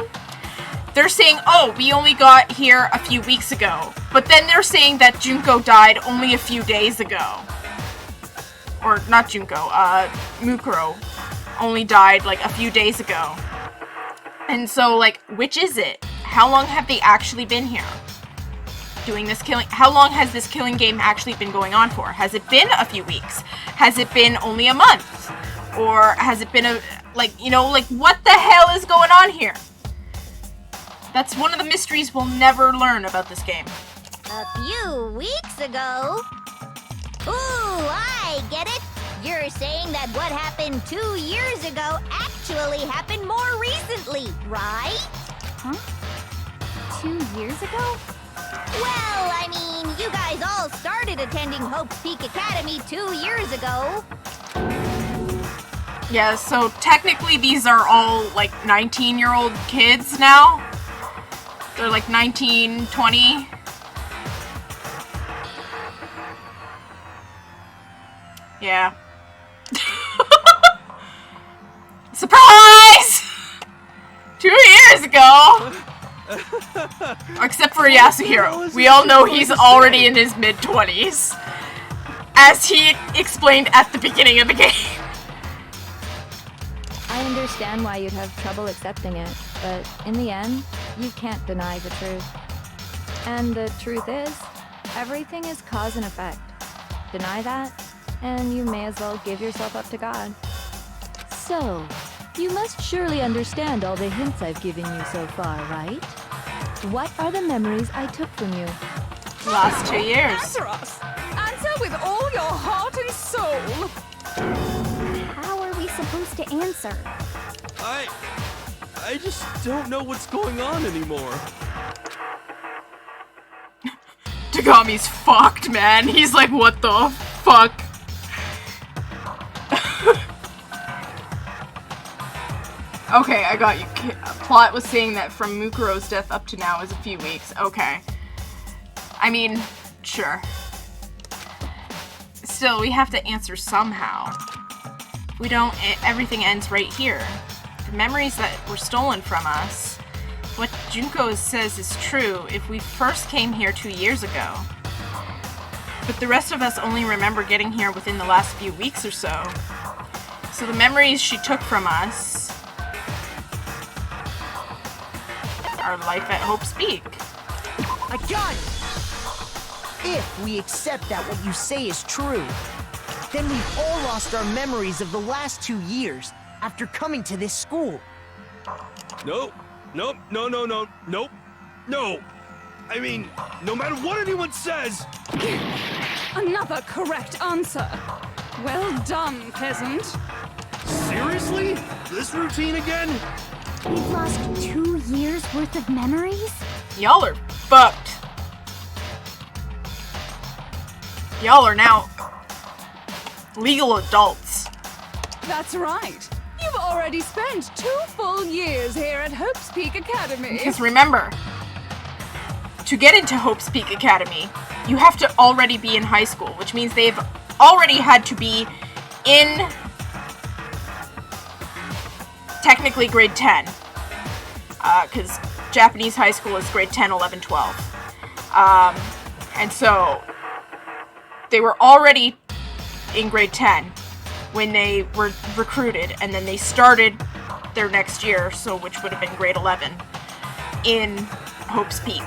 They're saying, oh, we only got here a few weeks ago. But then they're saying that Junko died only a few days ago. Or, not Junko, Mukuro only died, like, a few days ago. And so, like, which is it? How long have they actually been here? Doing this killing? How long has this killing game actually been going on for? Has it been a few weeks? Has it been only a month? Or has it been a, like, you know, like, what the hell is going on here? That's one of the mysteries we'll never learn about this game. A few weeks ago? Ooh, I get it. You're saying that what happened 2 years ago actually happened more recently, right? Huh? 2 years ago? Well, I mean, you guys all started attending Hope's Peak Academy 2 years ago. Yeah, so technically these are all, like, 19-year-old kids now. They're like 19, 20. Yeah. Surprise! 2 years ago! Except for Yasuhiro. We all know he's already in his mid-20s. As he explained at the beginning of the game. I understand why you'd have trouble accepting it, but in the end, you can't deny the truth. And the truth is, everything is cause and effect. Deny that, and you may as well give yourself up to God. So, you must surely understand all the hints I've given you so far, right? What are the memories I took from you? Last 2 years. Answer us! Answer with all your heart and soul! How are we supposed to answer? I just don't know what's going on anymore. Tagami's fucked, man. He's like, what the fuck? Okay, I got you. plot was saying that from Mukuro's death up to now is a few weeks. Okay. I mean, sure. Still, we have to answer somehow. If we don't, everything ends right here. The memories that were stolen from us. What Junko says is true if we first came here 2 years ago. But the rest of us only remember getting here within the last few weeks or so. So the memories she took from us are life at Hope's Peak. I got it! If we accept that what you say is true, then we've all lost our memories of the last 2 years after coming to this school. Nope. Nope. No. Nope. No. I mean, no matter what anyone says... Another correct answer. Well done, peasant. Seriously? This routine again? We've lost 2 years worth of memories? Y'all are fucked. Y'all are now legal adults. That's right. You've already spent 2 full years here at Hope's Peak Academy. Because remember, to get into Hope's Peak Academy, you have to already be in high school, which means they've already had to be in technically grade 10. Because Japanese high school is grade 10, 11, 12. And so they were already in grade 10 when they were recruited, and then they started their next year, so which would have been grade 11, in Hope's Peak.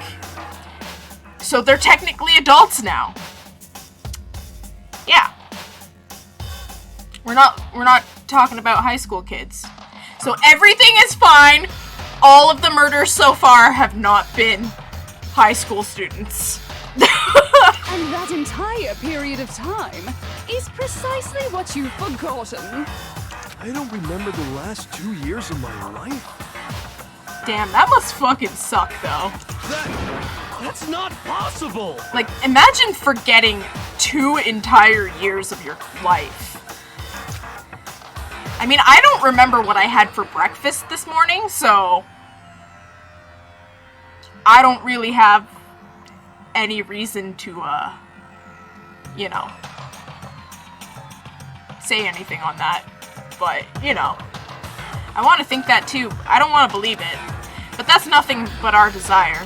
So they're technically adults now. Yeah. We're not talking about high school kids. So everything is fine. All of the murders so far have not been high school students. And that entire period of time is precisely what you've forgotten. I don't remember the last 2 years of my life. Damn, that must fucking suck, though. That's not possible! Like, imagine forgetting 2 entire years of your life. I mean, I don't remember what I had for breakfast this morning, so I don't really have any reason to, you know, say anything on that. But, you know, I want to think that too. I don't want to believe it. But that's nothing but our desire.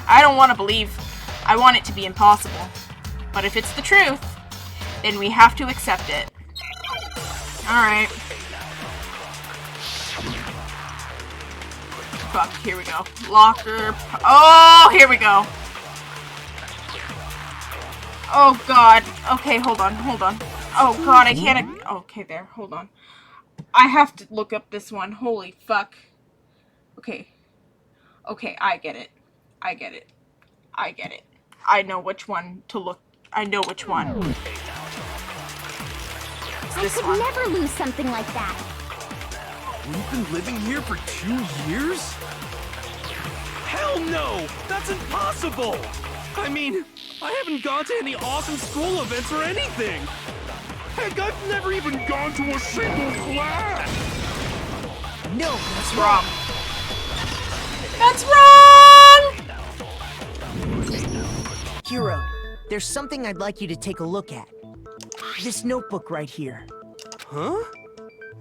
I don't want to believe. I want it to be impossible. But if it's the truth, then we have to accept it. Alright. Fuck, here we go. Locker. Oh, here we go. Oh god. Okay, hold on. Oh god, I can't. Okay, there. Hold on. I have to look up this one. Holy fuck. Okay. Okay, I get it. I know which one to look. I know which one. It's I this could one. never lose something like that. We've been living here for 2 years? Hell no! That's impossible! I mean, I haven't gone to any awesome school events or anything! Heck, I've never even gone to a single class! No, That's wrong. That's wrong! Hiro, there's something I'd like you to take a look at. This notebook right here. Huh?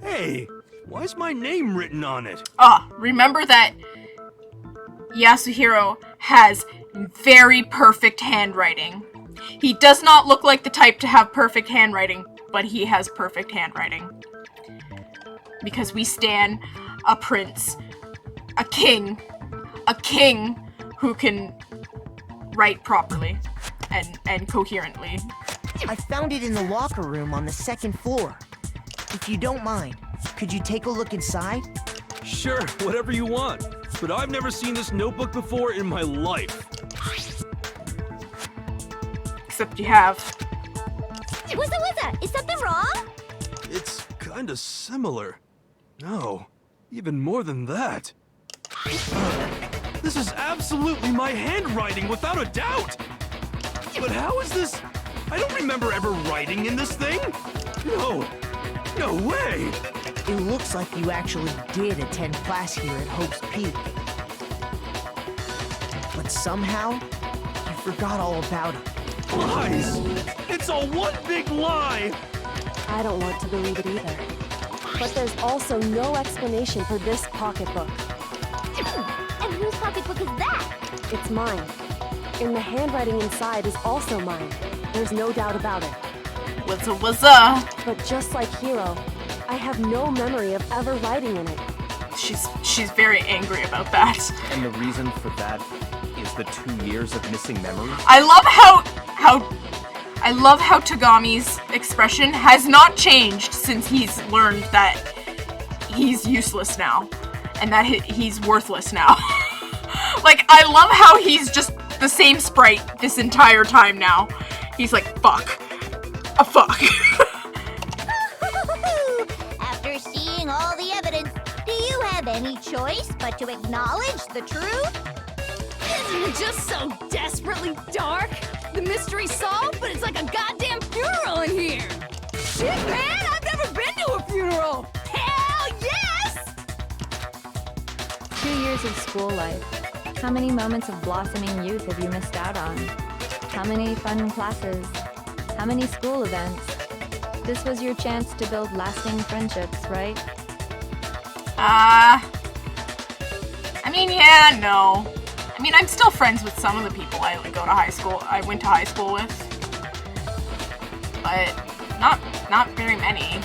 Hey, why is my name written on it? Remember that Yasuhiro has very perfect handwriting. He does not look like the type to have perfect handwriting, but he has perfect handwriting. Because we stan a prince, a king who can write properly and coherently. I found it in the locker room on the 2nd floor. If you don't mind, could you take a look inside? Sure, whatever you want. But I've never seen this notebook before in my life. Except you have. Wizza, is something wrong? It's kinda similar. No, even more than that. This is absolutely my handwriting, without a doubt! But how is this? I don't remember ever writing in this thing! No way! It looks like you actually did attend class here at Hope's Peak. But somehow, you forgot all about it. Lies! It's all one big lie! I don't want to believe it either. But there's also no explanation for this pocketbook. And whose pocketbook is that? It's mine. And the handwriting inside is also mine. There's no doubt about it. What's up? But just like Hiro, I have no memory of ever writing in it. She's very angry about that. And the reason for that is the 2 years of missing memories? I love how Tagami's expression has not changed since he's learned that he's useless now and that he's worthless now. Like, I love how he's just the same sprite this entire time now. He's like, fuck. A fuck. After seeing all the evidence, do you have any choice but to acknowledge the truth? Isn't it just so desperately dark? The mystery's solved, but it's like a goddamn funeral in here! Shit, man! I've never been to a funeral! Hell yes! 2 years of school life. How many moments of blossoming youth have you missed out on? How many fun classes? How many school events? This was your chance to build lasting friendships, right? I mean, yeah, no. I mean, I'm still friends with some of the people I went to high school with. But not very many.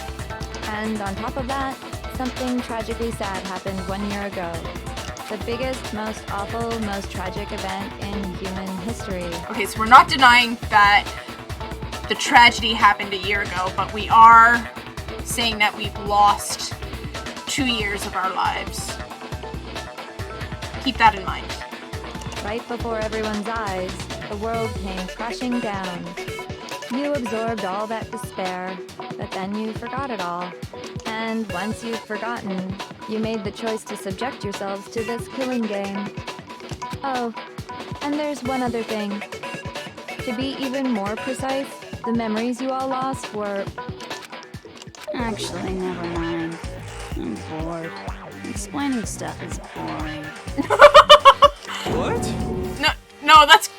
And on top of that, something tragically sad happened 1 year ago. The biggest, most awful, most tragic event in human history. Okay, so we're not denying that the tragedy happened a year ago, but we are saying that we've lost 2 years of our lives. Keep that in mind. Right before everyone's eyes, the world came crashing down. You absorbed all that despair, but then you forgot it all. And once you've forgotten, you made the choice to subject yourselves to this killing game. Oh, and there's one other thing. To be even more precise, the memories you all lost were... Actually, never mind. I'm bored. Explaining stuff is boring. What? No, that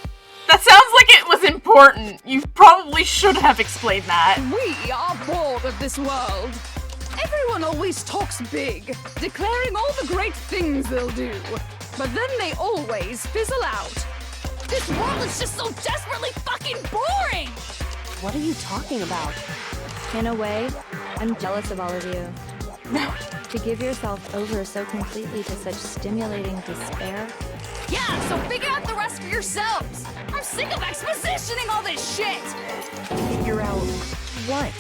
sounds like it was important. You probably should have explained that. We are bored of this world. Everyone always talks big, declaring all the great things they'll do. But then they always fizzle out. This world is just so desperately fucking boring! What are you talking about? In a way, I'm jealous of all of you. To give yourself over so completely to such stimulating despair. Yeah, so figure out the rest for yourselves! I'm sick of expositioning all this shit! Figure out what?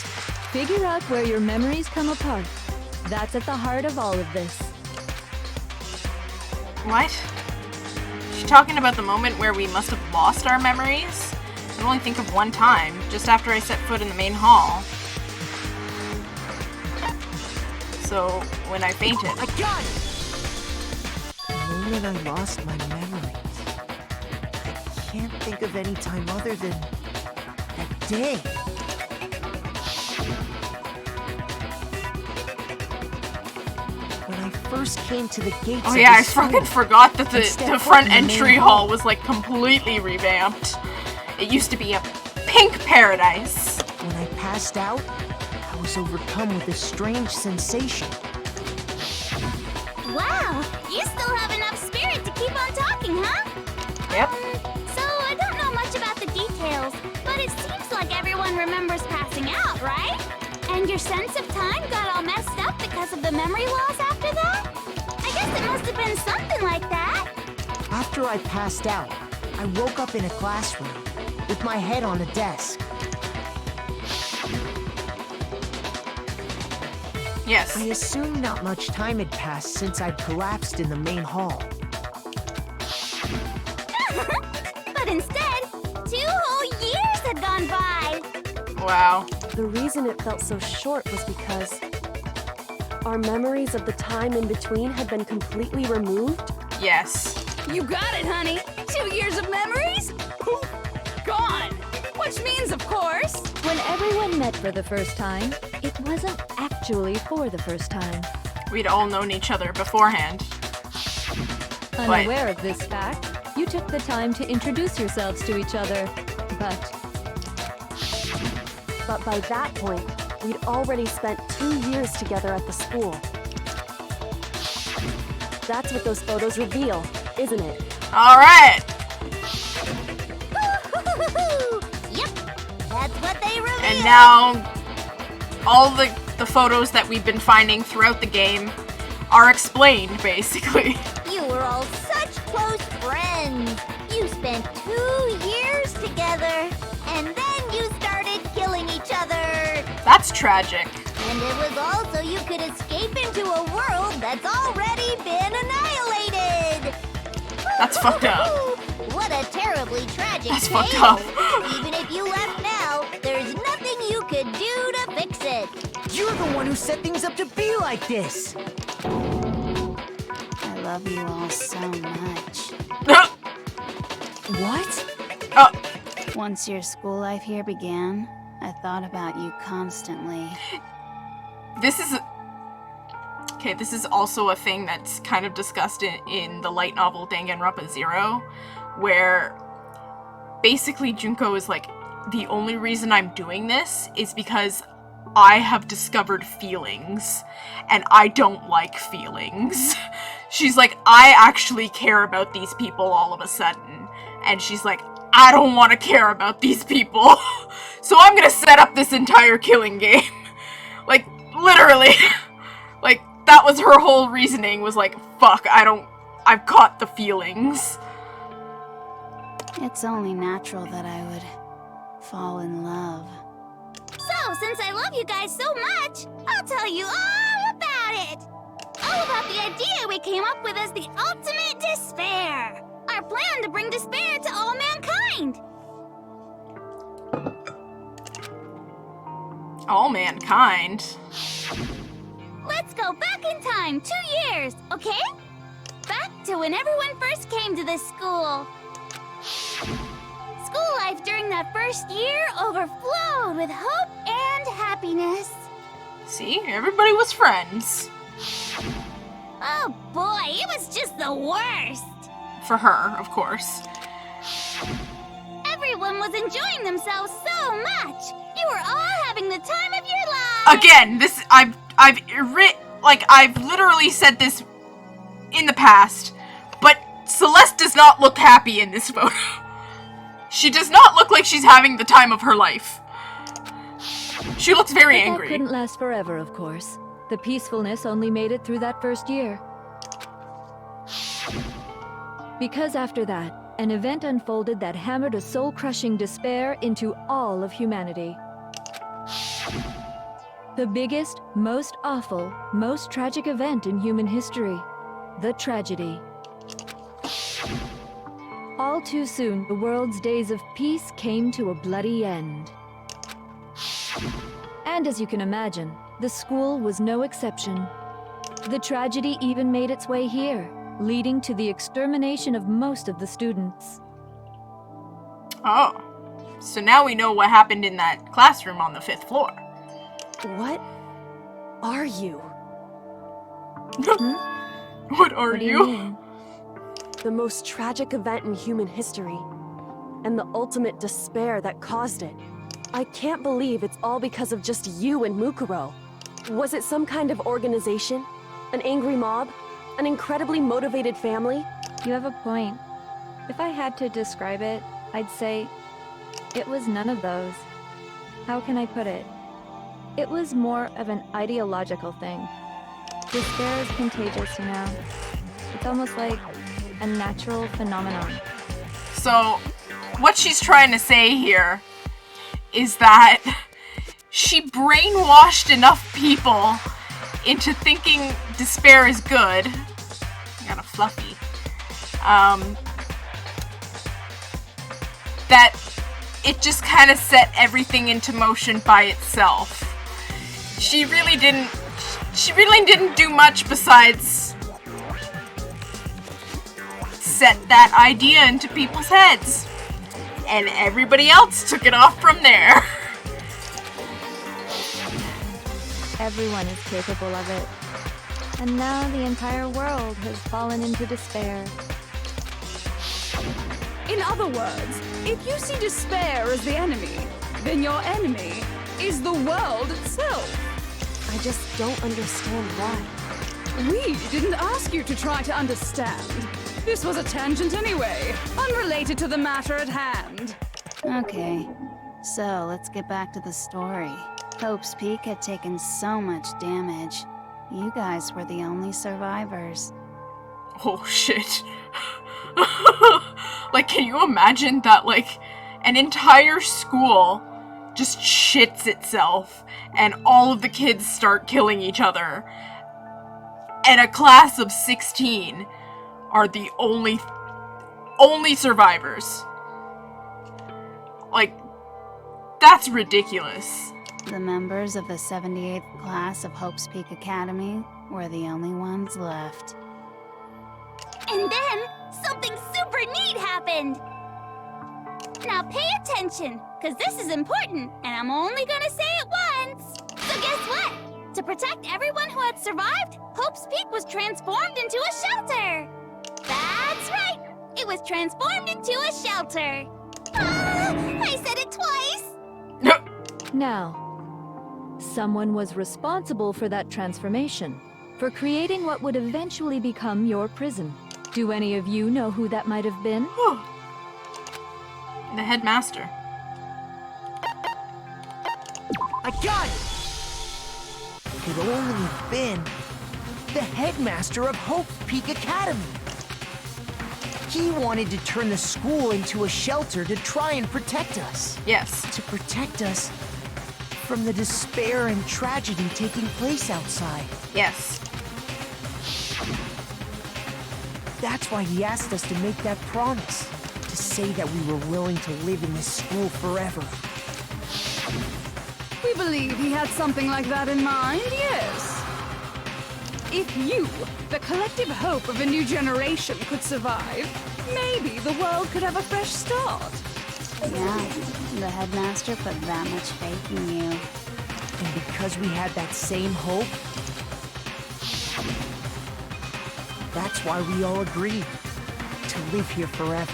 Figure out where your memories come apart. That's at the heart of all of this. What? She's talking about the moment where we must have lost our memories? I can only think of one time, just after I set foot in the main hall. So, when I fainted. I got it! The moment I lost my memories. I can't think of any time other than that day. When I first came to the gates Oh of yeah, the I school, fucking forgot that the stepped front foot in the main entry hall was like completely revamped. It used to be a pink paradise. When I passed out, I was overcome with a strange sensation. Wow, you still have enough spirit to keep on talking, huh? Yep. So I don't know much about the details, but it seems like everyone remembers passing out, right? And your sense of time got all messed up because of the memory loss after that? I guess it must have been something like that. After I passed out, I woke up in a classroom with my head on a desk. Yes. I assumed not much time had passed since I'd collapsed in the main hall. But instead, 2 whole years had gone by. Wow. The reason it felt so short was because our memories of the time in between had been completely removed. Yes. You got it, honey. 2 years of memories? Poof, gone. Which means, of course, when everyone met for the first time, it wasn't actually for the first time. We'd all known each other beforehand. Unaware of this fact, you took the time to introduce yourselves to each other, But by that point, we'd already spent 2 years together at the school. That's what those photos reveal, isn't it? Alright! Yep, that's what they reveal. And now, all the photos that we've been finding throughout the game are explained, basically. You were all such close friends. You spent 2 years together, and then you started killing each other. That's tragic. And it was all so you could escape into a world that's already been annihilated. That's fucked up. What a terribly tragic That's tale. fucked up. Even if you left now, there's nothing you could do to fix it. You're the one who set things up to be like this. I love you all so much. What? Once your school life here began, I thought about you constantly. This is also a thing that's kind of discussed in the light novel Danganronpa 0, where basically Junko is like, the only reason I'm doing this is because I have discovered feelings, and I don't like feelings. She's like, I actually care about these people all of a sudden. And she's like, I don't want to care about these people. So I'm gonna set up this entire killing game. Like, literally. Like, that was her whole reasoning, was like, fuck, I've caught the feelings. It's only natural that I would fall in love. So, since I love you guys so much, I'll tell you all about it. All about the idea we came up with as the ultimate despair. Our plan to bring despair to all mankind. All mankind? Let's go back in time 2 years, okay? Back to when everyone first came to this school. School life during that first year overflowed with hope and happiness. See? Everybody was friends. Oh boy, it was just the worst. For her, of course. Everyone was enjoying themselves so much. You were all having the time of your lives. Again, I've literally said this in the past, but Celeste does not look happy in this photo. She does not look like she's having the time of her life. She looks very angry. That couldn't last forever, of course. The peacefulness only made it through that first year. Because after that, an event unfolded that hammered a soul-crushing despair into all of humanity. The biggest, most awful, most tragic event in human history. The tragedy. All too soon, the world's days of peace came to a bloody end. And as you can imagine, the school was no exception. The tragedy even made its way here, leading to the extermination of most of the students. Oh. So now we know what happened in that classroom on the 5th floor. What are you? What are What do you? mean? The most tragic event in human history, and the ultimate despair that caused it. I can't believe it's all because of just you and Mukuro. Was it some kind of organization? An angry mob? An incredibly motivated family? You have a point. If I had to describe it, I'd say it was none of those. How can I put it? It was more of an ideological thing. Despair is contagious, you know? It's almost like a natural phenomenon. So, what she's trying to say here is that she brainwashed enough people into thinking despair is good. Got a fluffy. That it just kind of set everything into motion by itself. She really didn't do much besides set that idea into people's heads. And everybody else took it off from there. Everyone is capable of it. And now the entire world has fallen into despair. In other words, if you see despair as the enemy, then your enemy is the world itself. I just don't understand why. We didn't ask you to try to understand. This was a tangent anyway, unrelated to the matter at hand. Okay, so let's get back to the story. Hope's Peak had taken so much damage. You guys were the only survivors. Oh shit. Like, can you imagine that, like, an entire school just shits itself and all of the kids start killing each other, and a class of 16 are the only survivors? Like, that's ridiculous. The members of the 78th class of Hope's Peak Academy were the only ones left. And then, something super neat happened! Now pay attention, because this is important, and I'm only gonna say it once! So guess what? To protect everyone who had survived, Hope's Peak was transformed into a shelter! That's right! It was transformed into a shelter! Ah, I said it twice! Now, someone was responsible for that transformation, for creating what would eventually become your prison. Do any of you know who that might have been? The headmaster. I got it! Could only have been the headmaster of Hope's Peak Academy. He wanted to turn the school into a shelter to try and protect us. Yes. To protect us from the despair and tragedy taking place outside. Yes. That's why he asked us to make that promise. To say that we were willing to live in this school forever. We believe he had something like that in mind, yes. If you, the collective hope of a new generation, could survive, maybe the world could have a fresh start. Yeah, the headmaster put that much faith in you. And because we had that same hope, that's why we all agreed to live here forever.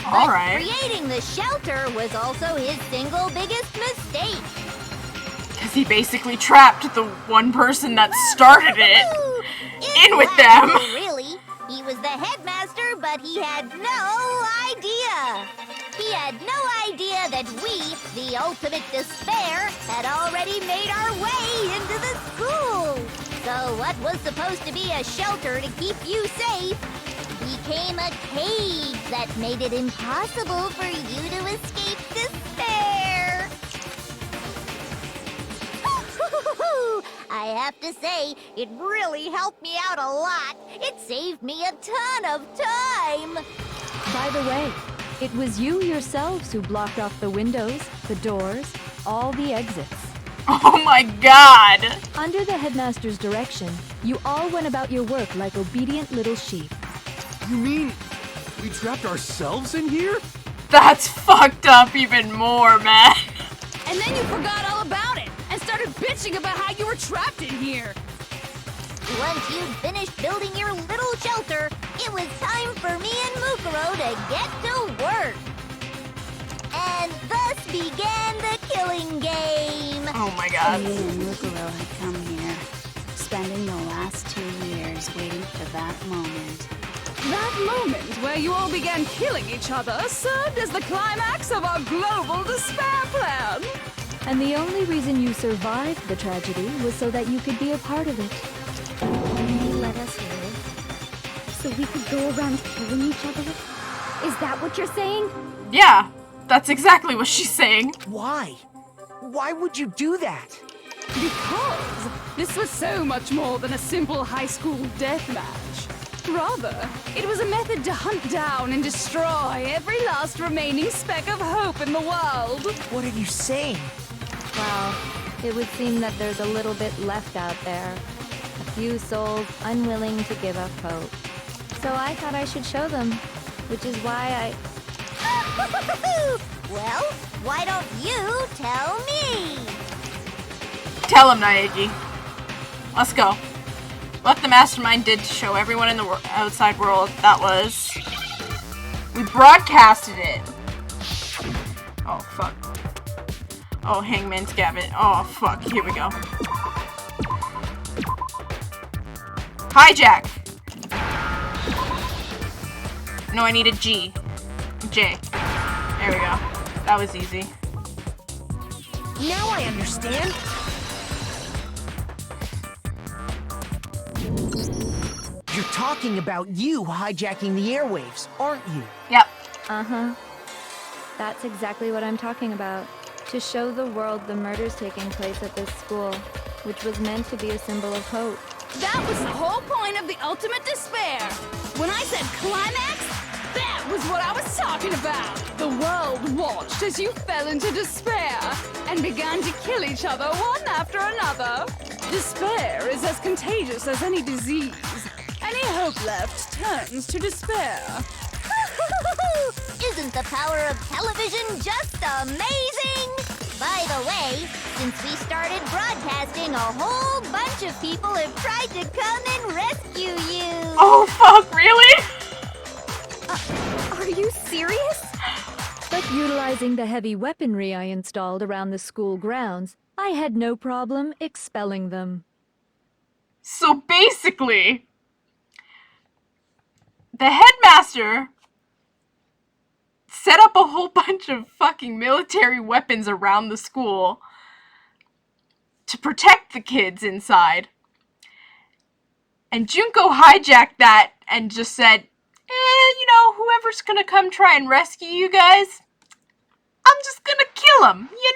All right. Creating the shelter was also his single biggest mistake. Because he basically trapped the one person that started it in with them. Really, he was the headmaster, but he had no idea. He had no idea that we, the ultimate despair, had already made our way into the school. So what was supposed to be a shelter to keep you safe became a cage that made it impossible for you to escape despair. I have to say, it really helped me out a lot. It saved me a ton of time. By the way, it was you yourselves who blocked off the windows, the doors, all the exits. Oh my god! Under the headmaster's direction, you all went about your work like obedient little sheep. You mean we trapped ourselves in here? That's fucked up even more, man. And then you forgot all about it and started bitching about how you were trapped in here. Once you'd finished building your little shelter, it was time for me and Mukuro to get to work. And thus began the killing game. Oh my god. Me and Mukuro had come here, spending the last 2 years waiting for that moment. That moment where you all began killing each other served as the climax of our global despair plan. And the only reason you survived the tragedy was so that you could be a part of it. You let us live so we could go around killing each other? Is that what you're saying? Yeah, that's exactly what she's saying. Why? Why would you do that? Because this was so much more than a simple high school death match. Rather, it was a method to hunt down and destroy every last remaining speck of hope in the world. What are you saying? Well, it would seem that there's a little bit left out there. A few souls unwilling to give up hope. So I thought I should show them, which is why Well, why don't you tell me? Tell him, Naegi. Let's go. What the mastermind did to show everyone in the outside world, that was... We broadcasted it. Oh, fuck. Oh, Hangman's Gavin. Oh, fuck. Here we go. Hijack! No, I needed G. J. There we go. That was easy. Now I understand. You're talking about you hijacking the airwaves, aren't you? Yep. Uh-huh. That's exactly what I'm talking about. To show the world the murders taking place at this school, which was meant to be a symbol of hope. That was the whole point of the ultimate despair. When I said climax, that was what I was talking about. The world watched as you fell into despair and began to kill each other one after another. Despair is as contagious as any disease. Any hope left turns to despair. Isn't the power of television just amazing? By the way, since we started broadcasting, a whole bunch of people have tried to come and rescue you. Oh, fuck, really? Are you serious? But utilizing the heavy weaponry I installed around the school grounds, I had no problem expelling them. So basically, the headmaster set up a whole bunch of fucking military weapons around the school to protect the kids inside. And Junko hijacked that and just said, you know, whoever's gonna come try and rescue you guys, I'm just gonna kill them, you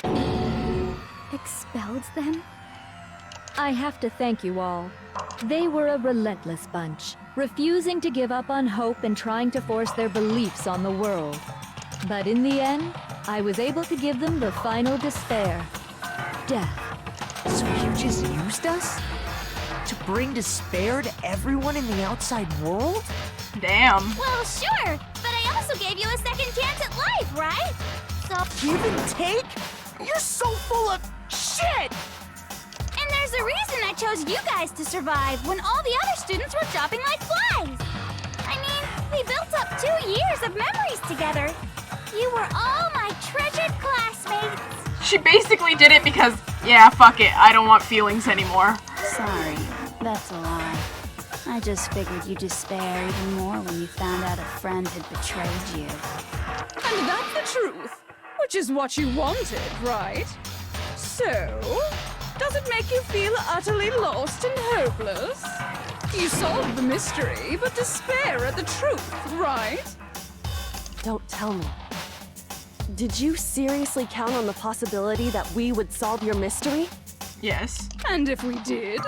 know? Expelled them? I have to thank you all. They were a relentless bunch, refusing to give up on hope and trying to force their beliefs on the world. But in the end, I was able to give them the final despair. Death. So you just used us? To bring despair to everyone in the outside world? Damn. Well, sure, but I also gave you a second chance at life, right? So... Give and take? You're so full of shit! And there's a reason I chose you guys to survive when all the other students were dropping like flies. I mean, we built up 2 years of memories together. You were all my treasured classmates. She basically did it because, yeah, fuck it, I don't want feelings anymore. Sorry, that's a lie. I just figured you'd despair even more when you found out a friend had betrayed you. And that's the truth, which is what you wanted, right? So, does it make you feel utterly lost and hopeless? You solved the mystery, but despair at the truth, right? Don't tell me. Did you seriously count on the possibility that we would solve your mystery? Yes. And if we did,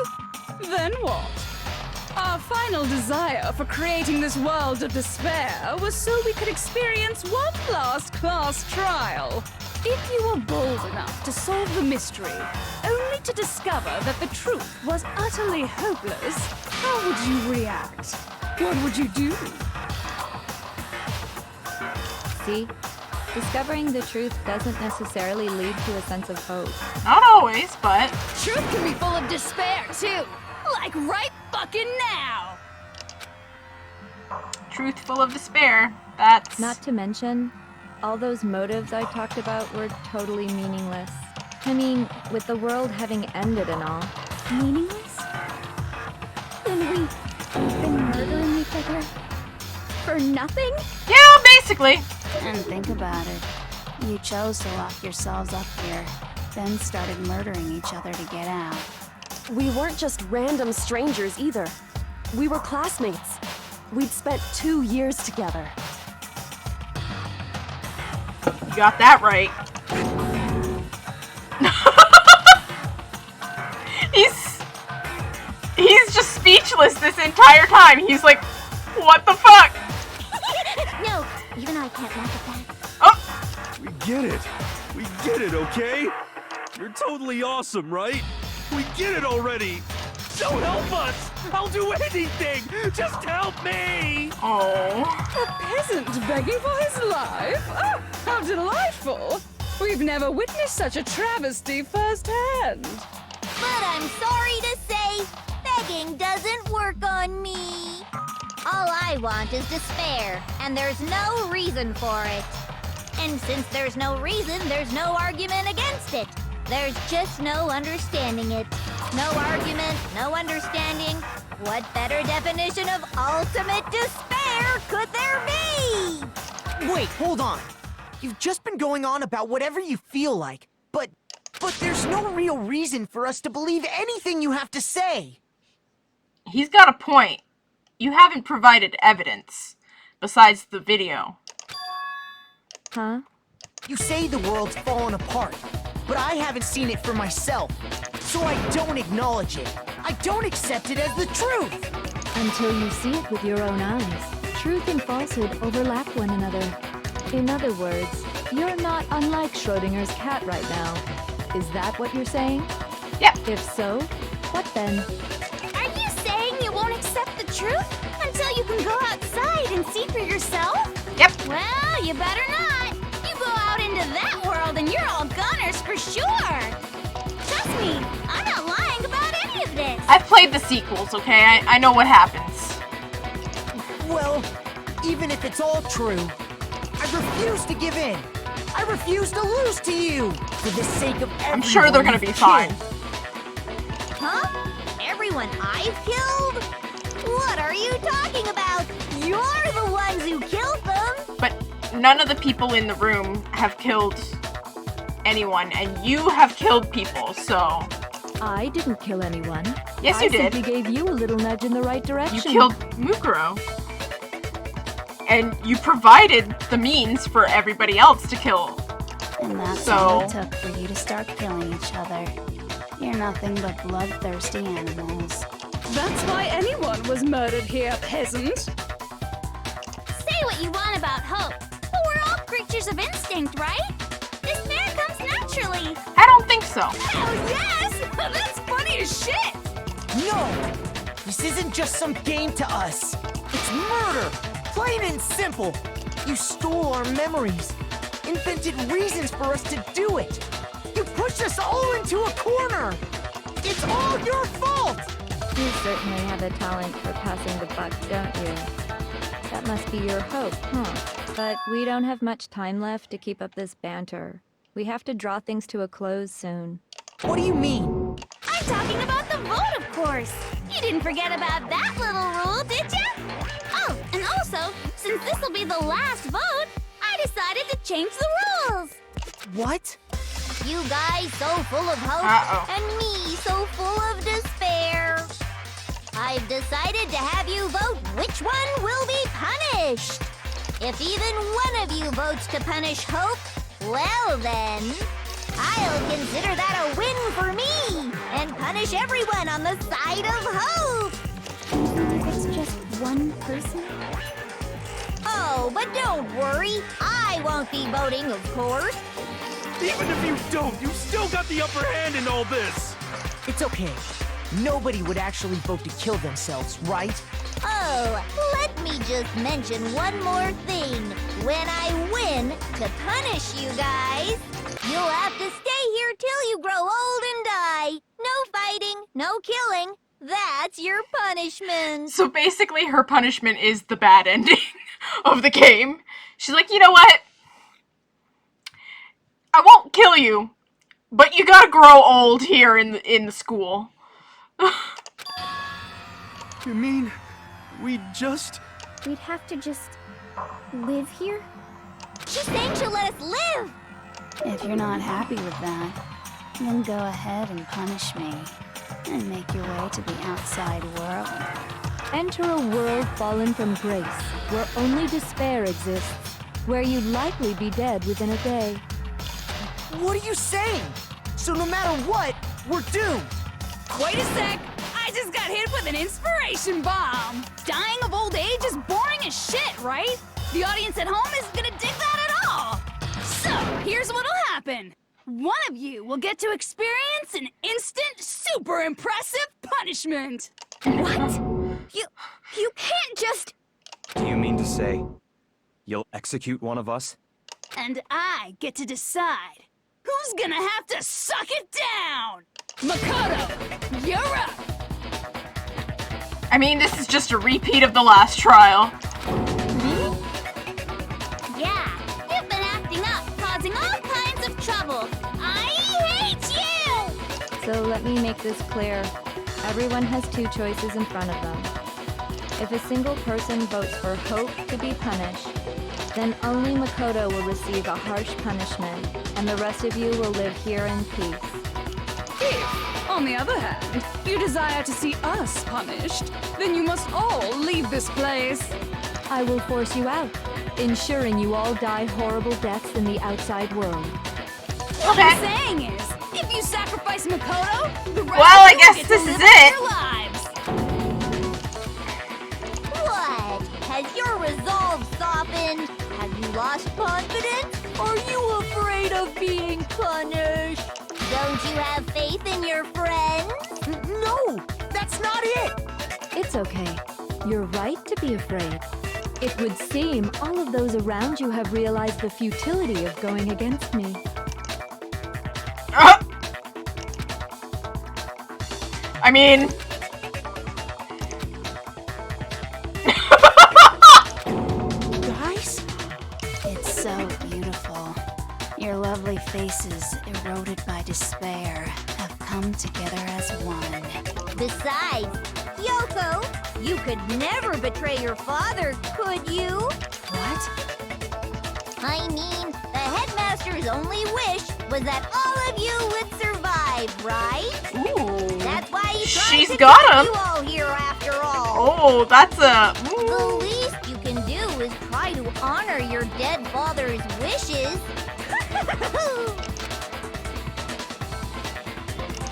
then what? Our final desire for creating this world of despair was so we could experience one last class trial. If you were bold enough to solve the mystery, only to discover that the truth was utterly hopeless, how would you react? What would you do? See? Discovering the truth doesn't necessarily lead to a sense of hope. Not always, but... Truth can be full of despair, too. Like right fucking now. Truth full of despair. That's... Not to mention, all those motives I talked about were totally meaningless. I mean, with the world having ended and all. Meaningless? Then we've been murdering each other for nothing? Yeah, basically. And think about it. You chose to lock yourselves up here, then started murdering each other to get out. We weren't just random strangers either. We were classmates. We'd spent 2 years together. You got that right. He's just speechless this entire time. He's like, what the fuck? No, even I can't laugh at that. Oh! We get it. We get it, okay? You're totally awesome, right? We get it already. So help us. I'll do anything. Just help me. Oh. A peasant begging for his life? Oh, how delightful! We've never witnessed such a travesty firsthand. But I'm sorry to say, begging doesn't work on me. All I want is despair, and there's no reason for it. And since there's no reason, there's no argument against it. There's just no understanding it. No argument, no understanding. What better definition of ultimate despair could there be? Wait, hold on. You've just been going on about whatever you feel like, but there's no real reason for us to believe anything you have to say. He's got a point. You haven't provided evidence besides the video. Huh? You say the world's fallen apart, but I haven't seen it for myself, so I don't acknowledge it. I don't accept it as the truth. Until you see it with your own eyes. Truth and falsehood overlap one another. In other words, you're not unlike Schrodinger's cat right now. Is that what you're saying? Yep. If so, what then? Are you saying you won't accept the truth until you can go outside and see for yourself? Yep. Well, you better not. You go out into that world and you're all goners for sure. Trust me, I'm not lying about any of this. I've played the sequels, okay? I know what happens. Well, even if it's all true, I refuse to give in. I refuse to lose to you for the sake of everyone. I'm sure they're gonna be fine. Huh? Everyone I've killed? What are you talking about? You're the ones who killed them. But none of the people in the room have killed anyone, and you have killed people, so... I didn't kill anyone. Yes, you did. I simply gave you a little nudge in the right direction. You killed Mukuro. And you provided the means for everybody else to kill. And that's So- all it took for you to start killing each other. You're nothing but bloodthirsty animals. That's why anyone was murdered here, peasant. Say what you want about hope, but we're all creatures of instinct, right? Despair comes naturally. I don't think so. Hell yes! That's funny as shit! No! This isn't just some game to us. It's murder! Plain and simple. You stole our memories. Invented reasons for us to do it. You pushed us all into a corner. It's all your fault! You certainly have a talent for passing the buck, don't you? That must be your hope, huh? But we don't have much time left to keep up this banter. We have to draw things to a close soon. What do you mean? I'm talking about the vote, of course. You didn't forget about that little rule, did you? Oh, and also, since this will be the last vote, I decided to change the rules. What? You guys so full of hope, Uh-oh. and me so full of despair. I've decided to have you vote which one will be punished. If even one of you votes to punish Hope, well then, I'll consider that a win for me and punish everyone on the side of Hope. It's just one person? Oh, but don't worry, I won't be voting, of course. Even if you don't, you still got the upper hand in all this! It's okay. Nobody would actually vote to kill themselves, right? Oh, let me just mention one more thing. When I win to punish you guys, you'll have to stay here till you grow old and die. No fighting, no killing. That's your punishment. So basically her punishment is the bad ending of the game. She's like, you know what? I won't kill you, but you gotta grow old here in the school. You mean, we'd have to just live here? She's saying she'll let us live. If you're not happy with that, then go ahead and punish me. And make your way to the outside world. Enter a world fallen from grace, where only despair exists, where you'd likely be dead within a day. What are you saying? So no matter what, we're doomed. Wait a sec! I just got hit with an inspiration bomb! Dying of old age is boring as shit, right? The audience at home isn't gonna dig that at all! So, here's what'll happen. One of you will get to experience an instant, super impressive punishment! What? You can't just... Do you mean to say you'll execute one of us? And I get to decide who's gonna have to suck it down! Makoto, you're up! I mean, this is just a repeat of the last trial. Yeah, you've been acting up, causing all kinds of trouble. I hate you! So let me make this clear. Everyone has two choices in front of them. If a single person votes for Hope to be punished, then only Makoto will receive a harsh punishment, and the rest of you will live here in peace. If, on the other hand, you desire to see us punished, then you must all leave this place. I will force you out, ensuring you all die horrible deaths in the outside world. What I'm saying is, if you sacrifice Makoto, the rest Well, I of you guess get this to is live it. their lives. What? Has your resolve softened? Have you lost confidence? Are you afraid of being punished? Don't you have faith in your friends? No, that's not it. It's okay. You're right to be afraid. It would seem all of those around you have realized the futility of going against me. I mean... Guys? It's so beautiful. Your lovely faces, eroded by despair, have come together as one. Besides, Kyoko, you could never betray your father, could you? What? I mean, the headmaster's only wish was that all of you would survive, right? Ooh. That's why he tried She's to got keep him. you all here after all. Oh, that's a... The least you can do is try to honor your dead father's wishes.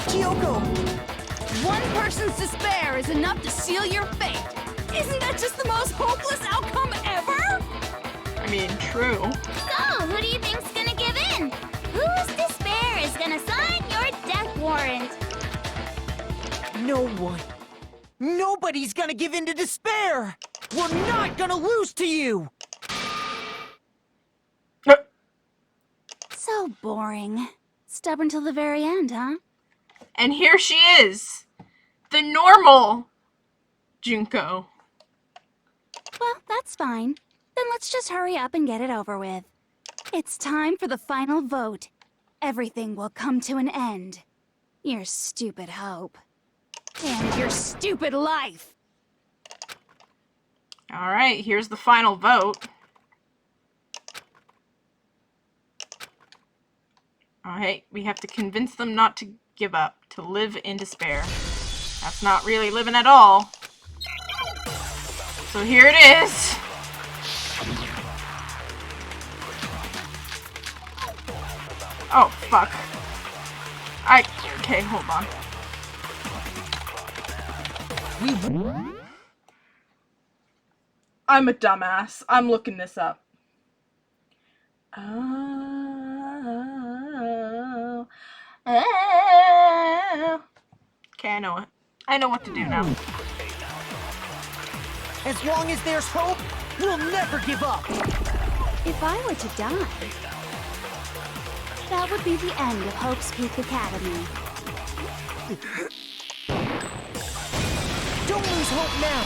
Kyoko! One person's despair is enough to seal your fate. Isn't that just the most hopeless outcome ever? I mean, true. So, who do you think's gonna give in? Whose despair is gonna sign your death warrant? No one. Nobody's gonna give in to despair! We're not gonna lose to you! So boring. Stubborn till the very end, huh? And here she is. The normal Junko. Well, that's fine. Then let's just hurry up and get it over with. It's time for the final vote. Everything will come to an end. Your stupid hope. And your stupid life. Alright, here's the final vote. Alright, we have to convince them not to give up, to live in despair. That's not really living at all. So here it is. Oh, fuck. Okay, hold on. I'm a dumbass. I'm looking this up. Okay, I know it. I know what to do now. As long as there's hope, we'll never give up! If I were to die, that would be the end of Hope's Peak Academy. Don't lose hope now!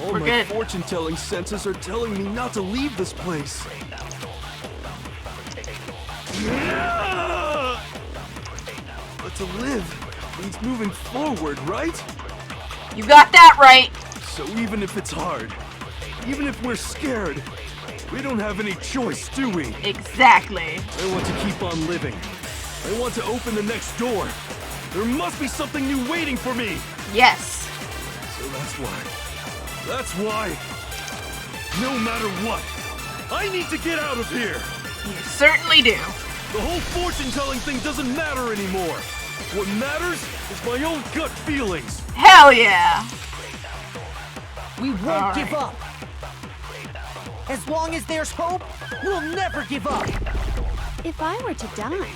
All We're my good. fortune-telling senses are telling me not to leave this place. But to live means moving forward, right? You got that right. So even if it's hard, even if we're scared, we don't have any choice, do we? Exactly. I want to keep on living. I want to open the next door. There must be something new waiting for me. Yes. So that's why. That's why. No matter what, I need to get out of here. You certainly do. The whole fortune-telling thing doesn't matter anymore. What matters is my own gut feelings. Hell yeah. We won't give up! As long as there's hope, we'll never give up! If I were to die,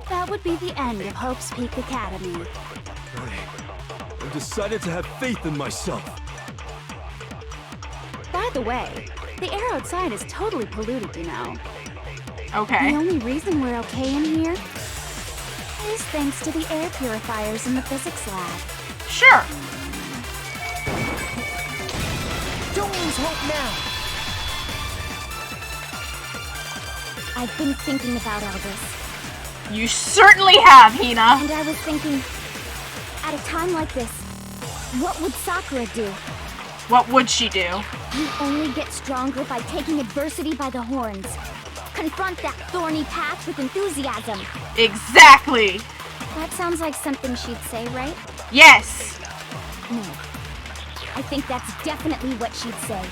that would be the end of Hope's Peak Academy. I've decided to have faith in myself. By the way, The air outside is totally polluted, you know. Okay. The only reason we're okay in here is thanks to the air purifiers in the physics lab. Sure. Don't lose hope now. I've been thinking about all this. You certainly have, Hina. And I was thinking, at a time like this, what would Sakura do? What would she do? You only get stronger by taking adversity by the horns. Confront that thorny path with enthusiasm. Exactly. That sounds like something she'd say, right? Yes. No. I think that's definitely what she'd say.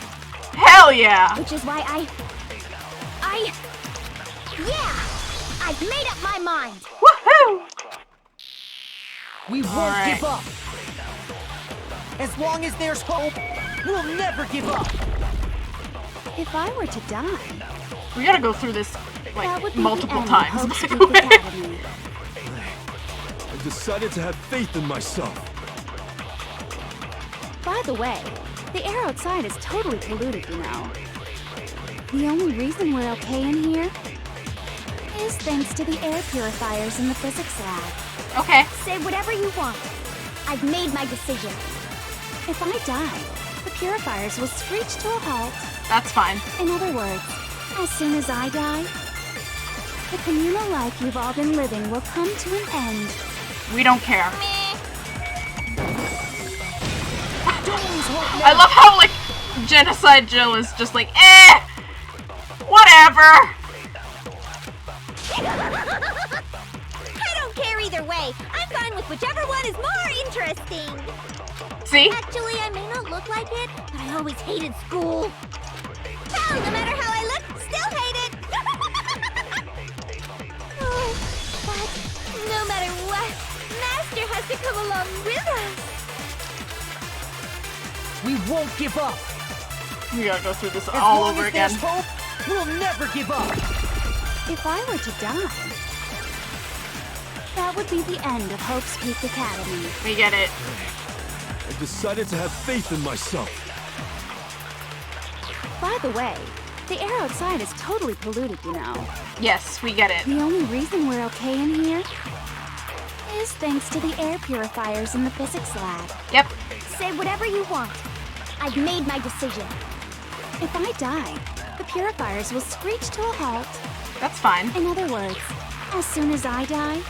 Hell yeah. Which is why yeah! I've made up my mind! Woohoo! We won't give up. As long as there's hope, we'll never give up. If I were to die, We gotta go through this, that like, would be multiple the end times, of by Hope's the Peak way. Academy. I decided to have faith in myself. By the way, the air outside is totally polluted, you know. The only reason we're okay in here is thanks to the air purifiers in the physics lab. Okay. Say whatever you want. I've made my decision. If I die, the purifiers will screech to a halt. That's fine. In other words, as soon as I die, the communal life you've all been living will come to an end. We don't care. Don't lose hope now. I love how, like, Genocide Jill is just like, whatever. I don't care either way. I'm fine with whichever one is more interesting. See? Actually, I may not look like it, but I always hated school. Hell, no matter how I look, still hate it. Oh, but no matter what, Master has to come along with us. We won't give up. We gotta go through this As all long over as again. there's hope, we'll never give up. If I were to die, that would be the end of Hope's Peak Academy. We get it. I decided to have faith in myself. By the way, the air outside is totally polluted, you know. Yes, we get it. The only reason we're okay in here is thanks to the air purifiers in the physics lab. Yep. Say whatever you want. I've made my decision. If I die, the purifiers will screech to a halt. That's fine. In other words, as soon as I die,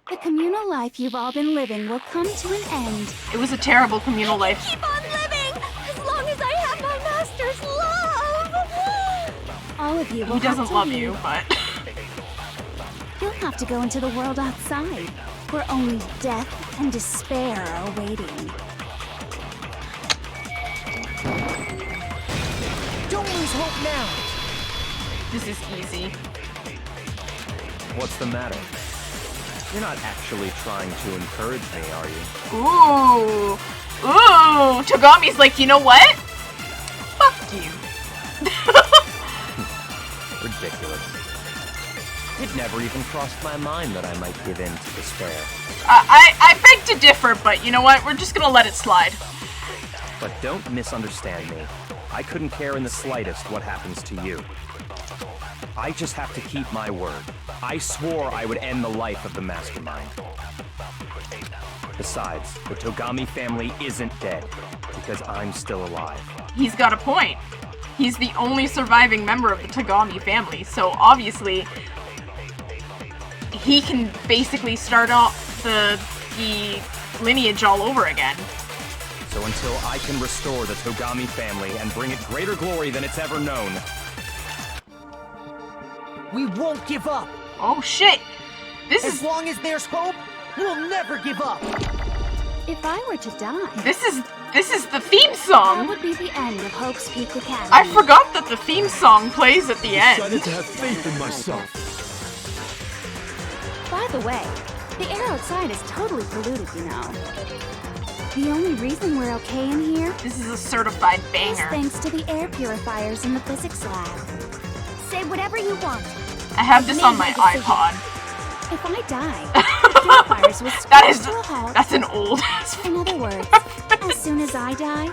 the communal life you've all been living will come to an end. It was a terrible communal life. Keep on living as long as I have my master's love. All of you will He doesn't have to love leave. you, but... You'll have to go into the world outside, where only death and despair are waiting. Don't lose hope now. This is easy. What's the matter? You're not actually trying to encourage me, are you? Ooh. Ooh. Togami's like, you know what? Fuck you. Ridiculous. It never even crossed my mind that I might give in to despair. I beg to differ, but you know what? We're just gonna let it slide. But don't misunderstand me. I couldn't care in the slightest what happens to you. I just have to keep my word. I swore I would end the life of the mastermind. Besides, the Togami family isn't dead, because I'm still alive. He's got a point. He's the only surviving member of the Togami family, so obviously he can basically start off the lineage all over again. So until I can restore the Togami family and bring it greater glory than it's ever known, We won't give up. Oh shit! This As is long as there's hope, we'll never give up. If I were to die, this is the theme that song. would be the end of Hope's Peak Academy. I forgot that the theme song plays at the I end. decided to have faith in myself. By the way, the air outside is totally polluted, you know. The only reason we're okay in here This is a certified is banger. thanks to the air purifiers in the physics lab. Say whatever you want. I have this on my iPod. If I die, the purifiers will That screech is to a halt. that's an old. In other words, as soon as I die,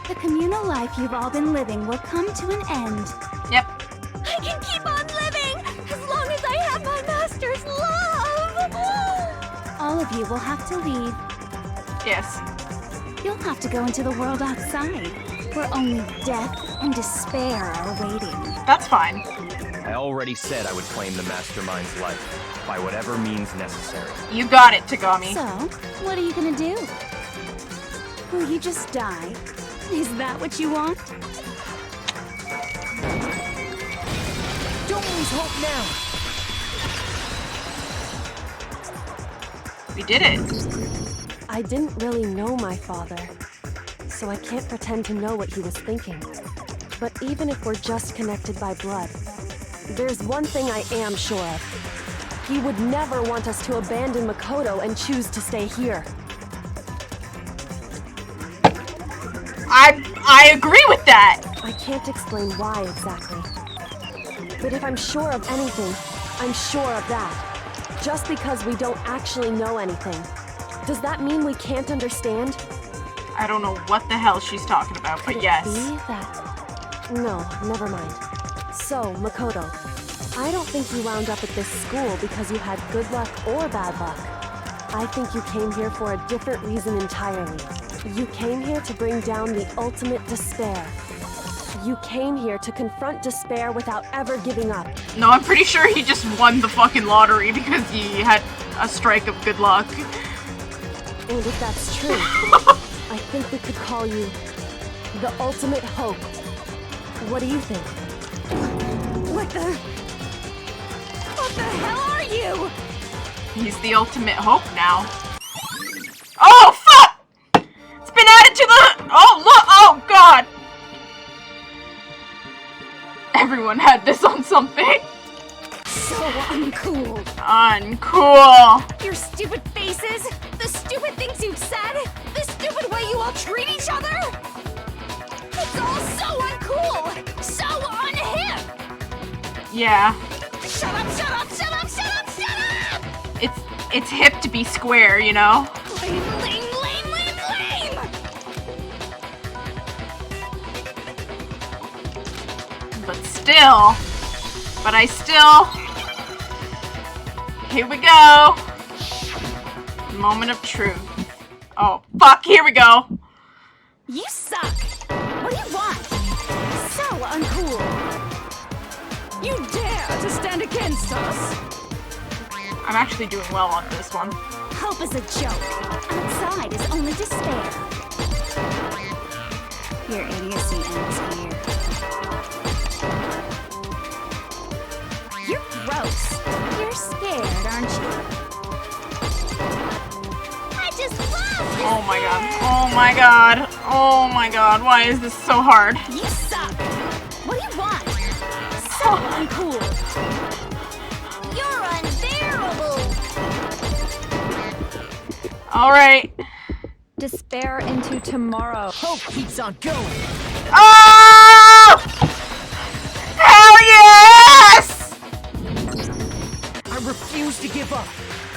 The communal life you've all been living will come to an end. Yep. I can keep on living as long as I have my master's love! All of you will have to leave. Yes. You'll have to go into the world outside, where only death and despair are waiting. That's fine. I already said I would claim the Mastermind's life, by whatever means necessary. You got it, Tagami. So, what are you gonna do? Will you just die? Is that what you want? Don't lose hope now. We did it. I didn't really know my father, so I can't pretend to know what he was thinking. But even if we're just connected by blood, there's one thing I am sure of. He would never want us to abandon Makoto and choose to stay here. I agree with that. I can't explain why exactly. But if I'm sure of anything, I'm sure of that. Just because we don't actually know anything, does that mean we can't understand? I don't know what the hell she's talking about, but Could yes. it be that? No, never mind. So, Makoto, I don't think you wound up at this school because you had good luck or bad luck. I think you came here for a different reason entirely. You came here to bring down the ultimate despair. You came here to confront despair without ever giving up. No, I'm pretty sure he just won the fucking lottery because he had a strike of good luck. And if that's true, I think we could call you the ultimate hope. What do you think? What the hell are you? He's the ultimate hope now. Oh, fuck! It's been added to the... Oh, look! Oh, God! Everyone had this on something. So uncool. Uncool. Your stupid faces, the stupid things you've said, the stupid way you all treat each other. It's all so uncool, so unhip. Yeah. Shut up, shut up, shut up, shut up, shut up! It's hip to be square, you know? Lame, lame, lame, lame, lame! But I still... Here we go. Moment of truth. Oh, fuck, here we go. You suck! What do you want? So uncool! You dare to stand against us? I'm actually doing well on this one. Hope is a joke. Outside is only despair. Your idiocy ends here. You're gross. You're scared, aren't you? I just love this. Oh my god. Oh my god. Oh my god. Why is this so hard? You suck. What do you want? So uncool. You're unbearable. Alright. Despair into tomorrow. Hope keeps on going. Oh! Hell yes! I refuse to give up.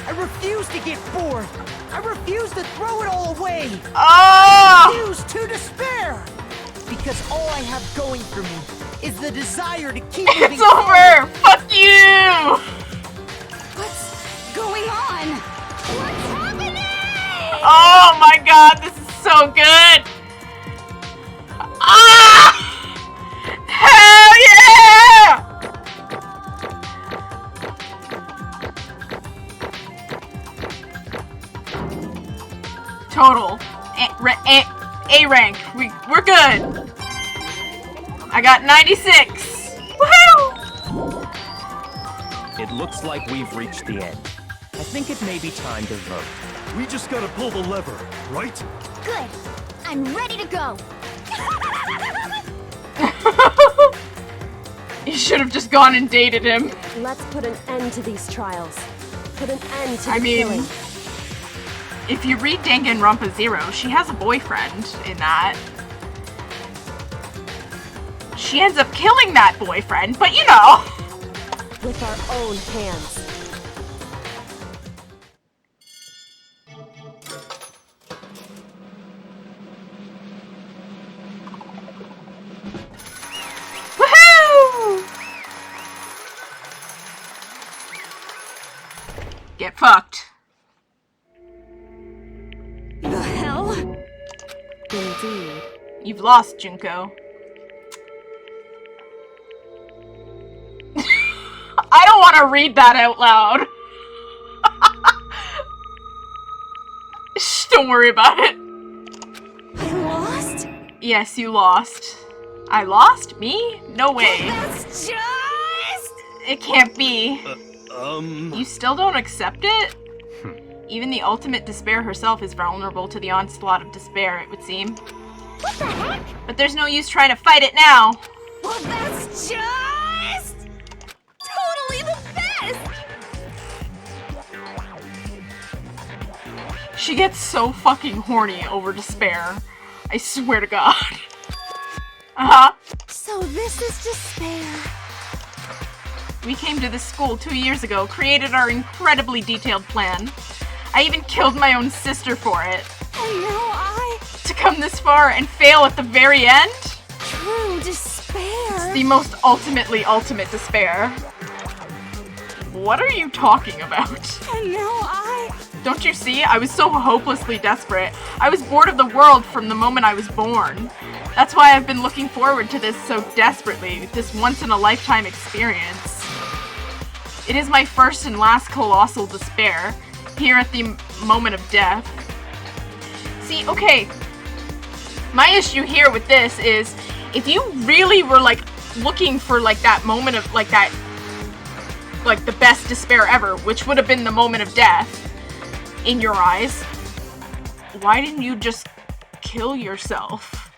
I refuse to get bored. I refuse to throw it all away. Oh! I refuse to despair. Because all I have going for me is the desire to keep moving It's over! Fuck you! What's going on? What's happening? Oh my god, this is so good! Ah! Hell yeah! Total. A rank. We're good. I got 96. Woohoo! It looks like we've reached the end. I think it may be time to vote. We just gotta pull the lever, right? Good. I'm ready to go. You should have just gone and dated him. Let's put an end to these trials. Put an end to the I mean, killing. if you read DanganRonpa 0, she has a boyfriend in that. She ends up killing that boyfriend, but you know. With our own hands. fucked. The hell? Indeed. You've lost, Junko. I don't want to read that out loud. Shh, don't worry about it. I lost? Yes, you lost. I lost? Me? No way. That's just... It can't be. You still don't accept it? Even the ultimate despair herself is vulnerable to the onslaught of despair, it would seem. What the heck? But there's no use trying to fight it now. Well, that's just... totally the best! She gets so fucking horny over despair. I swear to God. Uh-huh. So this is despair. We came to this school 2 years ago, created our incredibly detailed plan. I even killed my own sister for it. And now To come this far and fail at the very end? True despair. The most ultimate despair. What are you talking about? And now Don't you see? I was so hopelessly desperate. I was bored of the world from the moment I was born. That's why I've been looking forward to this so desperately, this once-in-a-lifetime experience. It is my first and last colossal despair, here at the moment of death. See, okay, my issue here with this is, if you really were, like, looking for, like, that moment of, like, that, like, the best despair ever, which would have been the moment of death, in your eyes, why didn't you just kill yourself?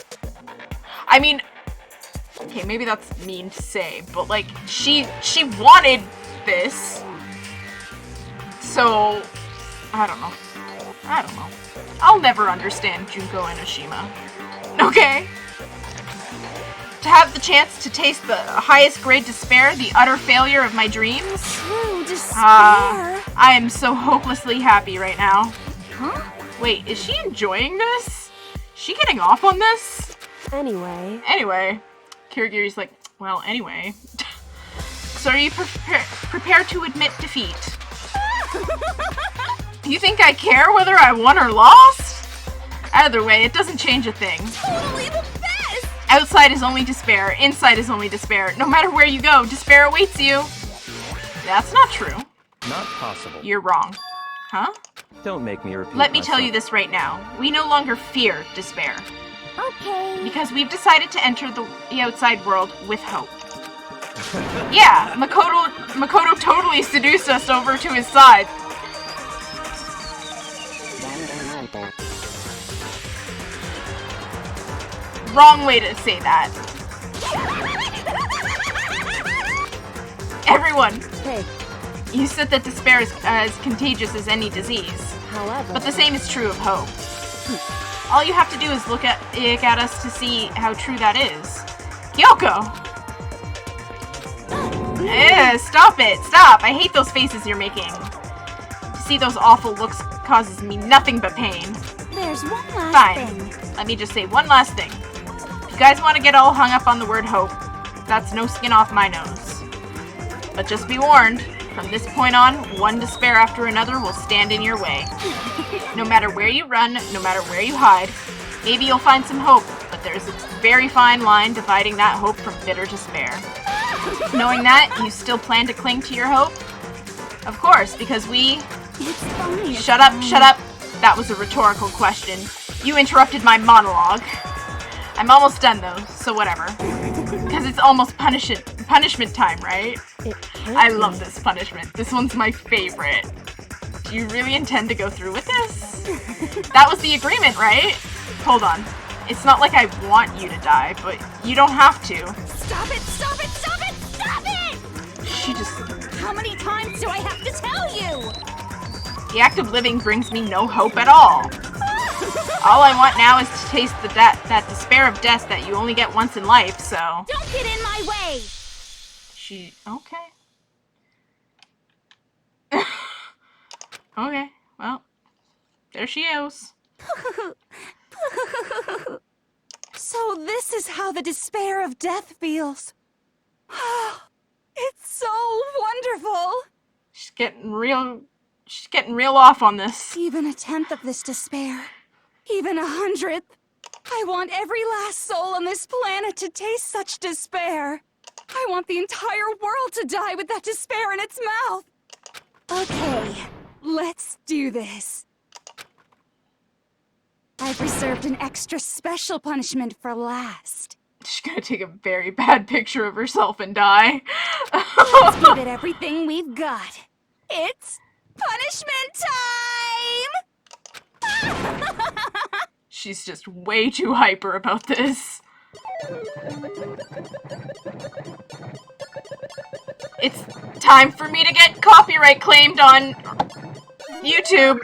I mean, okay, maybe that's mean to say, but, like, she wanted this, so, I don't know. I'll never understand Junko Enoshima. Okay? To have the chance to taste the highest grade despair, the utter failure of my dreams? True despair. I am so hopelessly happy right now. Huh? Wait, is she enjoying this? Is she getting off on this? Anyway. Kirigiri's like, well, anyway. So are you prepared to admit defeat? You think I care whether I won or lost? Either way, it doesn't change a thing. Totally the best! Outside is only despair, inside is only despair. No matter where you go, despair awaits you. That's not true. Not possible. You're wrong. Huh? Don't make me repeat Let me tell myself. you this right now. We no longer fear despair. Okay. Because we've decided to enter the outside world with hope. Yeah, Makoto totally seduced us over to his side. Wrong way to say that. Everyone, Hey, you said that despair is as contagious as any disease. however... But the same is true of hope. All you have to do is look at us to see how true that is. Kyoko! Stop it! Stop! I hate those faces you're making. To see those awful looks causes me nothing but pain. There's one last Fine. thing. Let me just say one last thing. If you guys want to get all hung up on the word hope, that's no skin off my nose. But just be warned, from this point on, one despair after another will stand in your way. No matter where you run, no matter where you hide, maybe you'll find some hope, but there's a very fine line dividing that hope from bitter despair. Knowing that, you still plan to cling to your hope? Of course, because we... It's fine. Shut up, shut up! That was a rhetorical question. You interrupted my monologue. I'm almost done though, so whatever. Because it's almost punishment time, right? I love this punishment. This one's my favorite. Do you really intend to go through with this? That was the agreement, right? Hold on. It's not like I want you to die, but you don't have to. Stop it! Stop it! Stop it! Stop it! She just... How many times do I have to tell you? The act of living brings me no hope at all. All I want now is to taste that despair of death that you only get once in life, so... Don't get in my way! She... okay. Okay, well, there she is. So this is how the despair of death feels. It's so wonderful. She's getting real She's getting real off on this. Even a tenth of this despair. Even 100th. I want every last soul on this planet to taste such despair. I want the entire world to die with that despair in its mouth. Okay, let's do this. I've reserved an extra special punishment for last. She's gonna take a very bad picture of herself and die. Let's give it everything we've got. It's punishment time! She's just way too hyper about this. It's time for me to get copyright claimed on YouTube.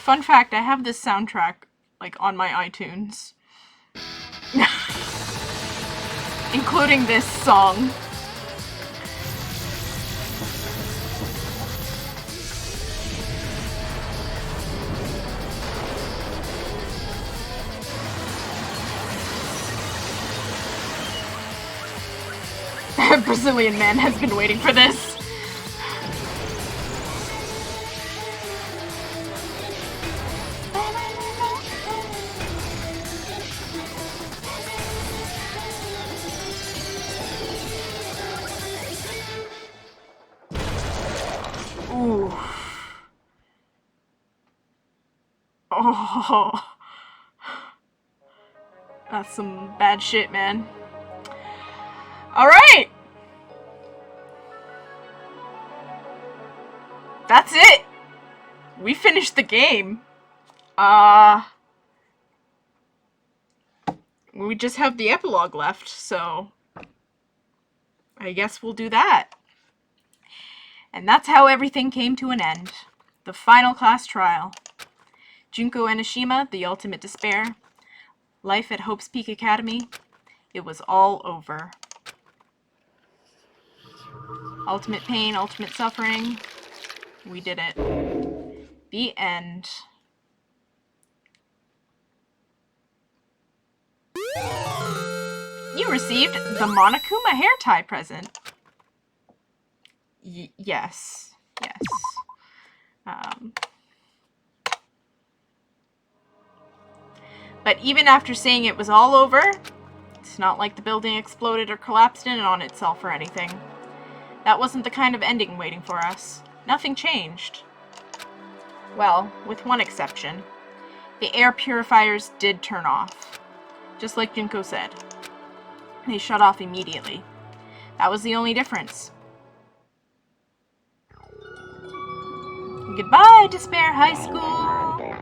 Fun fact, I have this soundtrack, like, on my iTunes. Including this song. A Brazilian man has been waiting for this. Ooh. Oh. That's some bad shit, man. Alright! That's it! We finished the game. We just have the epilogue left, so I guess we'll do that. And that's how everything came to an end. The final class trial. Junko Enoshima, the ultimate despair. Life at Hope's Peak Academy. It was all over. Ultimate pain, ultimate suffering. We did it. The end. You received the Monokuma hair tie present. Yes. Yes. But even after saying it was all over, it's not like the building exploded or collapsed in on itself or anything. That wasn't the kind of ending waiting for us. Nothing changed. Well, with one exception. The air purifiers did turn off. Just like Junko said. They shut off immediately. That was the only difference. Goodbye, Despair High School!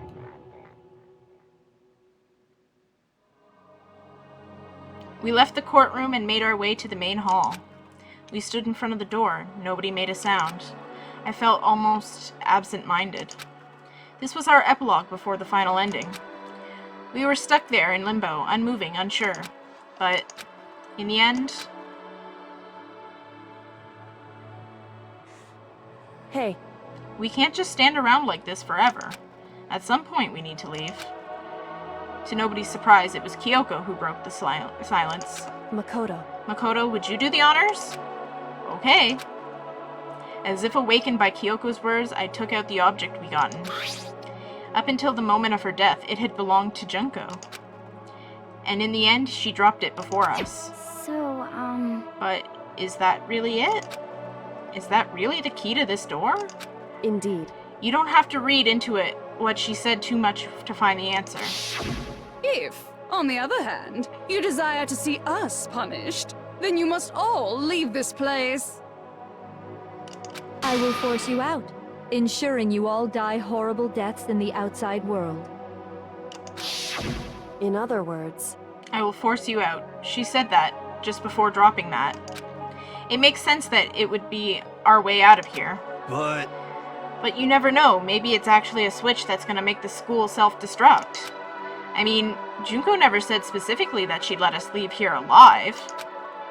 We left the courtroom and made our way to the main hall. We stood in front of the door. Nobody made a sound. I felt almost absent-minded. This was our epilogue before the final ending. We were stuck there in limbo, unmoving, unsure. But, in the end... Hey. We can't just stand around like this forever. At some point we need to leave. To nobody's surprise, it was Kyoko who broke the silence. Makoto. Makoto, would you do the honors? Okay. As if awakened by Kyoko's words, I took out the object we gotten. Up until the moment of her death, it had belonged to Junko. And in the end, she dropped it before us. So, But is that really it? Is that really the key to this door? Indeed. You don't have to read into it what she said too much to find the answer. If, on the other hand, you desire to see us punished, then you must all leave this place. I will force you out, ensuring you all die horrible deaths in the outside world. In other words... I will force you out. She said that, just before dropping that. It makes sense that it would be our way out of here. But you never know. Maybe it's actually a switch that's gonna make the school self-destruct. I mean, Junko never said specifically that she'd let us leave here alive.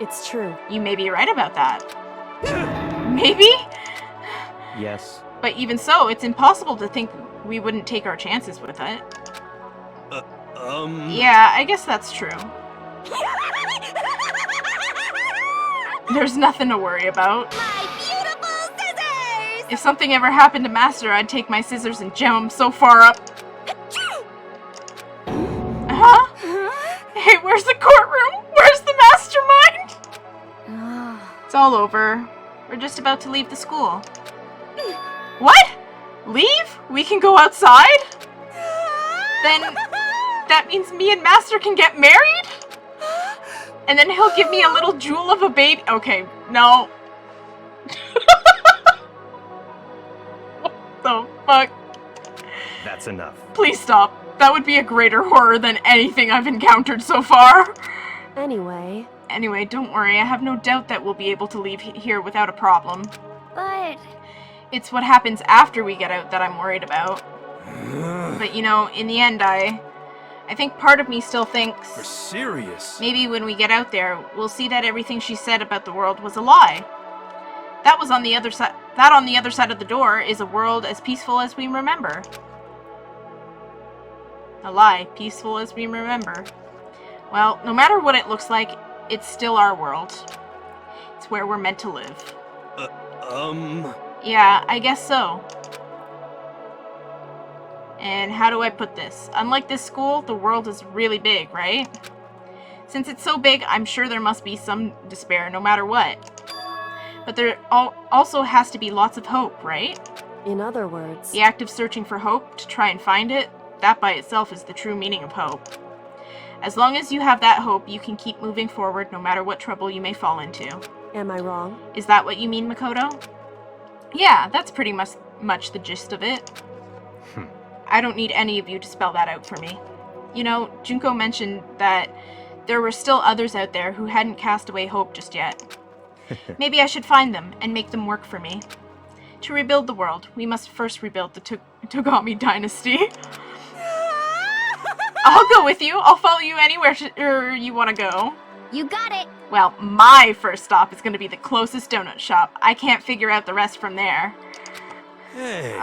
It's true. You may be right about that. Maybe? Yes. But even so, it's impossible to think we wouldn't take our chances with it. Yeah, I guess that's true. There's nothing to worry about. My beautiful scissors! If something ever happened to Master, I'd take my scissors and jam them so far up. Huh? Hey, where's the courtroom? Where's the mastermind? It's all over. We're just about to leave the school. What? Leave? We can go outside? Then that means me and Master can get married? And then he'll give me a little jewel of a baby. Okay, no. What the fuck? That's enough. Please stop. That would be a greater horror than anything I've encountered so far. Anyway, don't worry. I have no doubt that we'll be able to leave here without a problem. But It's what happens after we get out that I'm worried about. But you know, in the end, I think part of me still thinks You're serious? maybe when we get out there, we'll see that everything she said about the world was a lie. That on the other side of the door is a world as peaceful as we remember. A lie, peaceful as we remember. Well, no matter what it looks like, it's still our world. It's where we're meant to live. Yeah, I guess so. And how do I put this? Unlike this school, the world is really big, right? Since it's so big, I'm sure there must be some despair no matter what. But there also has to be lots of hope, right? in other words, The act of searching for hope to try and find it, that by itself is the true meaning of hope. As long as you have that hope, you can keep moving forward no matter what trouble you may fall into. am I wrong? Is that what you mean, Makoto? Yeah, that's pretty much the gist of it. I don't need any of you to spell that out for me. You know, Junko mentioned that there were still others out there who hadn't cast away hope just yet. Maybe I should find them and make them work for me. To rebuild the world, we must first rebuild the Togami dynasty. I'll go with you. I'll follow you anywhere you want to go. you got it. Well, my first stop is going to be the closest donut shop. I can't figure out the rest from there. Hey.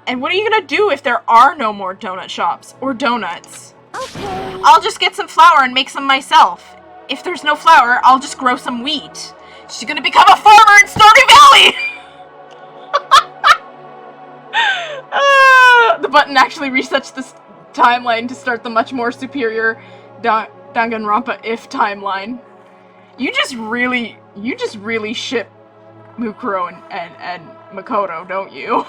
And what are you going to do if there are no more donut shops or donuts? Okay. I'll just get some flour and make some myself. If there's no flour, I'll just grow some wheat. She's going to become a farmer in Stardew Valley! The button actually resets this timeline to start the much more superior DanganRonpa if timeline. You just really ship Mukuro and Makoto, don't you?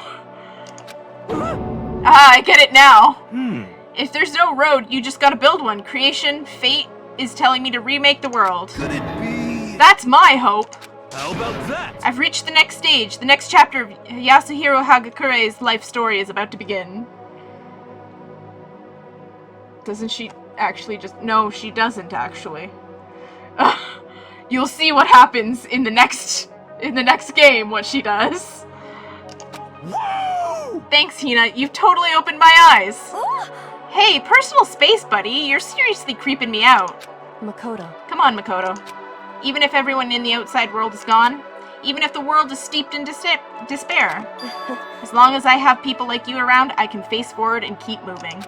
I get it now. If there's no road, you just gotta build one. Creation, fate is telling me to remake the world. Could it be? That's my hope. How about that? I've reached the next stage. The next chapter of Yasuhiro Hagakure's life story is about to begin. Doesn't she actually just... No, she doesn't actually. You'll see what happens in the next game, what she does. Woo! Thanks, Hina. You've totally opened my eyes. Hey, personal space, buddy. You're seriously creeping me out. Makoto. Come on, Makoto. Even if everyone in the outside world is gone, even if the world is steeped in despair, as long as I have people like you around, I can face forward and keep moving.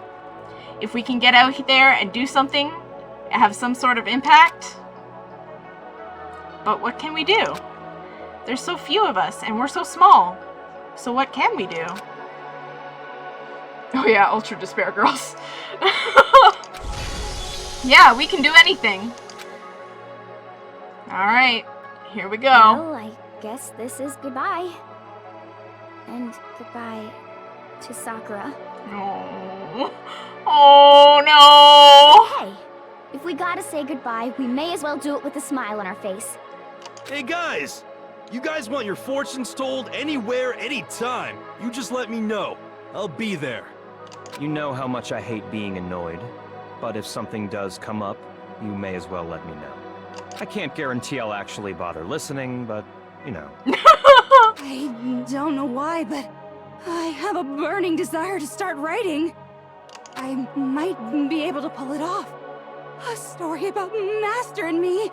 If we can get out there and do something, have some sort of impact. But what can we do? There's so few of us, and we're so small. So what can we do? Oh yeah, Ultra Despair Girls. Yeah, we can do anything. Alright, here we go. Well, I guess this is goodbye. And goodbye to Sakura. Oh, oh no! Hey, if we gotta say goodbye, we may as well do it with a smile on our face. Hey guys! You guys want your fortunes told anywhere, anytime. You just let me know. I'll be there. You know how much I hate being annoyed, but if something does come up, you may as well let me know. I can't guarantee I'll actually bother listening, but, you know. I don't know why, but I have a burning desire to start writing. I might be able to pull it off. A story about Master and me,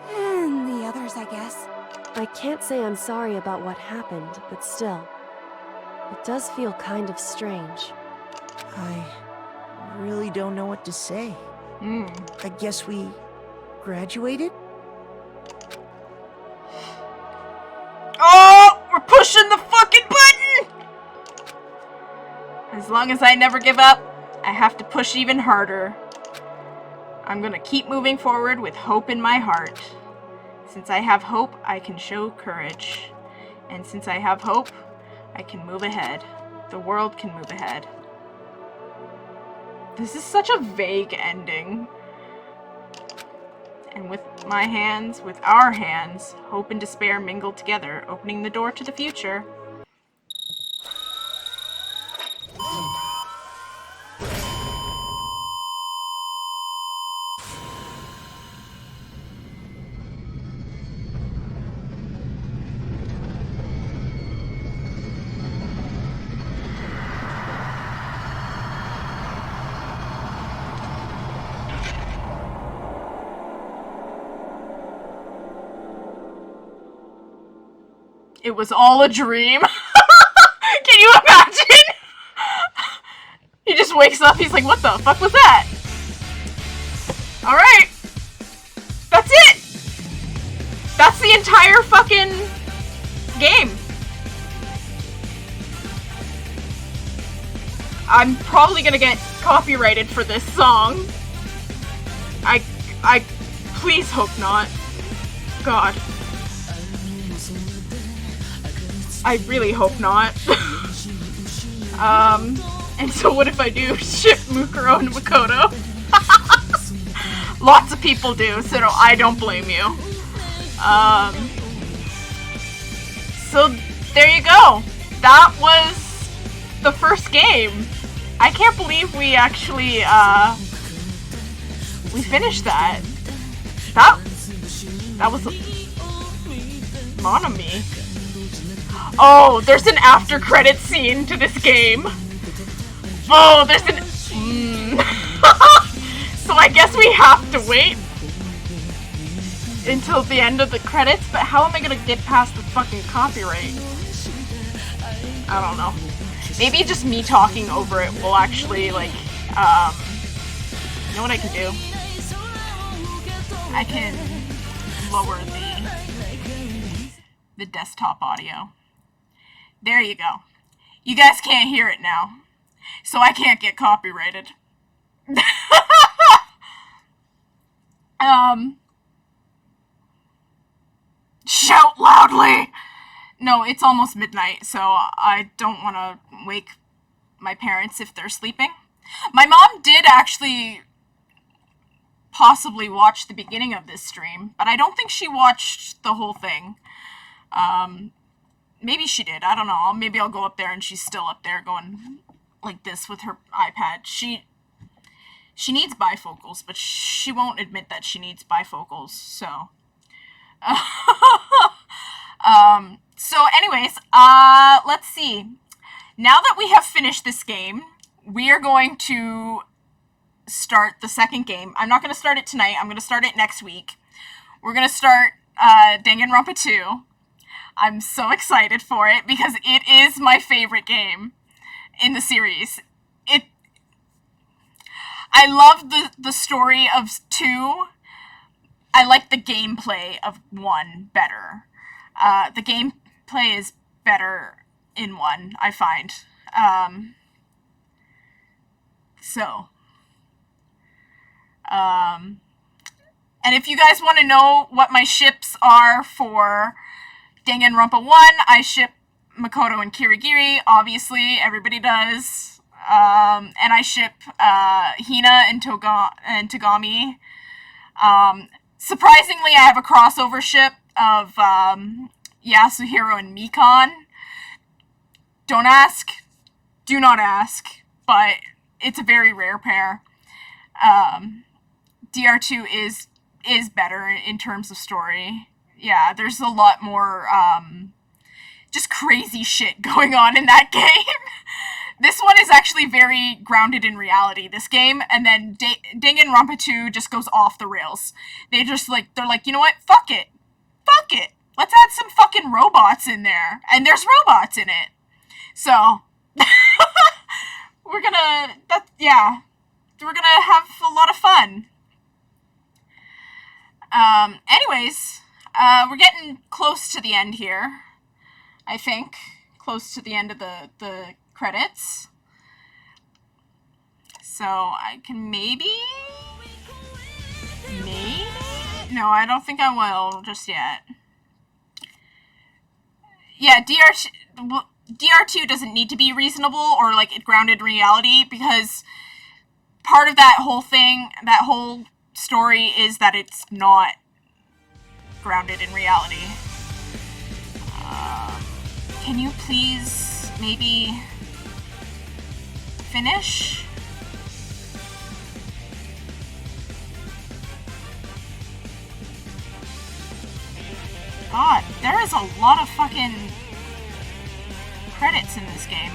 And the others, I guess. I can't say I'm sorry about what happened, but still, it does feel kind of strange. I really don't know what to say. I guess we graduated? Oh, we're pushing the fucking button! As long as I never give up, I have to push even harder. I'm gonna keep moving forward with hope in my heart. Since I have hope, I can show courage. And since I have hope, I can move ahead. The world can move ahead. This is such a vague ending. And with my hands, with our hands, hope and despair mingle together, opening the door to the future. It was all a dream. Can you imagine? He just wakes up, he's like, what the fuck was that? Alright. That's it. That's the entire fucking game. I'm probably gonna get copyrighted for this song. I please hope not. God. I really hope not. And so what if I do ship Mukuro and Makoto? Lots of people do, so I don't blame you. So there you go. That was the first game. I can't believe we actually, we finished that. That was Mon ami. Oh, there's an after credit scene to this game. Oh, there's an... So I guess we have to wait until the end of the credits, but how am I gonna get past the fucking copyright? I don't know. Maybe just me talking over it will actually, like, you know what I can do? I can lower the desktop audio. There you go. You guys can't hear it now, so I can't get copyrighted. Shout loudly! No, it's almost midnight, so I don't want to wake my parents if they're sleeping. My mom did actually possibly watch the beginning of this stream, but I don't think she watched the whole thing. Maybe she did. I don't know. Maybe I'll go up there and she's still up there going like this with her iPad. She needs bifocals, but she won't admit that she needs bifocals, so. So anyways, let's see. Now that we have finished this game, we are going to start the second game. I'm not going to start it tonight. I'm going to start it next week. We're going to start DanganRonpa 2. I'm so excited for it because it is my favorite game in the series. I love the story of 2. I like the gameplay of 1 better. The gameplay is better in 1, I find. And if you guys want to know what my ships are for DanganRonpa 1, I ship Makoto and Kirigiri, obviously, everybody does. And I ship Hina and Togami. Surprisingly, I have a crossover ship of Yasuhiro and Mikan. Don't ask. Do not ask. But it's a very rare pair. DR2 is better in terms of story. Yeah, there's a lot more just crazy shit going on in that game. This one is actually very grounded in reality, this game, and then DanganRonpa 2 just goes off the rails. They're like, you know what? Fuck it. Fuck it. Let's add some fucking robots in there. And there's robots in it. So, we're gonna have a lot of fun. Anyways, we're getting close to the end here, I think. Close to the end of the credits. So I can maybe? No, I don't think I will just yet. Yeah, DR2 doesn't need to be reasonable or like grounded in reality, because part of that whole thing, that whole story, is that it's not grounded in reality. Can you please maybe finish? God, there is a lot of fucking credits in this game.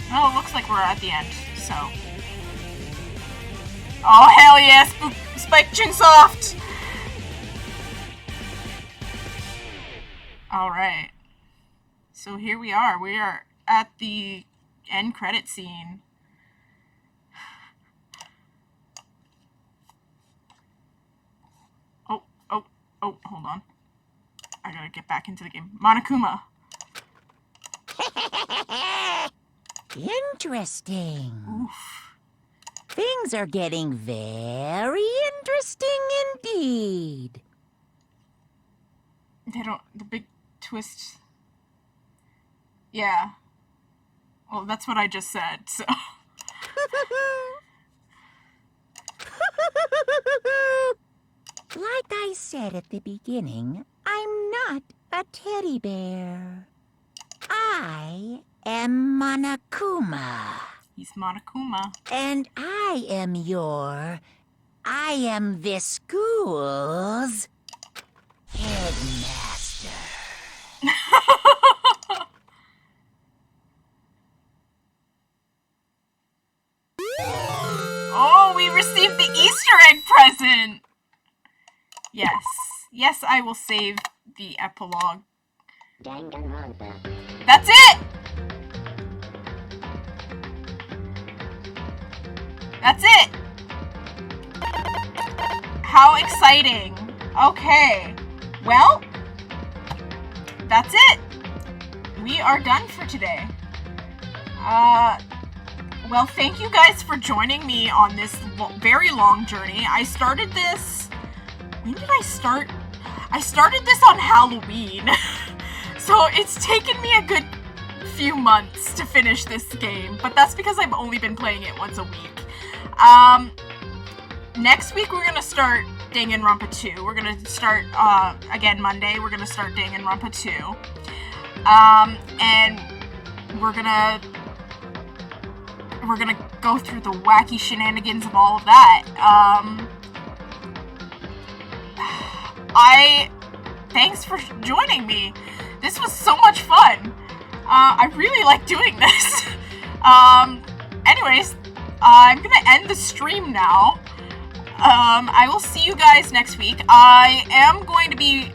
Well, it looks like we're at the end, so. Oh, hell yes! Spike Chunsoft! Alright. So here we are. We are at the end credit scene. Oh, hold on. I gotta get back into the game. Monokuma. Interesting. Oof. Things are getting very interesting indeed. The big twist. Yeah. Well, that's what I just said, so. Like I said at the beginning, I'm not a teddy bear. I am Monokuma. He's Monokuma. And I am this school's headmaster. Oh, we received the Easter egg present! Yes. Yes, I will save the epilogue. That's it! That's it! How exciting. Okay. Well, that's it. We are done for today. Well, thank you guys for joining me on this very long journey. I started this... When did I start? I started this on Halloween. So it's taken me a good few months to finish this game, but that's because I've only been playing it once a week. Next week we're gonna start DanganRonpa 2. We're gonna start, again Monday, we're gonna start DanganRonpa 2. And we're gonna go through the wacky shenanigans of all of that. Thanks for joining me. This was so much fun. I really like doing this. Anyways, I'm gonna end the stream now. I will see you guys next week. I am going to be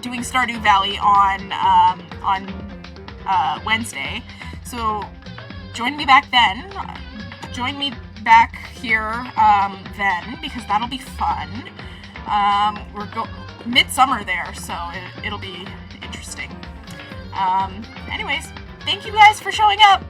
doing Stardew Valley on Wednesday, so join me back then. Join me back here then, because that'll be fun. We're midsummer there, so it'll be interesting. Anyways, thank you guys for showing up.